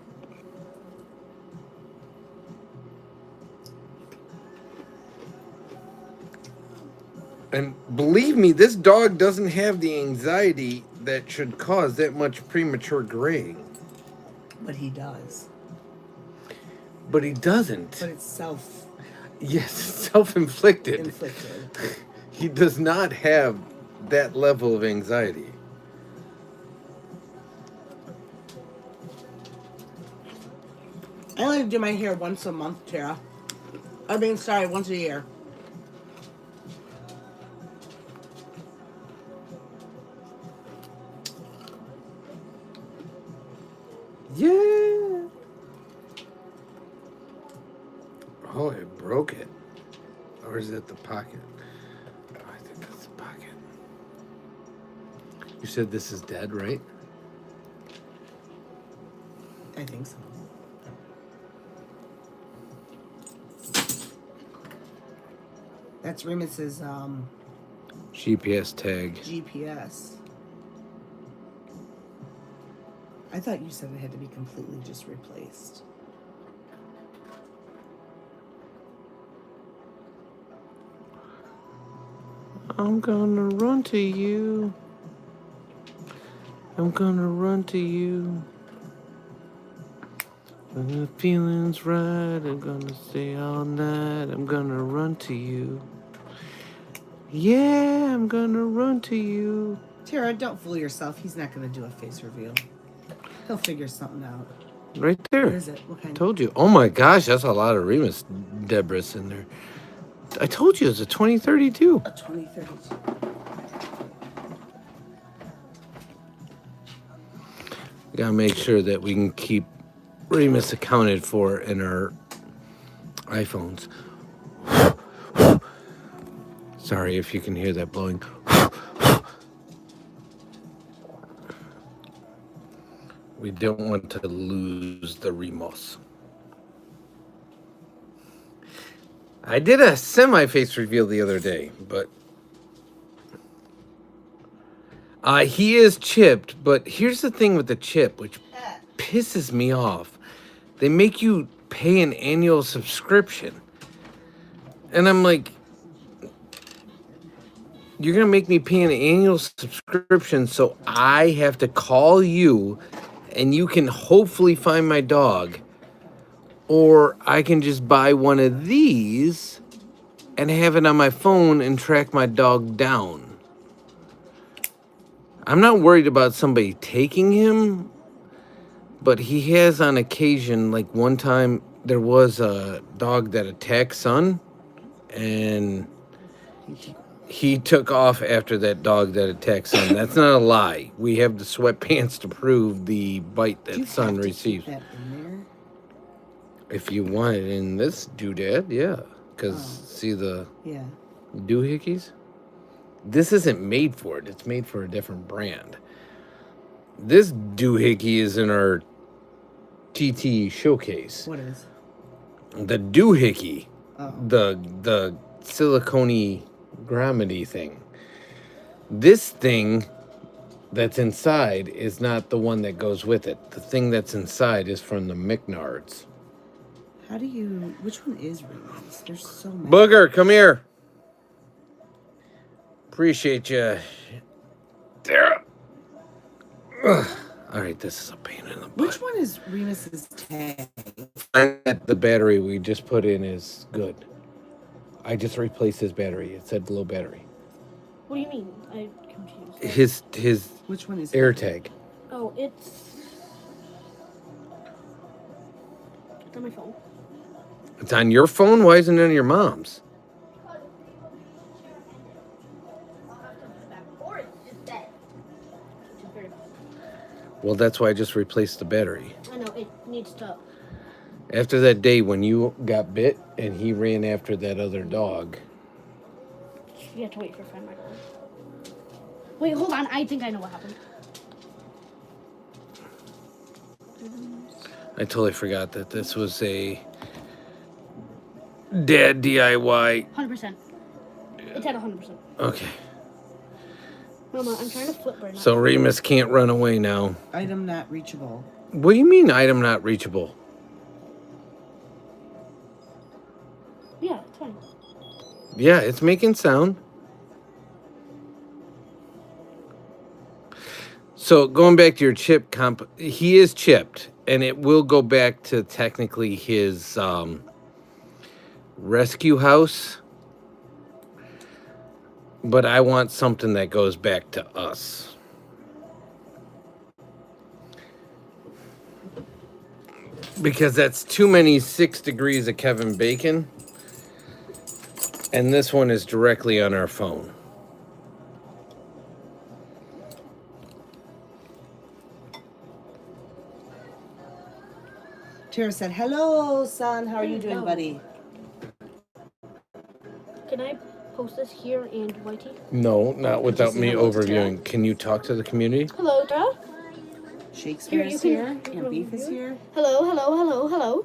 And believe me, this dog doesn't have the anxiety that should cause that much premature graying. But he does. But he doesn't. But it's self... Yes, self-inflicted. inflicted. He does not have that level of anxiety. I only do my hair once a month, Tara. I mean, sorry, once a year. Yeah. Oh, it broke it. Or is it the pocket? Oh, I think that's the pocket. You said this is dead, right? I think so. That's Remus's GPS tag. GPS. I thought you said it had to be completely just replaced. I'm gonna run to you. I'm gonna run to you. When the feeling's right, I'm gonna stay all night. I'm gonna run to you. Yeah, I'm gonna run to you. Tara, don't fool yourself. He's not going to do a face reveal. He'll figure something out. Right there. What is it? What kind? Told you. Oh my gosh, that's a lot of Remus debris in there. I told you it's a 2032. A 2032. We gotta make sure that we can keep Remus accounted for in our iPhones. Sorry if you can hear that blowing. We don't want to lose the Remus. I did a semi-face reveal the other day, but he is chipped, but here's the thing with the chip, which pisses me off. They make you pay an annual subscription. And I'm like, you're going to make me pay an annual subscription so I have to call you and you can hopefully find my dog. Or I can just buy one of these and have it on my phone and track my dog down. I'm not worried about somebody taking him, but he has on occasion, like one time there was a dog that attacked Son, and he took off after that dog that attacked Son. That's not a lie. We have the sweatpants to prove the bite that Son received. That in there? If you want it in this doodad, yeah. Because see the doohickeys? This isn't made for it. It's made for a different brand. This doohickey is in our TT showcase. What is? The doohickey. Oh. The silicone gromedy thing. This thing that's inside is not the one that goes with it. The thing that's inside is from the McNards. How do you... Which one is Remus? There's so many. Booger, come here. Appreciate you. There. All right, this is a pain in the butt. Which one is Remus's tag? The battery we just put in is good. I just replaced his battery. It said low battery. What do you mean? I'm confused. His Which one is AirTag. Oh, it's on my phone. It's on your phone? Why isn't it on your mom's? Well, that's why I just replaced the battery. I know, it needs to... After that day when you got bit and he ran after that other dog. You have to wait for a friend, my dog. Wait, hold on. I think I know what happened. I totally forgot that this was a dad DIY. 100%. It's at 100%. Okay. Mama, I'm trying to flip right now. So Remus can't run away now. Item not reachable. What do you mean item not reachable? Yeah, it's fine. Yeah, it's making sound. So going back to your chip comp, he is chipped, and it will go back to technically his rescue house. But I want something that goes back to us. Because that's too many 6 degrees of Kevin Bacon. And this one is directly on our phone. Tara said, hello, son. How are you doing, Hello. buddy? Can I post this here and YT? No, not without say me hello to overviewing. Can you talk to the community? Hello, Tara. Shakespeare's here, and Beef is here. Hello.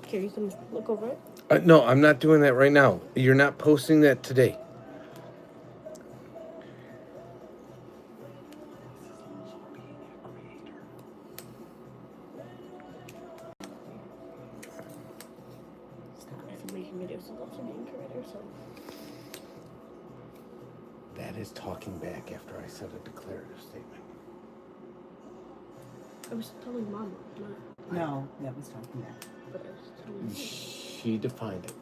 Here, you can look over it. No, I'm not doing that right now. You're not posting that today. I'm making videos of lots of being creator, so. That is talking back after I said a declarative statement. I was telling Mama, not. No, that was talking back. But I was telling She defined it.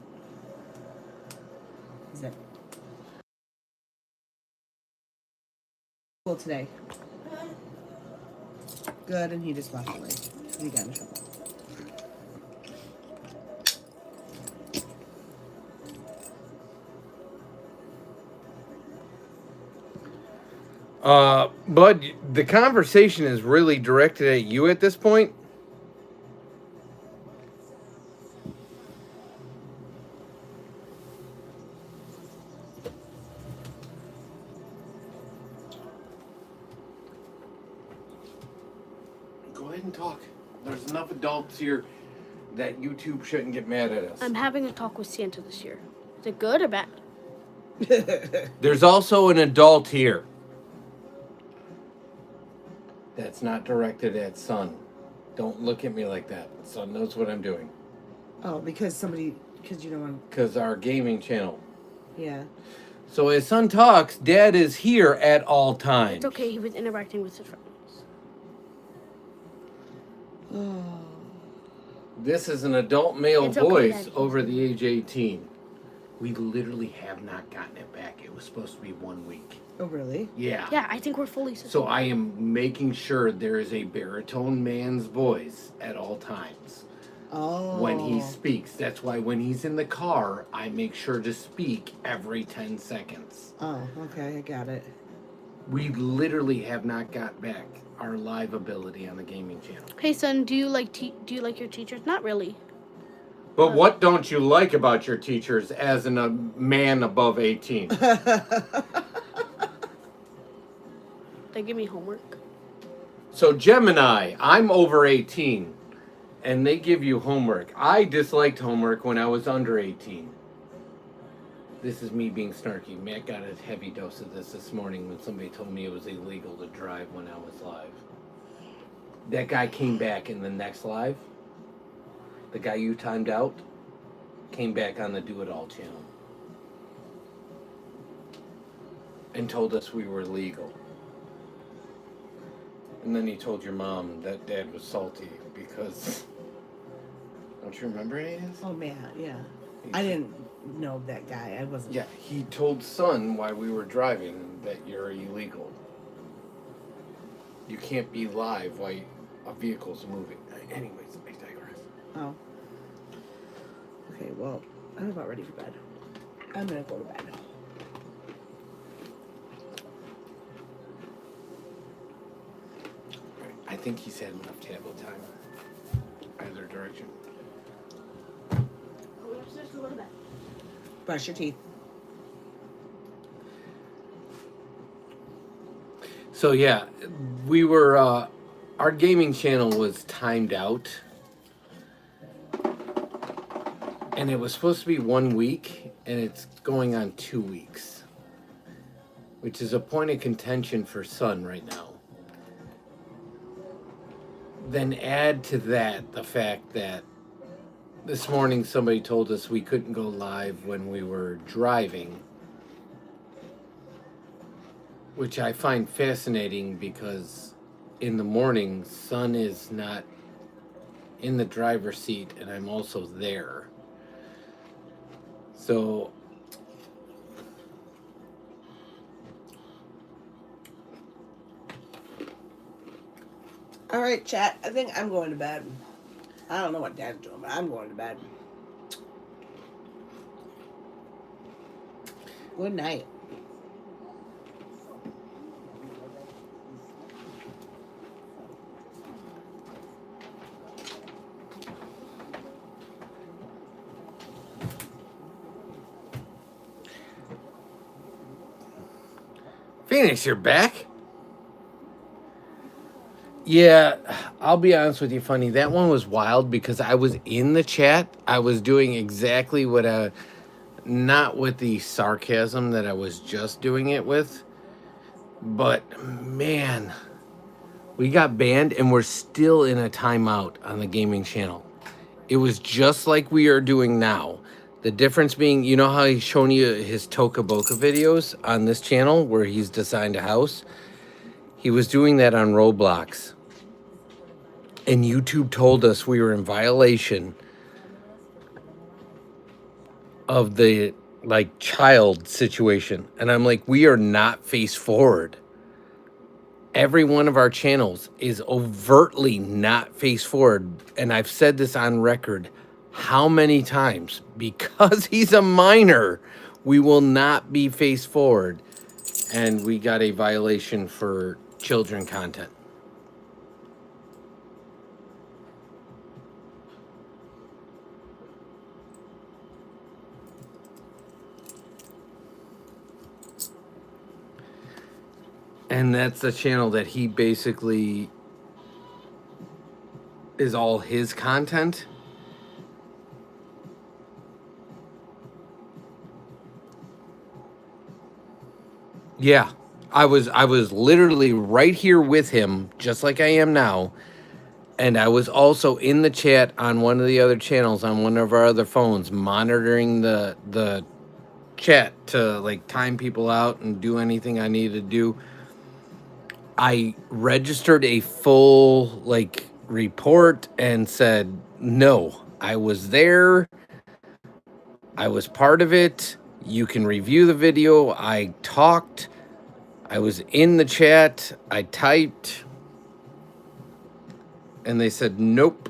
Is it? Well, today. Good, and he just walked away. He got in trouble. Bud, the conversation is really directed at you at this point. Go ahead and talk. There's enough adults here that YouTube shouldn't get mad at us. I'm having a talk with Santa this year. Is it good or bad? There's also an adult here that's not directed at Son. Don't look at me like that. Son knows what I'm doing. Oh, because you don't want. Because our gaming channel. Yeah. So as Son talks, Dad is here at all times. It's okay, he was interacting with his friends. This is an adult male It's okay, voice Dad. over the age 18. We literally have not gotten it back. It was supposed to be 1 week. Oh, really? Yeah. Yeah, I think we're fully So I am making sure there is a baritone man's voice at all times Oh. when he speaks. That's why when he's in the car, I make sure to speak every 10 seconds. Oh, okay, I got it. We literally have not got back our live ability on the gaming channel. Hey son, do you like your teachers? Not really. But what don't you like about your teachers as a man above 18? They give me homework. So Gemini, I'm over 18, and they give you homework. I disliked homework when I was under 18. This is me being snarky. Matt got a heavy dose of this morning when somebody told me it was illegal to drive when I was live. That guy came back in the next live. The guy you timed out came back on the Do It All channel and told us we were legal. And then he told your mom that Dad was salty because... Don't you remember any of this? Oh, man, yeah. I didn't know that guy. I wasn't. Yeah, he told Son while we were driving that you're illegal. You can't be live while a vehicle's moving. Anyways, I digress. Oh. Okay, well, I'm about ready for bed. I'm gonna go to bed. I think he's had enough tablet time. Either direction. Brush your teeth. So yeah, we were, our gaming channel was timed out. And it was supposed to be 1 week, and it's going on 2 weeks. Which is a point of contention for Son right now. Then add to that the fact that this morning somebody told us we couldn't go live when we were driving. Which I find fascinating because in the morning, Son is not in the driver's seat and I'm also there. So All right, chat. I think I'm going to bed. I don't know what Dad's doing, but I'm going to bed. Good night. Phoenix, you're back? Yeah, I'll be honest with you, Funny. That one was wild because I was in the chat. I was doing exactly what not with the sarcasm that I was just doing it with. But man, we got banned and we're still in a timeout on the gaming channel. It was just like we are doing now. The difference being, you know how he's showing you his Toca Boca videos on this channel where he's designed a house? He was doing that on Roblox. And YouTube told us we were in violation of the like child situation. And I'm like, we are not face forward. Every one of our channels is overtly not face forward. And I've said this on record how many times? Because he's a minor, we will not be face forward. And we got a violation for children content. And that's the channel that he basically is all his content. Yeah. I was literally right here with him, just like I am now. And I was also in the chat on one of the other channels on one of our other phones, monitoring the chat to like time people out and do anything I needed to do. I registered a full like report and said, no, I was there. I was part of it. You can review the video. I talked. I was in the chat. I typed. And they said, nope,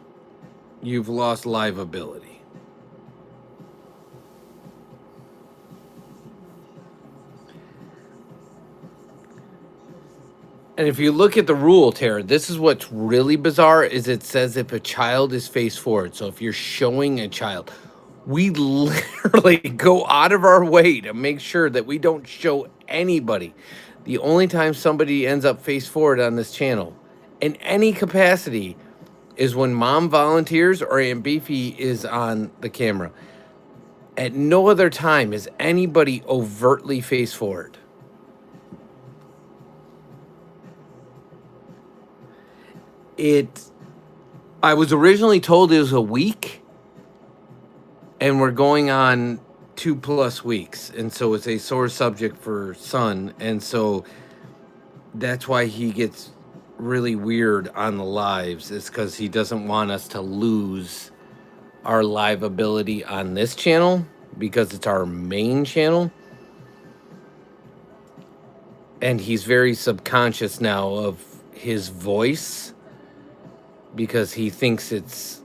you've lost live ability. And if you look at the rule, Tara, this is what's really bizarre, is it says if a child is face forward. So if you're showing a child, we literally go out of our way to make sure that we don't show anybody. The only time somebody ends up face forward on this channel in any capacity is when Mom volunteers or Aunt Beefy is on the camera. At no other time is anybody overtly face forward. I was originally told it was a week, and we're going on 2+ weeks, and so it's a sore subject for Son, and so that's why he gets really weird on the lives, is because he doesn't want us to lose our live ability on this channel because it's our main channel. And he's very subconscious now of his voice because he thinks it's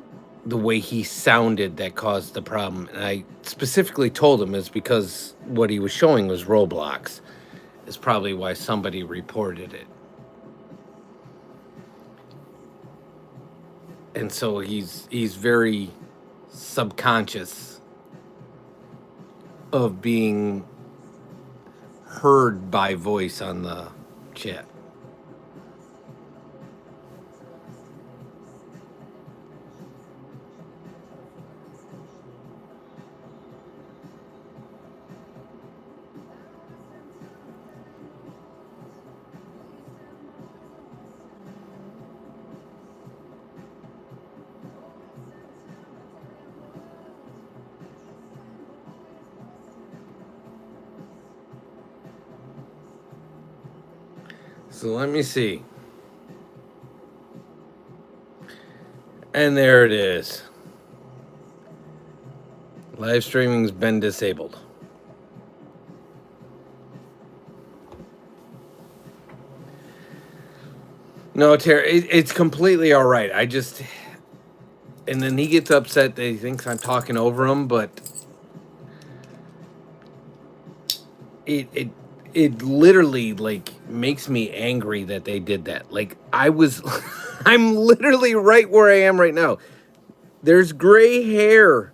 the way he sounded that caused the problem. And I specifically told him it's because what he was showing was Roblox. Is probably why somebody reported it. And so he's very subconscious of being heard by voice on the chat. So let me see. And there it is. Live streaming's been disabled. No, Tara, it's completely all right. And then he gets upset that he thinks I'm talking over him, but it literally like makes me angry that they did that. Like I'm literally right where I am right now. There's gray hair.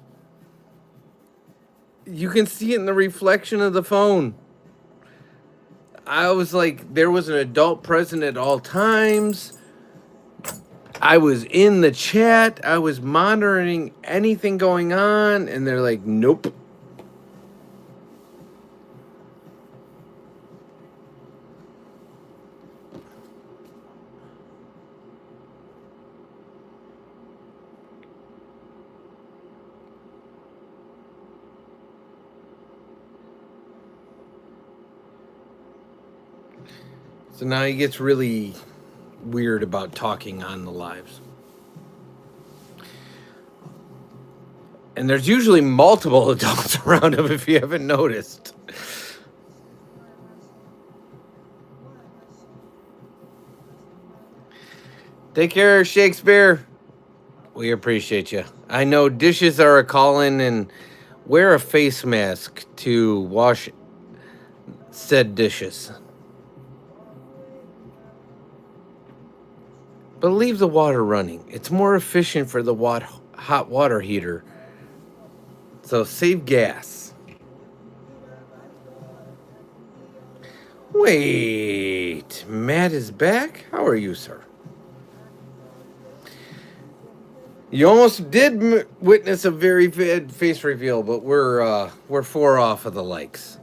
You can see it in the reflection of the phone. I was like, there was an adult present at all times. I was in the chat. I was monitoring anything going on, and they're like, nope. So now he gets really weird about talking on the lives. And there's usually multiple adults around him if you haven't noticed. Take care, Shakespeare. We appreciate you. I know dishes are a calling, and wear a face mask to wash said dishes. But leave the water running. It's more efficient for the hot water heater. So save gas. Wait, Matt is back? How are you, sir? You almost did witness a very bad face reveal, but we're 4 off of the likes.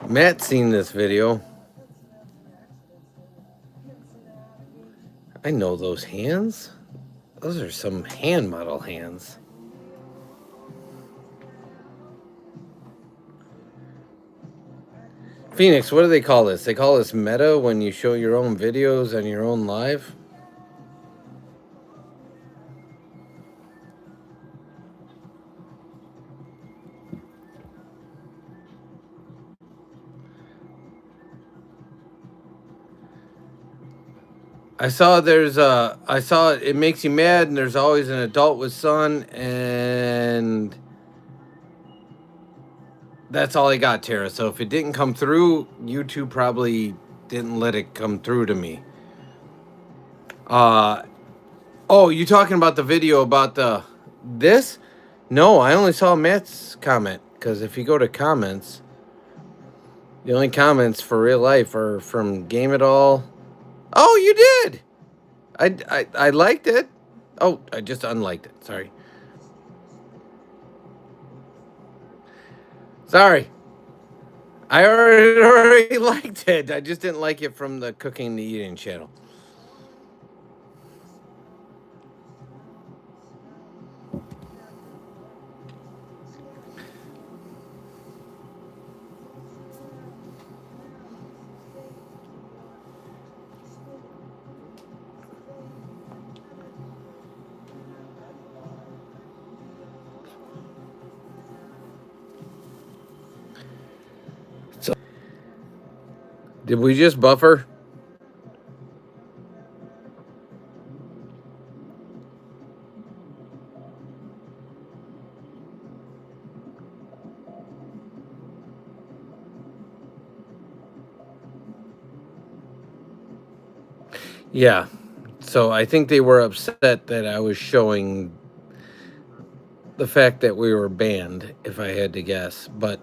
Matt's seen this video. I know those hands. Those are some hand model hands. Phoenix, what do they call this? They call this meta when you show your own videos on your own live? I saw it makes you mad, and there's always an adult with son, and that's all I got, Tara. So if it didn't come through, YouTube probably didn't let it come through to me. Oh, you talking about the video about this? No, I only saw Matt's comment, because if you go to comments, the only comments for real life are from Game It All. Oh, you did. I liked it. Oh, I just unliked it. Sorry. I already liked it. I just didn't like it from the Cooking and Eating channel. Did we just buffer? Yeah. So I think they were upset that I was showing the fact that we were banned, if I had to guess. But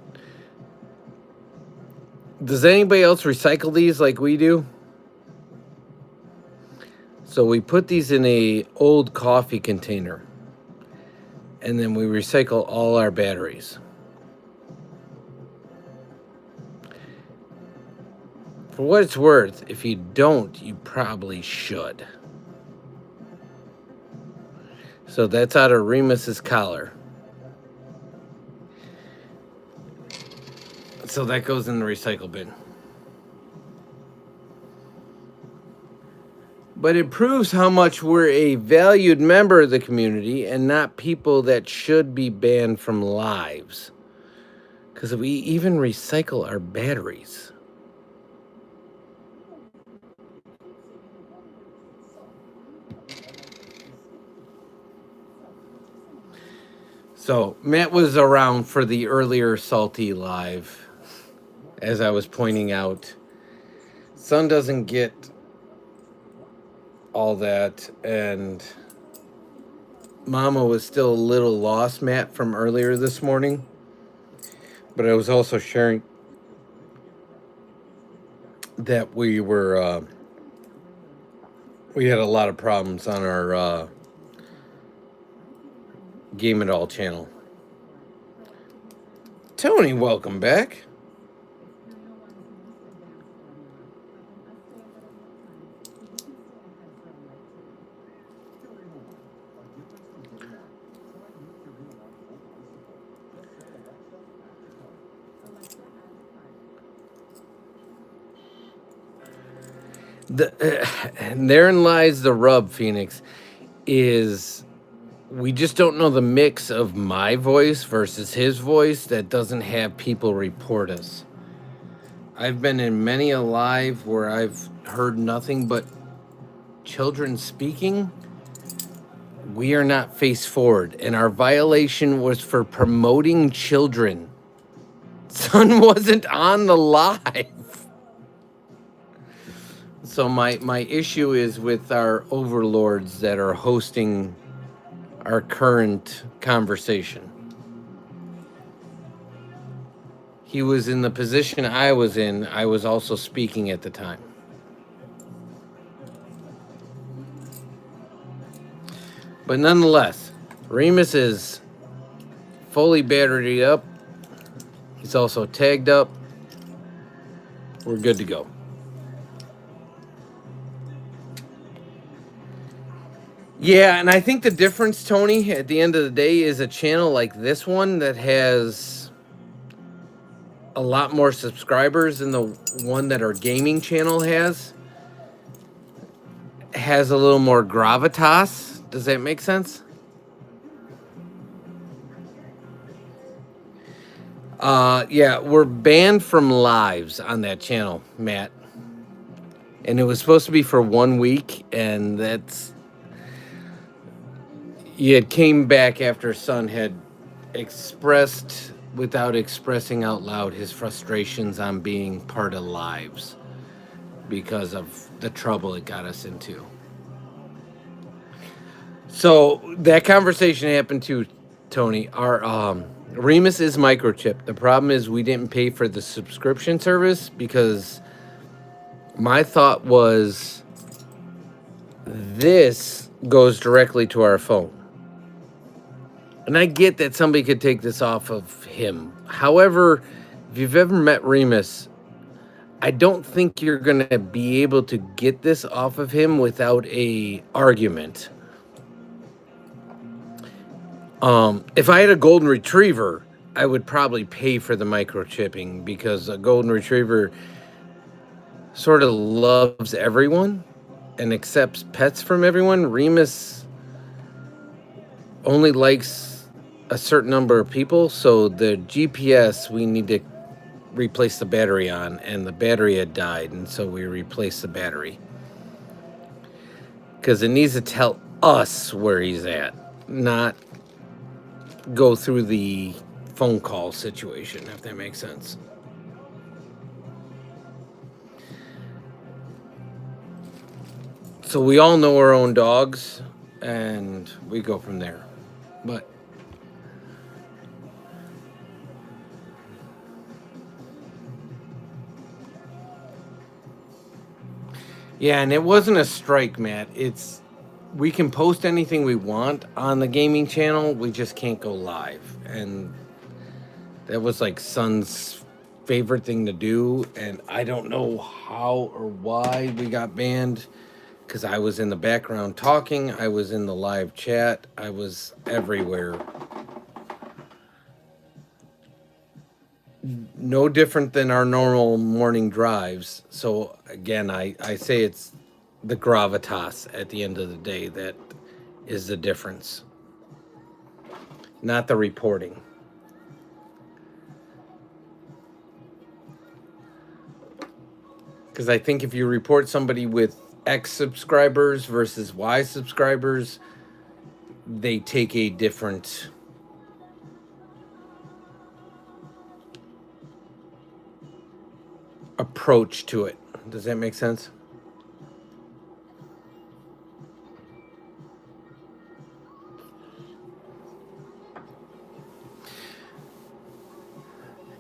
does anybody else recycle these like we do? So we put these in a old coffee container, and then we recycle all our batteries. For what it's worth, if you don't, you probably should. So that's out of Remus's collar. So that goes in the recycle bin. But it proves how much we're a valued member of the community and not people that should be banned from lives. Because we even recycle our batteries. So Matt was around for the earlier Salty live, as I was pointing out. Son doesn't get all that, and Mama was still a little lost, Matt, from earlier this morning. But I was also sharing that we had a lot of problems on our Game It All channel. Tony, welcome back. And therein lies the rub, Phoenix, is we just don't know the mix of my voice versus his voice that doesn't have people report us. I've been in many a live where I've heard nothing but children speaking. We are not face forward, and our violation was for promoting children. Son wasn't on the live. So my issue is with our overlords that are hosting our current conversation. He was in the position I was in. I was also speaking at the time. But nonetheless, Remus is fully batteried up. He's also tagged up. We're good to go. Yeah, and I think the difference, Tony, at the end of the day is a channel like this one that has a lot more subscribers than the one that our gaming channel has a little more gravitas. Does that make sense? Yeah, we're banned from lives on that channel, Matt. And it was supposed to be for 1 week, and that's... It came back after Son had expressed, without expressing out loud, his frustrations on being part of lives because of the trouble it got us into. So that conversation happened to Tony. Our Remus is microchipped. The problem is we didn't pay for the subscription service because my thought was this goes directly to our phone. And I get that somebody could take this off of him. However, if you've ever met Remus, I don't think you're going to be able to get this off of him without a argument. If I had a golden retriever, I would probably pay for the microchipping because a golden retriever sort of loves everyone and accepts pets from everyone. Remus only likes a certain number of people, so the GPS we need to replace the battery on, and the battery had died, and so we replaced the battery because it needs to tell us where he's at, not go through the phone call situation, if that makes sense. So we all know our own dogs, and we go from there. But yeah, and it wasn't a strike, Matt. We can post anything we want on the gaming channel. We just can't go live. And that was like Son's favorite thing to do. And I don't know how or why we got banned. Because I was in the background talking. I was in the live chat. I was everywhere. No different than our normal morning drives. So again, I say it's the gravitas at the end of the day that is the difference, not the reporting. Because I think if you report somebody with X subscribers versus Y subscribers, they take a different approach to it. Does that make sense?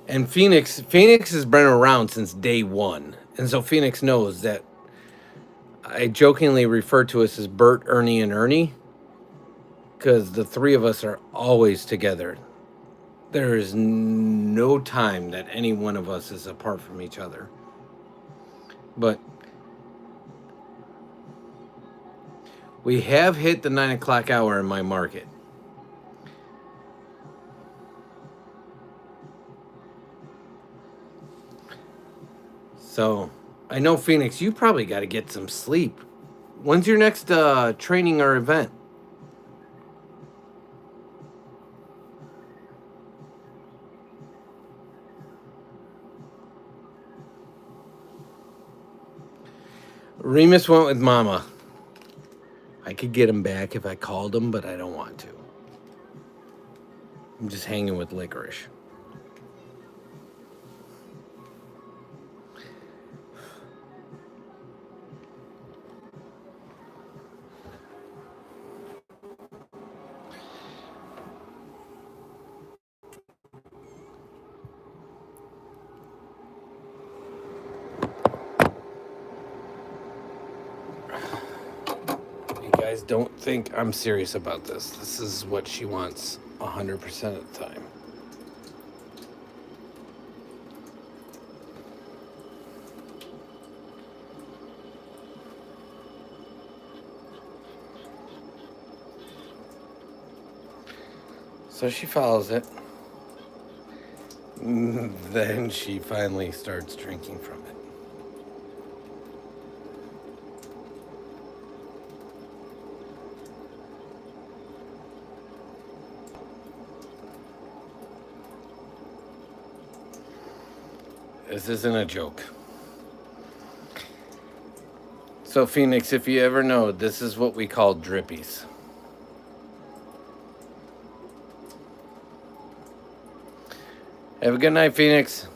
And Phoenix has been around since day one. And so Phoenix knows that I jokingly refer to us as Bert, Ernie, and Ernie because the three of us are always together. There is no time that any one of us is apart from each other. But we have hit the 9 o'clock hour in my market. So I know, Phoenix, you probably got to get some sleep. When's your next training or event? Remus went with Mama. I could get him back if I called him, but I don't want to. I'm just hanging with Licorice. Guys, don't think I'm serious about this. This is what she wants 100% of the time. So she follows it. Then she finally starts drinking from it. This isn't a joke. So, Phoenix, if you ever know, this is what we call drippies. Have a good night, Phoenix.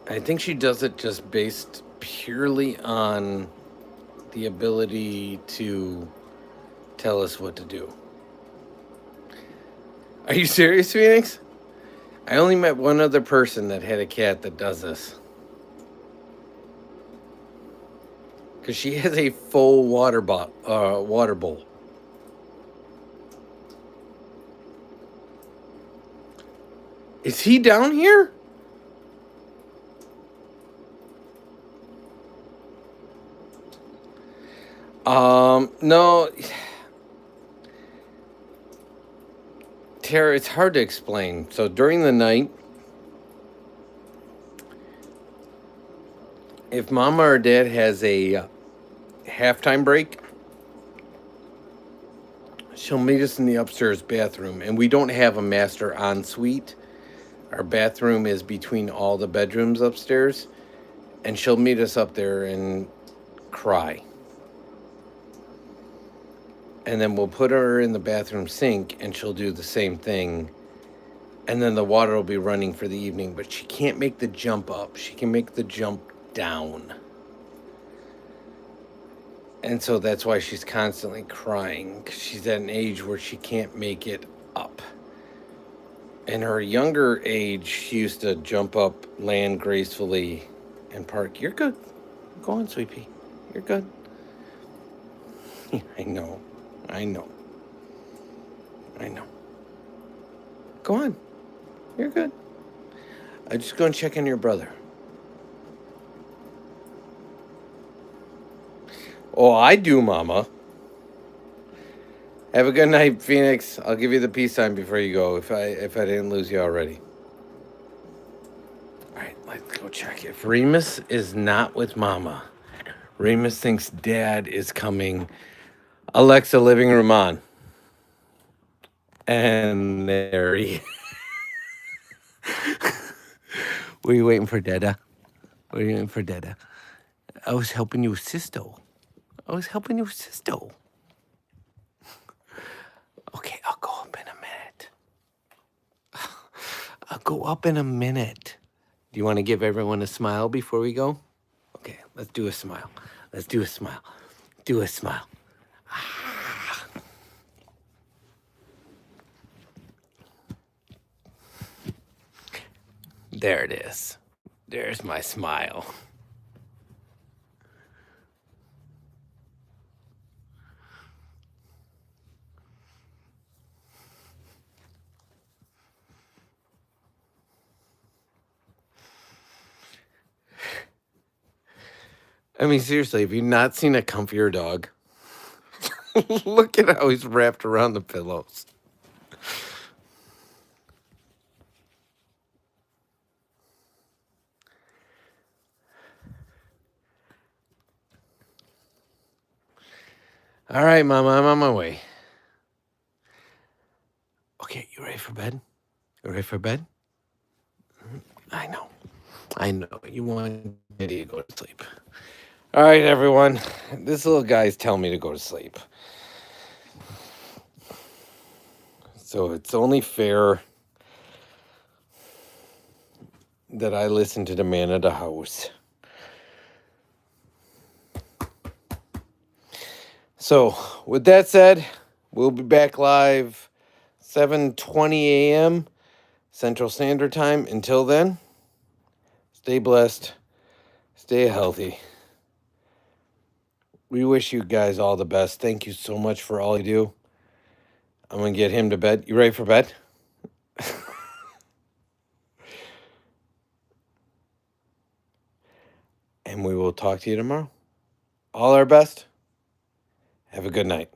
I think she does it just based purely on the ability to tell us what to do. Are you serious, Phoenix? I only met one other person that had a cat that does this. Because she has a full water bowl. Is he down here? No. Tara, it's hard to explain. So during the night, if Mama or Dad has a halftime break, she'll meet us in the upstairs bathroom. And we don't have a master ensuite. Our bathroom is between all the bedrooms upstairs. And she'll meet us up there and cry. And then we'll put her in the bathroom sink and she'll do the same thing. And then the water will be running for the evening. But she can't make the jump up. She can make the jump down. And so that's why she's constantly crying. 'Cause she's at an age where she can't make it up. In her younger age, she used to jump up, land gracefully, and park. You're good. Go on, Sweet Pea. You're good. I know. Go on. You're good. I'm just going to check on your brother. Oh, I do, Mama. Have a good night, Phoenix. I'll give you the peace sign before you go if I didn't lose you already. All right, let's go check. If Remus is not with Mama, Remus thinks Dad is coming. Alexa, living room on. And there he is. Were you waiting for Dada? I was helping you, Sisto. go up in a minute. Do you want to give everyone a smile before we go? Okay, let's do a smile. Let's do a smile. Do a smile. There it is. There's my smile. I mean, seriously, have you not seen a comfier dog? Look at how he's wrapped around the pillows. All right, Mama, I'm on my way. Okay, you ready for bed? You ready for bed? I know. You want Eddie to go to sleep. All right, everyone. This little guy's telling me to go to sleep. So it's only fair that I listen to the man of the house. So with that said, we'll be back live 7:20 a.m. Central Standard Time. Until then, stay blessed, stay healthy. We wish you guys all the best. Thank you so much for all you do. I'm going to get him to bed. You ready for bed? And we will talk to you tomorrow. All our best. Have a good night.